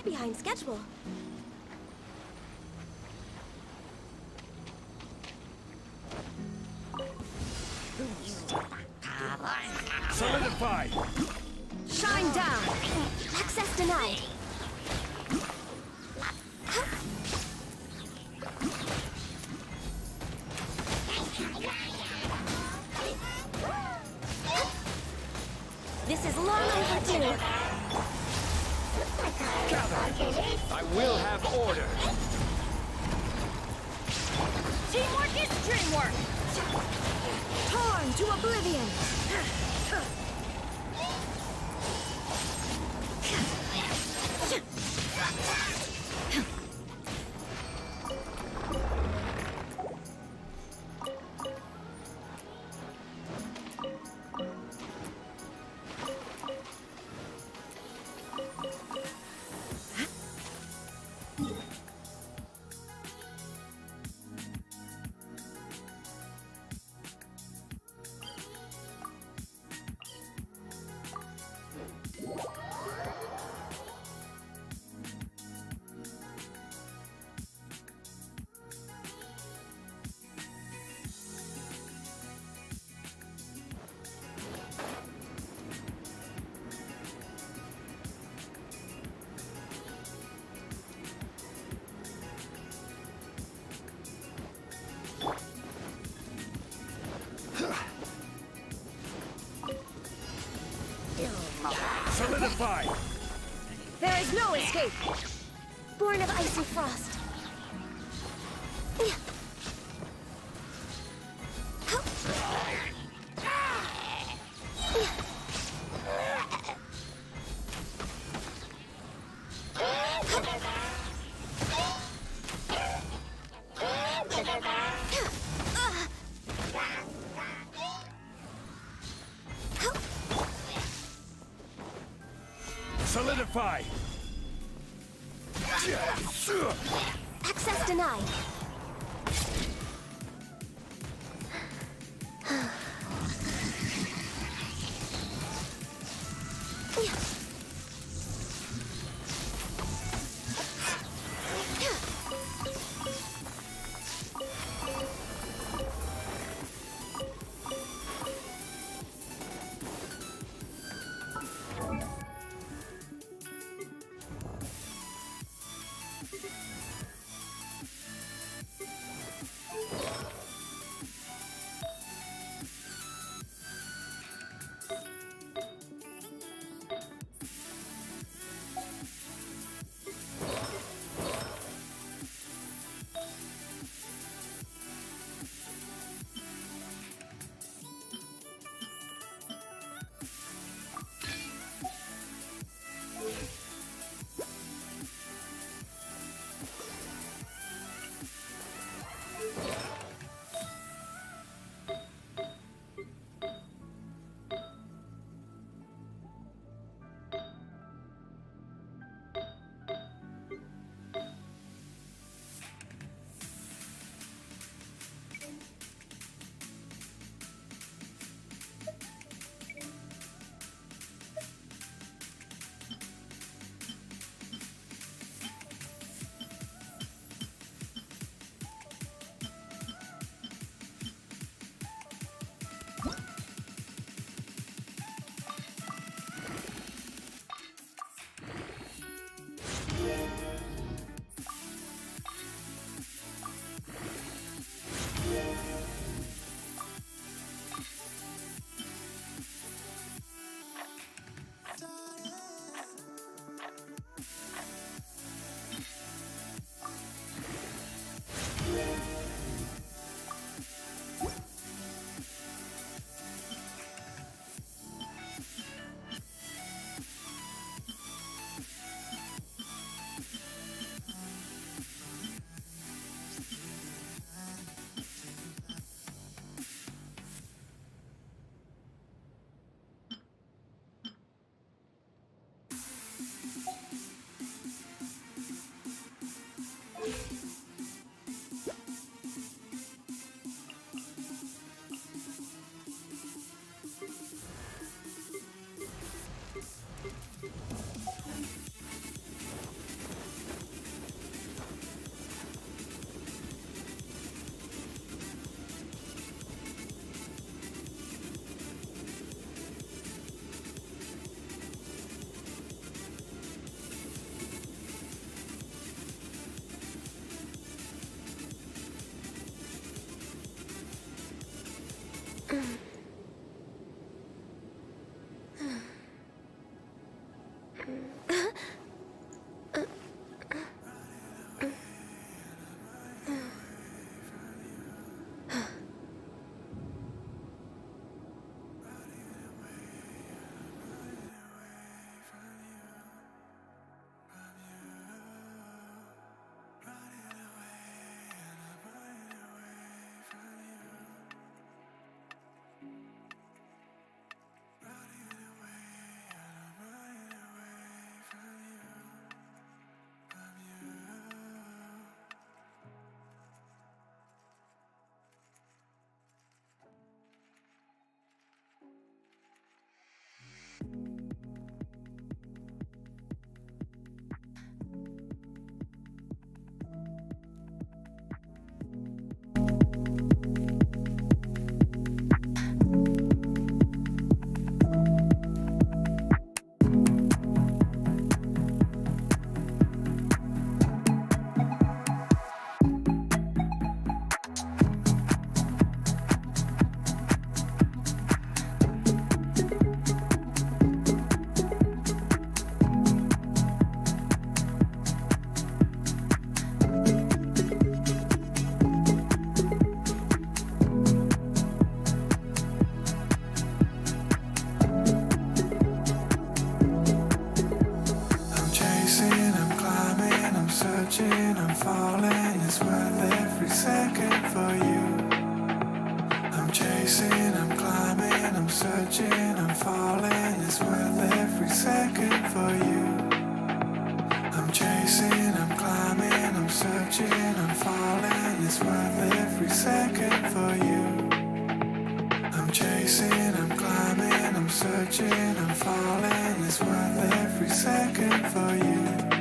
way behind schedule. Solidify! Shine down! Access denied. This is long overdue. I will have order. Teamwork is dreamwork! Torn to oblivion! Solidify! There is no escape! Born of icy frost. Solidify! Access denied. searching, I'm falling. It's worth every second for you. I'm chasing, I'm climbing, I'm searching, I'm falling. It's worth every second for you. I'm chasing, I'm climbing, I'm searching, I'm falling. It's worth every second for you. I'm chasing, I'm climbing, I'm searching, I'm falling. It's worth every second for you.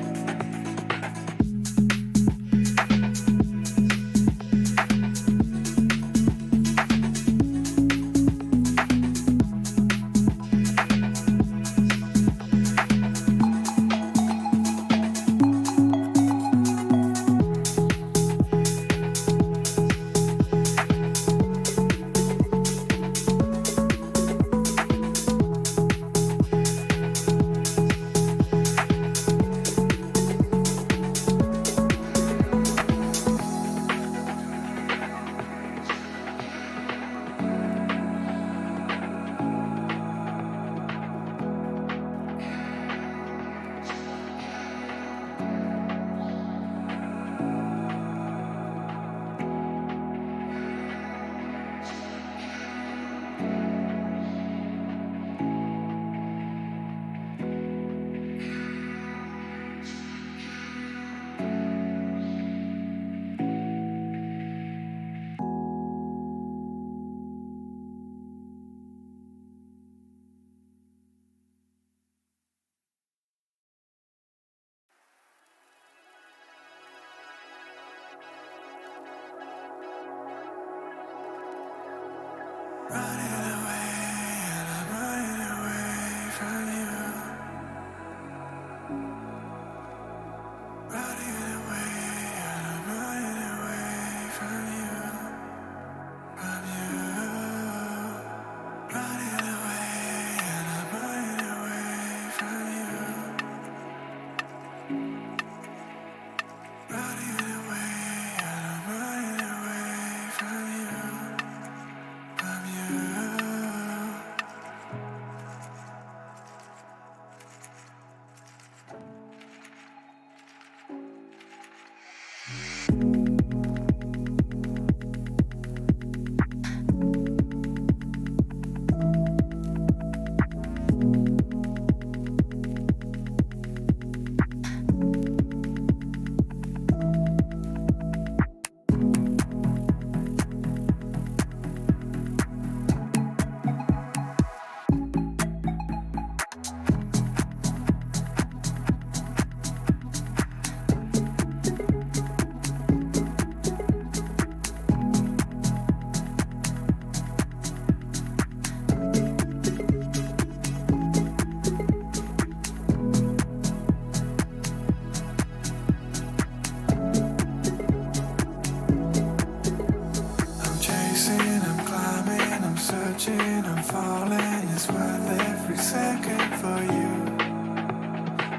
I'm falling, it's worth every second for you.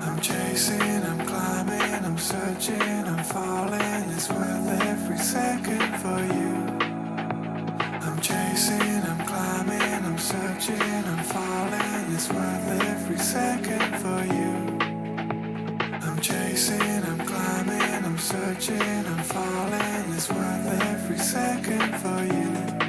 I'm chasing, I'm climbing, I'm searching, I'm falling, it's worth every second for you. I'm chasing, I'm climbing, I'm searching, I'm falling, it's worth every second for you. I'm chasing, I'm climbing, I'm searching, I'm falling, it's worth every second for you.